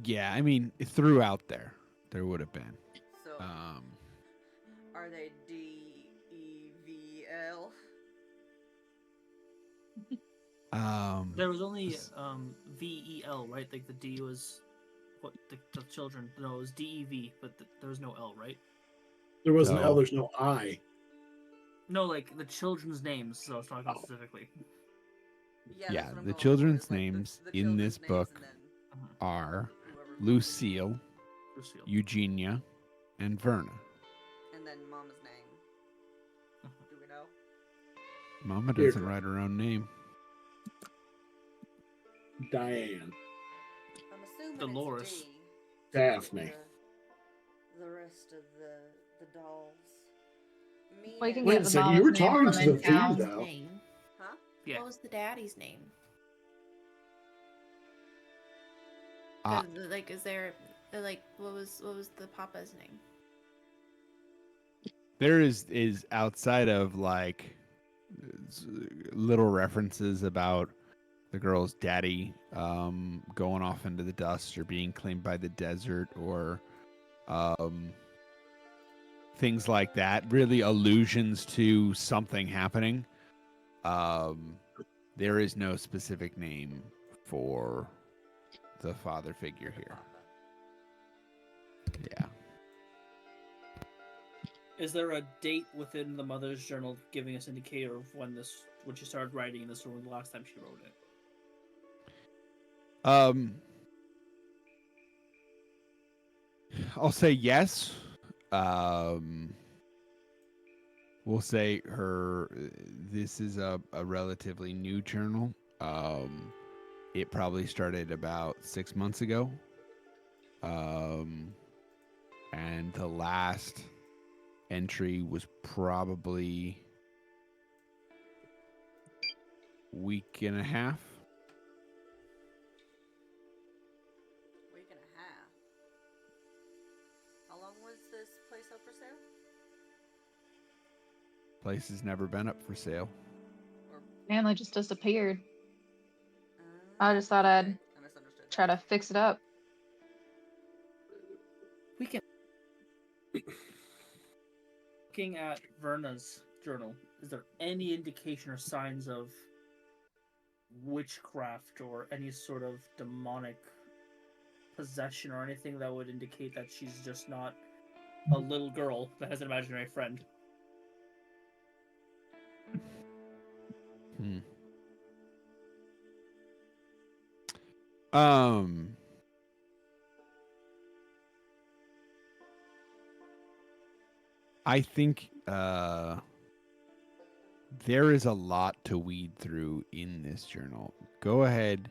B: Yeah, I mean, throughout there would have been.
C: So, are they DEVL?
E: There was only VEL, right? Like the D was what the children. No, it was DEV, but there was no L, right?
A: There was an
B: No.
A: L, there's no I.
E: No, like the children's names. So I was talking specifically.
C: Yeah,
B: Yeah,
C: that's what I'm
B: the
C: going
B: children's
C: for, is,
B: names
C: the
B: in this
C: children's names,
B: book
C: and then
B: are
C: whoever
B: Lucille,
E: Lucille.
B: Eugenia, and Verna.
C: and then Mama's name. Do we know?
B: Mama doesn't
A: Deirdre.
B: write her own name.
A: Diane.
C: I'm assuming
E: Dolores.
C: it's D.
A: Daphne.
C: The rest of the dolls.
F: We can
A: Wait
F: get
A: a
F: the
A: second, you
F: mom's
A: were
F: name
A: talking
F: from
A: to the
F: in town.
A: thief, though.
G: Name.
C: Huh?
E: Yeah.
G: What was the daddy's name?
B: Ah.
G: Is there what was the papa's name?
B: There is outside of little references about the girl's daddy going off into the dust or being claimed by the desert or things like that, really allusions to something happening. There is no specific name for the father figure here. Yeah.
E: Is there a date within the mother's journal giving us indicator of when she started writing this, or the last time she wrote it?
B: I'll say yes. We'll say this is a relatively new journal. It probably started about 6 months ago. And the last entry was probably week and a half.
C: Week and a half. How long was this place up for sale?
B: Place has never been up for sale.
F: Family just disappeared. I just thought I'd
C: I misunderstood.
F: try to fix it up.
E: We can. Looking at Verna's journal, is there any indication or signs of witchcraft or any sort of demonic possession or anything that would indicate that she's just not a little girl that has an imaginary friend?
B: I think there is a lot to weed through in this journal. Go ahead.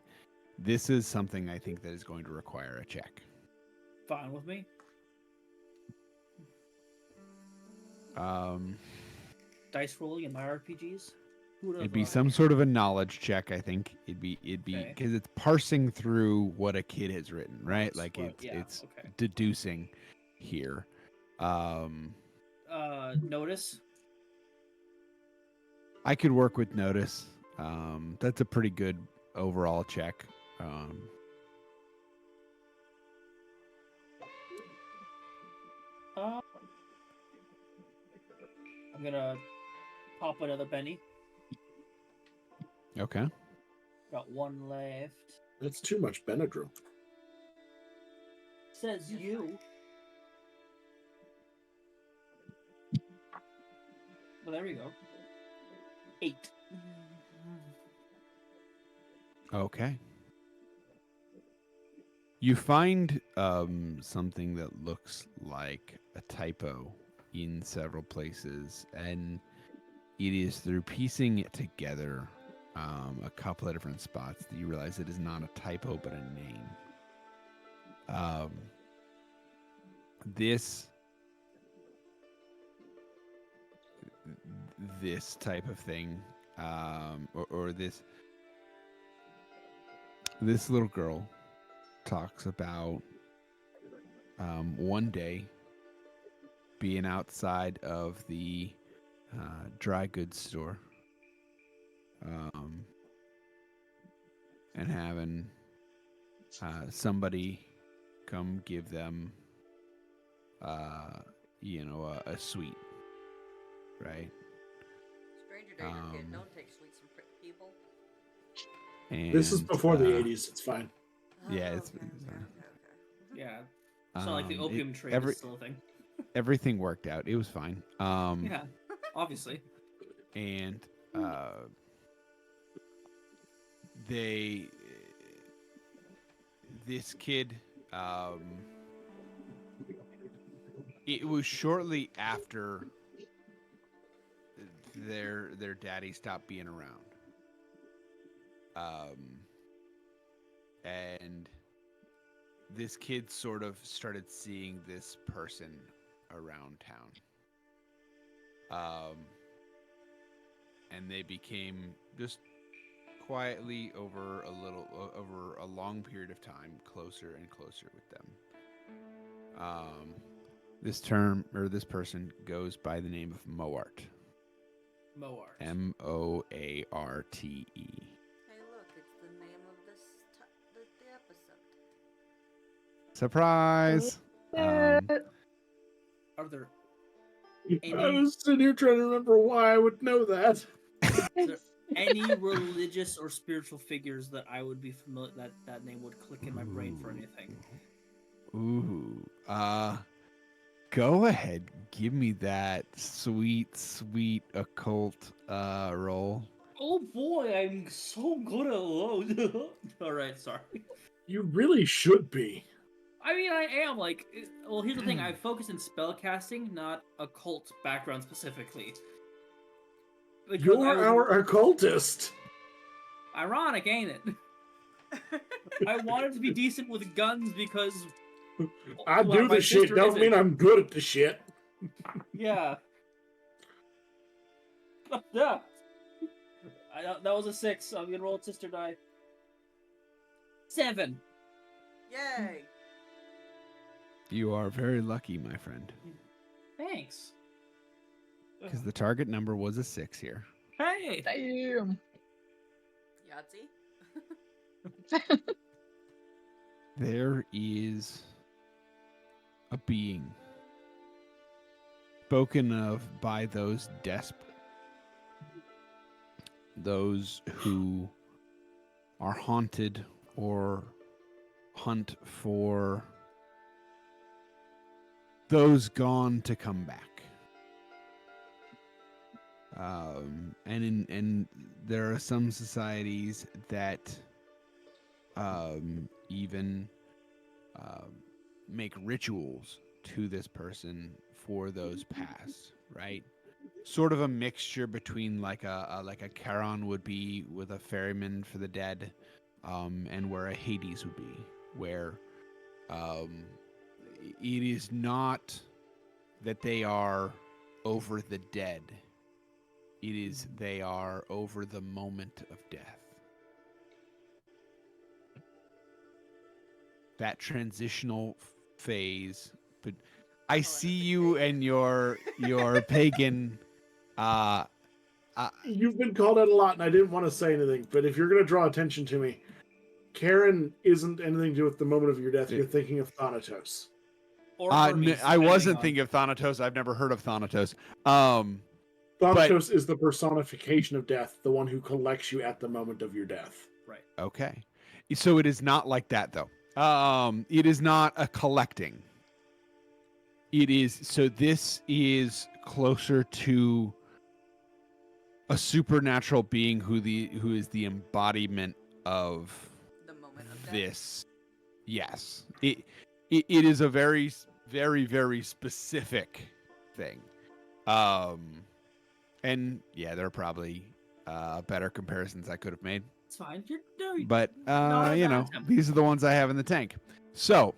B: This is something I think that is going to require a check.
E: Fine with me. Dice rolling in my RPGs. Who would have
B: It'd be
E: thought?
B: some sort of a knowledge check, I think. It'd be
E: Okay.
B: because it's parsing through what a kid has written, right?
E: Notes,
B: Like
E: right,
B: it's
E: okay.
B: deducing here.
E: Notice.
B: I could work with notice. That's a pretty good overall check.
E: I'm gonna pop another penny.
B: Okay.
E: Got one left.
A: That's too much Benadryl.
E: Says you. Well, there we go. 8.
B: Okay. You find something that looks like a typo in several places, and it is through piecing it together a couple of different spots that you realize it is not a typo but a name. This type of thing, or this little girl talks about one day being outside of the dry goods store and having somebody come give them a sweet, right?
C: Stranger danger, kid. Don't take sweets from people.
B: And
A: This is before the 80s. It's fine.
B: Yeah,
C: Oh,
B: it's
C: okay.
E: Yeah. It's not like the opium trade is still a thing.
B: Everything worked out. It was fine.
E: Yeah, obviously.
B: And this kid, it was shortly after their daddy stopped being around. And this kid sort of started seeing this person around town. And they became just quietly over a long period of time, closer and closer with them. This person goes by the name of Moarte.
E: Moarte.
B: Moarte.
C: Hey, look, it's the name of the episode.
B: Surprise!
E: Are there
A: I was sitting here trying to remember why I would know that.
E: any religious or spiritual figures that I would be familiar that name would click in my brain for anything?
B: Ooh. Go ahead. Give me that sweet occult roll.
E: Oh boy, I'm so good at those. All right, sorry.
A: You really should be.
E: I mean, I am well. Here's the thing: I focus in spellcasting, not occult background specifically. Because
A: You're our occultist.
E: Ironic, ain't it? I wanted to be decent with guns because
A: I do the shit. Don't mean I'm good at the shit.
E: Yeah. Yeah. That was a 6. I'm gonna roll sister die. 7.
C: Yay!
B: You are very lucky, my friend.
E: Thanks.
B: Because the target number was a 6 here.
E: Hey.
F: Damn.
C: Yahtzee?
B: There is a being spoken of by those desperate, those who are haunted or hunt for those gone to come back. And there are some societies that even make rituals to this person for those past, right? Sort of a mixture between like a Charon would be with a ferryman for the dead, and where a Hades would be, where it is not that they are over the dead. It is they are over the moment of death. That transitional phase, but I see you and your pagan.
A: You've been called out a lot, and I didn't want to say anything. But if you're going to draw attention to me, Karen isn't anything to do with the moment of your death. You're thinking of Thanatos.
E: Or Hermes,
B: I wasn't
E: depending on-
B: thinking of Thanatos. I've never heard of Thanatos.
A: Thanatos is the personification of death, the one who collects you at the moment of your death.
E: Right.
B: Okay. So it is not like that, though. It is not a collecting. It is, so this is closer to a supernatural being who is the embodiment of
C: The moment of death.
B: this. Yes. It is a very, very, very specific thing. And yeah, there are probably better comparisons I could have made.
E: It's fine.
B: But
E: not a
B: you
E: bad
B: know,
E: attempt.
B: these are the ones I have in the tank. So,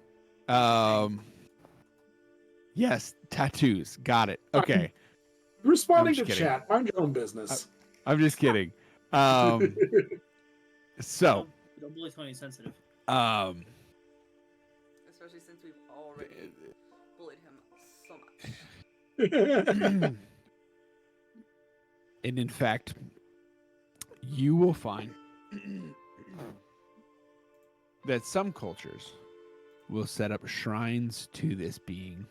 B: yes, tattoos. Got it. Okay.
A: Responding
B: I'm
A: to
B: just kidding.
A: chat, mind your own business.
B: I'm just kidding. So,
E: Don't bully Tony sensitive.
C: Especially since we've already bullied him so much.
B: and in fact, you will find that some cultures will set up shrines to this being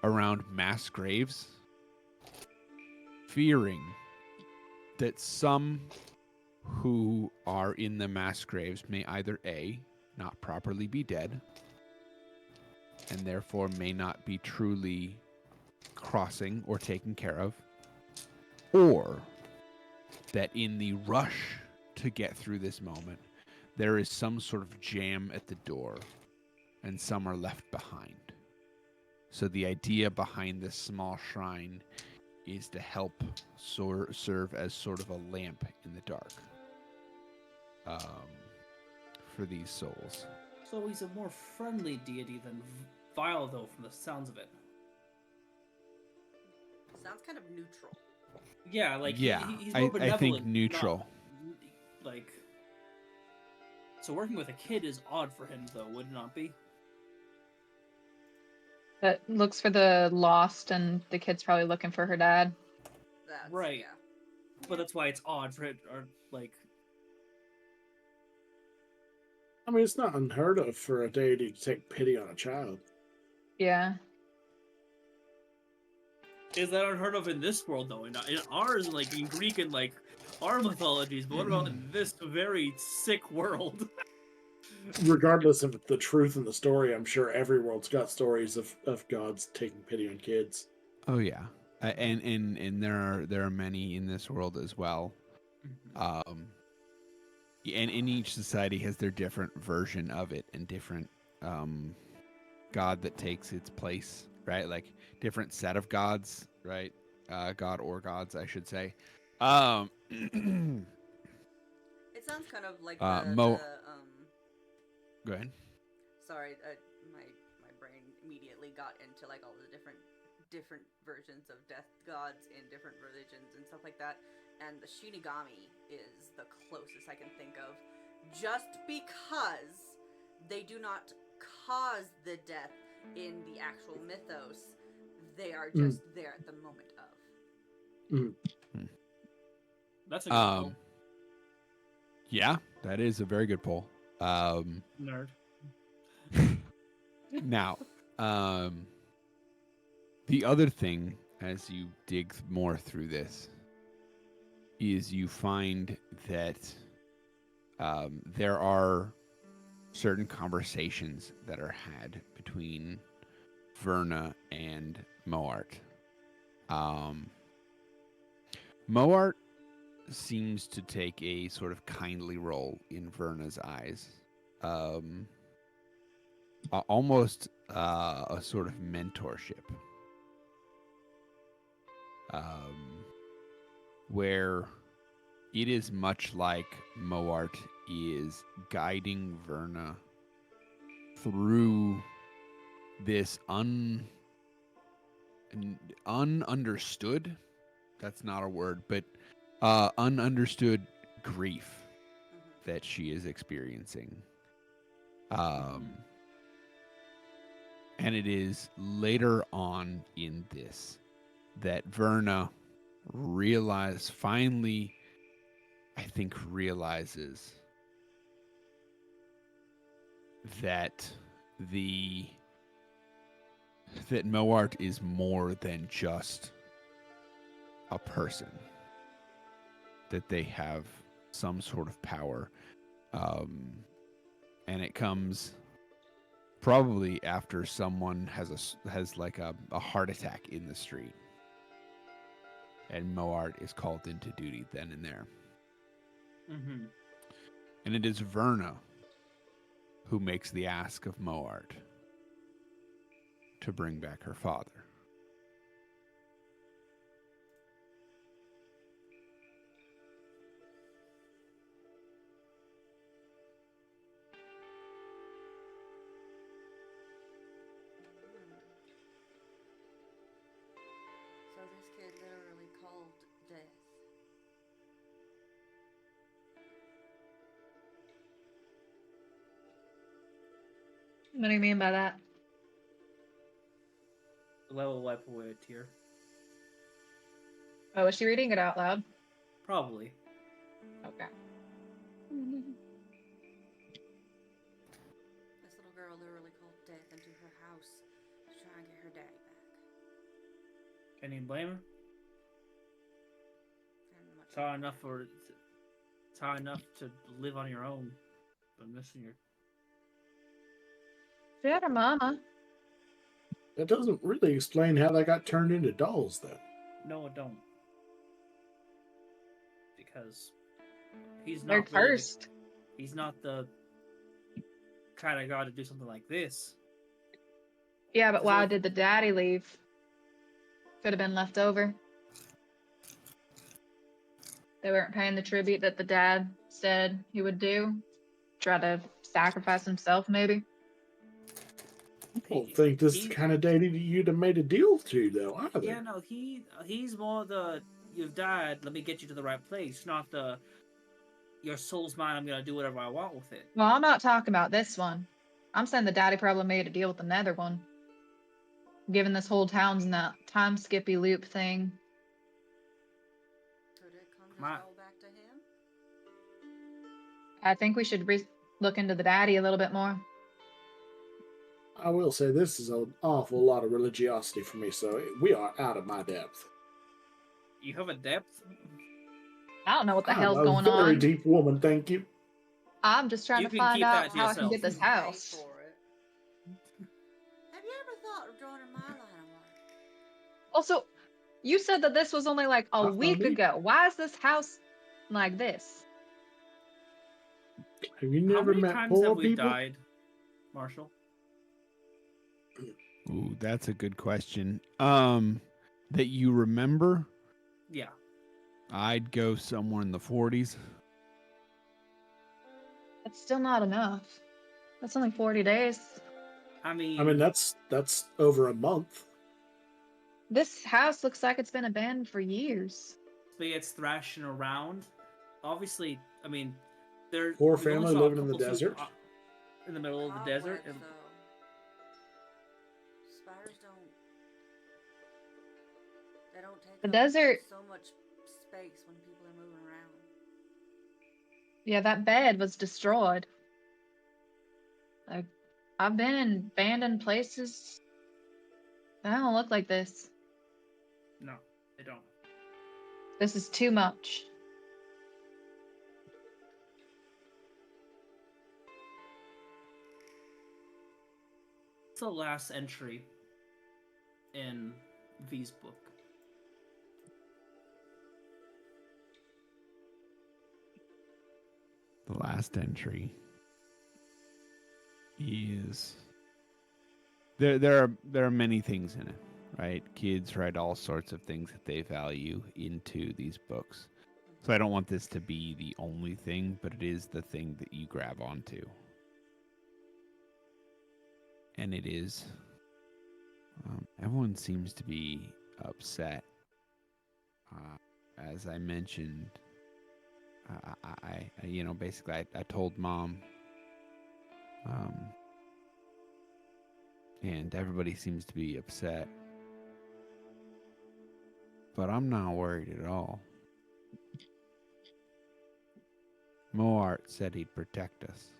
B: around mass graves, fearing that some who are in the mass graves may either A, not properly be dead, and therefore may not be truly crossing or taken care of, or that in the rush to get through this moment, there is some sort of jam at the door and some are left behind. So the idea behind this small shrine is to help serve as sort of a lamp in the dark for these souls.
E: So he's a more friendly deity than vile, though, from the sounds of it.
C: Sounds kind of neutral.
E: Yeah, like
B: Yeah,
E: he's more benevolent.
B: I think neutral.
E: Not, like, so working with a kid is odd for him, though, would it not be?
F: That looks for the lost, and the kid's probably looking for her dad.
C: That's,
E: Right.
C: Yeah.
E: But that's why it's odd for it, or like.
A: I mean, it's not unheard of for a deity to take pity on a child.
F: Yeah.
E: Is that unheard of in this world, though? In ours, like in Greek and like our mythologies, but what about in this very sick world?
A: Regardless of the truth in the story, I'm sure every world's got stories of gods taking pity on kids.
B: Oh yeah, and there are many in this world as well. And in each society has their different version of it and different god that takes its place, right? Like different set of gods, right? God or gods, I should say.
C: It sounds kind of like
B: Go ahead.
C: Sorry, my brain immediately got into like all the different versions of death gods in different religions and stuff like that. And the Shinigami is the closest I can think of, just because they do not cause the death in the actual mythos. They are just there at the moment of.
E: That's a good pull.
B: Yeah, that is a very good poll.
E: Nerd.
B: Now, the other thing, as you dig more through this, is you find that there are certain conversations that are had between Verna and Moarte. Moarte seems to take a sort of kindly role in Verna's eyes. Almost a sort of mentorship. Where it is much like Moarte is guiding Verna through this ununderstood. That's not a word, but ununderstood grief that she is experiencing. And it is later on in this that Verna finally, I think, realizes that that Moarte is more than just a person. That they have some sort of power. And it comes probably after someone has like a heart attack in the street. And Moarte is called into duty then and there.
E: Mm-hmm.
B: And it is Verna who makes the ask of Moarte to bring back her father.
C: So this kid literally called death.
F: What do you mean by that?
E: Level wipe away a tear.
F: Oh, was she reading it out loud?
E: Probably.
F: Okay.
C: This little girl literally called death into her house to try and get her daddy back.
E: Can you blame her?
C: And much
E: It's hard enough to live on your own, but missing your.
F: She had her mama.
A: That doesn't really explain how they got turned into dolls, though.
E: No, I don't. Because he's
F: They're
E: not really
F: cursed.
E: he's not the kind of god to do something like this.
F: Yeah, but
E: His
F: why
E: old-
F: did the daddy leave? Could have been left over. They weren't paying the tribute that the dad said he would do. Try to sacrifice himself, maybe.
A: I don't think this is the kind of daddy that you'd have made a deal to, though, either.
E: Yeah, no, he's more the you've died, let me get you to the right place, not the your soul's mine, I'm gonna do whatever I want with it.
F: Well, I'm not talking about this one. I'm saying the daddy probably made a deal with another one. Given this whole town's in that time skippy loop thing.
C: could it come
E: My-
C: just all back to him?
F: I think we should look into the daddy a little bit more.
A: I will say this is an awful lot of religiosity for me, so we are out of my depth.
E: You have a depth?
F: I don't know what the
A: I'm
F: hell's
A: a
F: going
A: very
F: on.
A: deep woman, thank you.
F: I'm just trying
E: You
F: to
E: can
F: find
E: keep
F: out
E: that to
F: how I can
E: yourself.
F: get this
C: Pay
F: house.
C: for it. Have you ever thought of joining my line of work?
F: Also, you said that this was only like a
A: Not
F: week
A: me.
F: ago. Why is this house like this?
A: Have you
E: How
A: never
E: many
A: met
E: times
A: poor
E: have we
A: people?
E: died, Marshall?
B: Ooh, that's a good question. That you remember?
E: Yeah.
B: I'd go somewhere in the 40s.
F: That's still not enough. That's only 40 days.
E: I mean,
A: I mean, that's over a month.
F: This house looks like it's been abandoned for years.
E: it's thrashing around. Obviously, I mean, there.
A: Poor
E: we only
A: family
E: saw a
A: living in the
E: couple
A: desert.
E: In the middle of the desert.
C: Cobwebs,
E: And
C: though. Spiders don't. They don't take
F: The
C: up
F: desert.
C: so much space when people are moving around.
F: Yeah, that bed was destroyed. Like, I've been in abandoned places. They don't look like this.
E: no, they don't.
F: This is too much.
E: It's the last entry in V's book.
B: The last entry is there are many things in it, right? Kids write all sorts of things that they value into these books. So I don't want this to be the only thing, but it is the thing that you grab onto. And it is Everyone seems to be upset. As I mentioned, basically I told Mom, and everybody seems to be upset. But I'm not worried at all. Moarte said he'd protect us.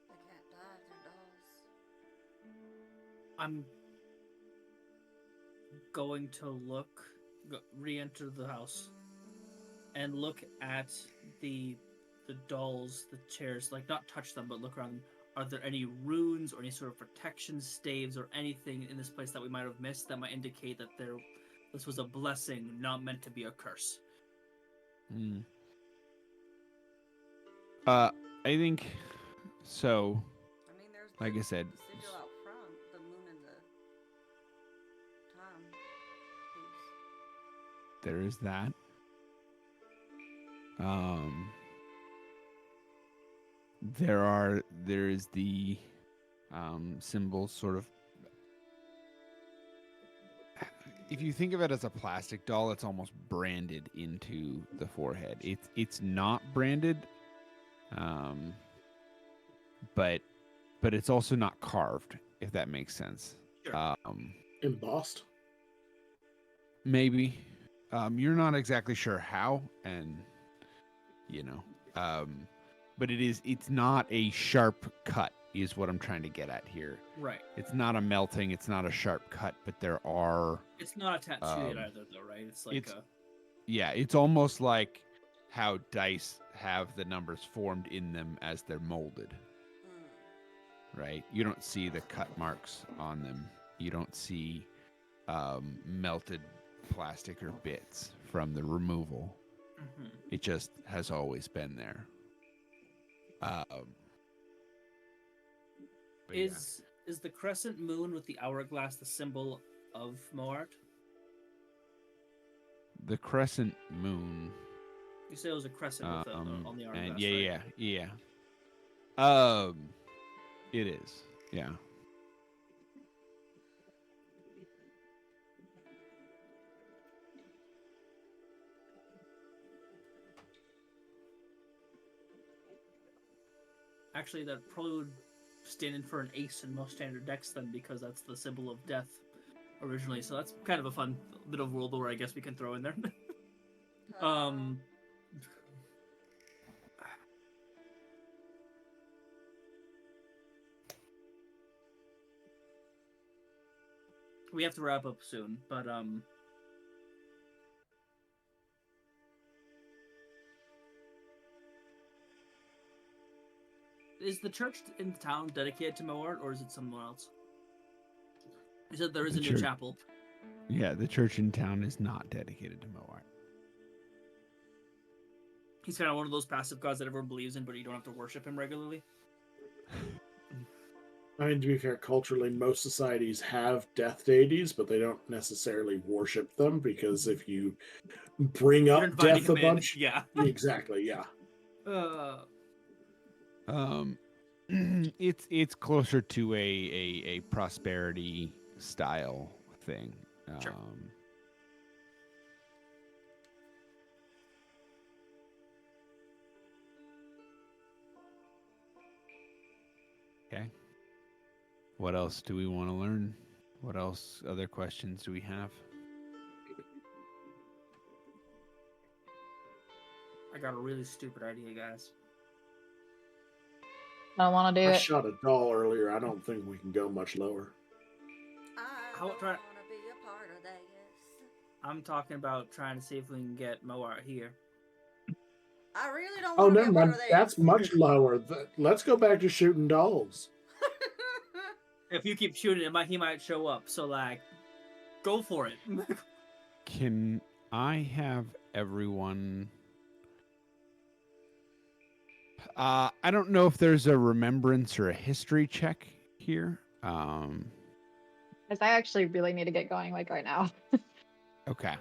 C: They can't die if they're dolls.
E: I'm going to re-enter the house and look at the dolls, the chairs, like not touch them, but look around. Are there any runes or any sort of protection staves or anything in this place that we might have missed that might indicate that this was a blessing, not meant to be a curse?
B: I think so.
C: I mean, there's
B: Like I said,
C: the sigil out front, the moon and the time piece.
B: there is that. There is the symbol sort of. If you think of it as a plastic doll, it's almost branded into the forehead. It's not branded, but it's also not carved, if that makes sense.
E: Sure.
A: Embossed?
B: Maybe. You're not exactly sure how, and but it's not a sharp cut is what I'm trying to get at here.
E: Right.
B: It's not a melting, it's not a sharp cut, but there are.
E: It's not a tattoo either, though, right? It's like
B: Yeah, it's almost like how dice have the numbers formed in them as they're molded. Right? You don't see the cut marks on them. You don't see melted plastic or bits from the removal.
E: Mm-hmm.
B: It just has always been there.
E: Is the crescent moon with the hourglass the symbol of Moarte?
B: The crescent moon.
E: You said it was a crescent with on the hourglass,
B: and
E: right?
B: yeah. It is. Yeah.
E: Actually, that probably would stand in for an ace in most standard decks then, because that's the symbol of death originally. So that's kind of a fun bit of world lore I guess we can throw in there. We have to wrap up soon, but is the church in town dedicated to Moarte, or is it someone else? You said there is a new chapel.
B: Yeah, the church in town is not dedicated to Moarte.
E: He's kind of one of those passive gods that everyone believes in, but you don't have to worship him regularly.
A: I mean, to be fair, culturally, most societies have death deities, but they don't necessarily worship them, because if you bring up death a bunch...
E: Yeah.
A: Exactly, yeah.
B: It's closer to a prosperity style thing.
E: Sure.
B: Okay. What else do we want to learn? What else? Other questions do we have?
E: I got a really stupid idea, guys.
F: I don't want to do
A: I
F: it.
A: shot a doll earlier. I don't think we can go much lower.
C: I
E: How
C: don't
E: try-
C: want to be a part of this.
E: I'm talking about trying to see if we can get Moarte here.
C: I really don't
A: Oh,
C: want to
A: never
C: be a part
A: mind.
C: of this.
A: That's much lower. Let's go back to shooting dolls.
E: If you keep shooting him, he might show up. So, like, go for it.
B: Can I have everyone... I don't know if there's a remembrance or a history check here.
F: Because I actually really need to get going, like right now.
B: Okay.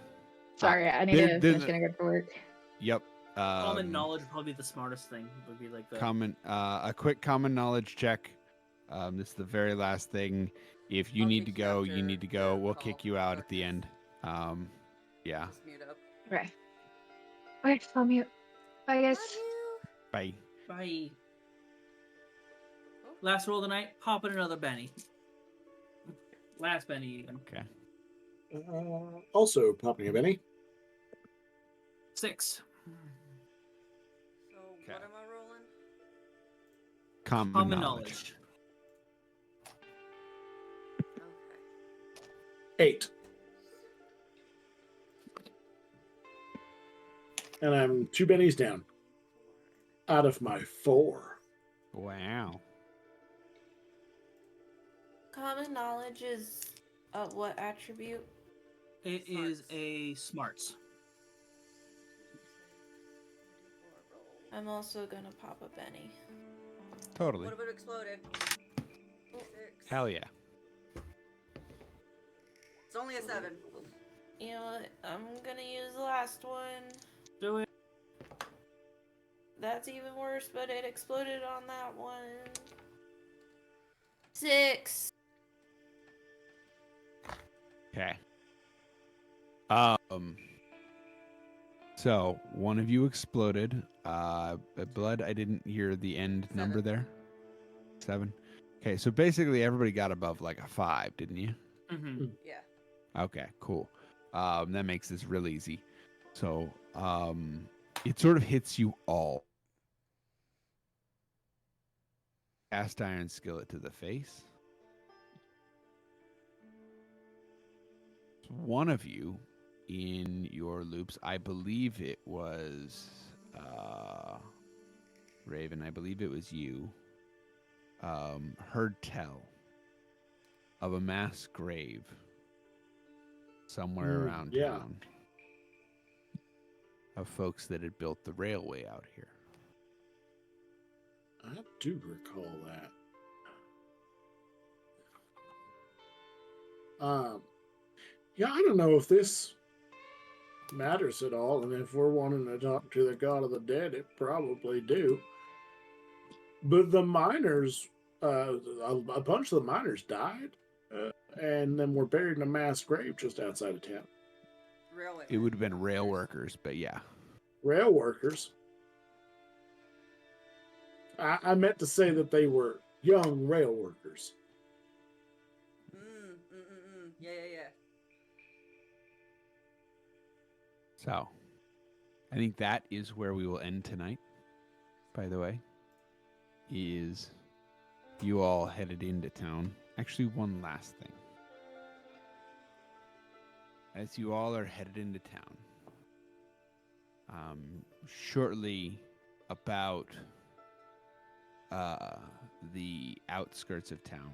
F: Sorry, I need to finish getting good for work.
B: Yep.
E: Common knowledge would probably be the smartest thing. Would be like the
B: a quick common knowledge check. This is the very last thing. If you
C: I'll
B: need to
C: teach
B: go,
C: chapter
B: you need to go.
C: to
B: We'll
C: call
B: kick you out at the
C: darkness.
B: end. Yeah.
C: Just mute up.
F: Okay. Okay, I'll mute. Bye, guys.
C: Love you.
B: Bye.
E: bye. Last roll of the night. Pop in another Benny. Last Benny even.
B: Okay.
A: Also popping a Benny.
E: 6.
C: So
B: Okay.
C: what am I rolling?
B: Common knowledge.
C: Okay.
A: 8. And I'm 2 bennies down. Out of my 4.
B: Wow.
G: Common knowledge is what attribute?
E: It is a smarts.
G: I'm also gonna pop a Benny.
B: Totally.
C: What if it exploded? 6.
B: Hell yeah.
C: It's only a 7.
G: You know what? I'm gonna use the last one.
E: Do it.
G: That's even worse, but it exploded on that one. 6.
B: Okay. So one of you exploded. Blood, I didn't hear the end
C: 7.
B: number there. 7. Okay, so basically everybody got above like a 5, didn't you?
E: Mm-hmm.
C: Yeah.
B: Okay, cool. That makes this real easy. So, it sort of hits you all. Cast iron skillet to the face. One of you in your loops, I believe it was Raven, I believe it was you, heard tell of a mass grave somewhere around town of folks that had built the railway out here.
A: I do recall that. Yeah, I don't know if this matters at all, and if we're wanting to talk to the god of the dead, it probably do. But the miners, a bunch of the miners died, and then were buried in a mass grave just outside of town.
C: Railway.
B: It would have been rail workers, but yeah.
A: Rail workers. I meant to say that they were young rail workers.
C: Yeah.
B: So, I think that is where we will end tonight, by the way, is you all headed into town. Actually, one last thing. As you all are headed into town, shortly about the outskirts of town,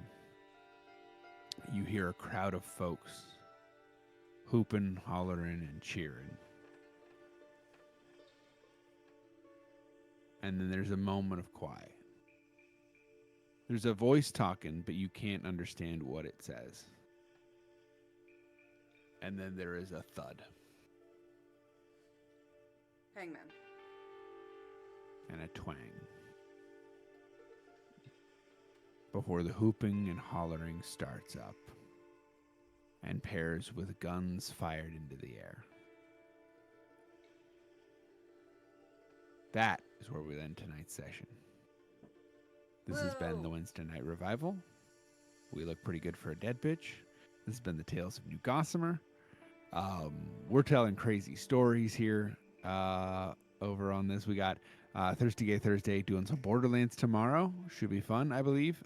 B: you hear a crowd of folks hooping, hollering, and cheering. And then there's a moment of quiet. There's a voice talking, but you can't understand what it says. And then there is a thud
C: Hangman.
B: and a twang before the hooping and hollering starts up and pairs with guns fired into the air. That is where we end tonight's session. This has been the Wednesday Night Revival. We look pretty good for a dead bitch. This has been the Tales of New Gossamer. We're telling crazy stories here over on this. We got Thirsty Gay Thursday doing some Borderlands tomorrow. Should be fun, I believe.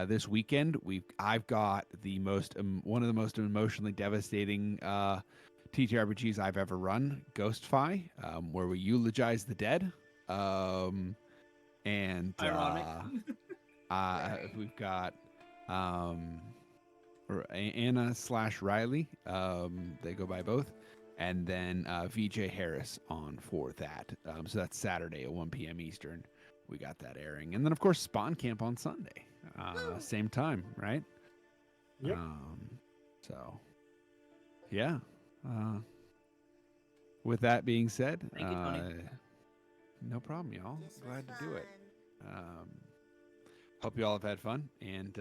B: This weekend, I've got the one of the most emotionally devastating TTRPGs I've ever run, Ghostfi, where we eulogize the dead. And
E: Ironic.
B: we've got Anna/Riley. They go by both. And then VJ Harris on for that. So that's Saturday at 1 p.m. Eastern. We got that airing. And then, of course, Spawn Camp on Sunday. Same time, right?
A: Yep.
B: So, yeah. with that being said,
E: Thank you, Tony.
B: no problem, y'all.
C: This was
B: Glad to do it.
C: fun.
B: Hope you all have had fun, and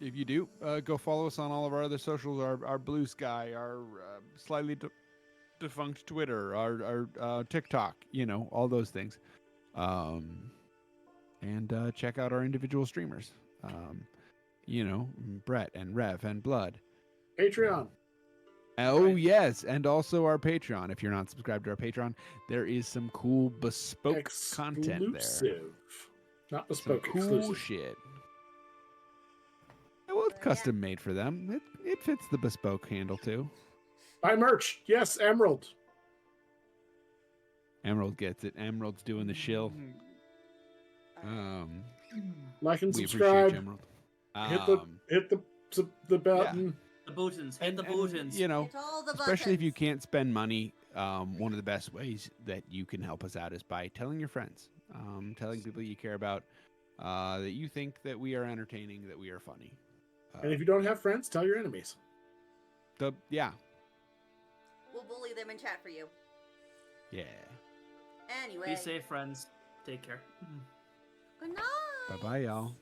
B: if you do, go follow us on all of our other socials, our Blue Sky, our slightly defunct Twitter, our TikTok, all those things. And check out our individual streamers. Brett and Rev and Blood.
A: Patreon.
B: Oh, yes. And also our Patreon. If you're not subscribed to our Patreon, there is some cool bespoke content there.
A: Exclusive. Not
B: Some
A: bespoke,
B: cool
A: exclusive.
B: shit. Well, it's custom made for them. It fits the bespoke handle, too.
A: Buy merch. Yes, Emerald.
B: Emerald gets it. Emerald's doing the shill.
A: Like and
B: We
A: subscribe.
B: appreciate you, Emerald.
A: Hit the button.
E: The buttons. Hit the buttons.
C: Hit all the
B: Especially if you
C: buttons.
B: can't spend money, one of the best ways that you can help us out is by telling your friends, telling people you care about, that you think that we are entertaining, that we are funny.
A: And if you don't have friends, tell your enemies.
B: Yeah.
C: We'll bully them in chat for you.
B: Yeah.
C: Anyway.
E: Be safe, friends. Take care.
C: Good night.
B: Bye-bye, y'all.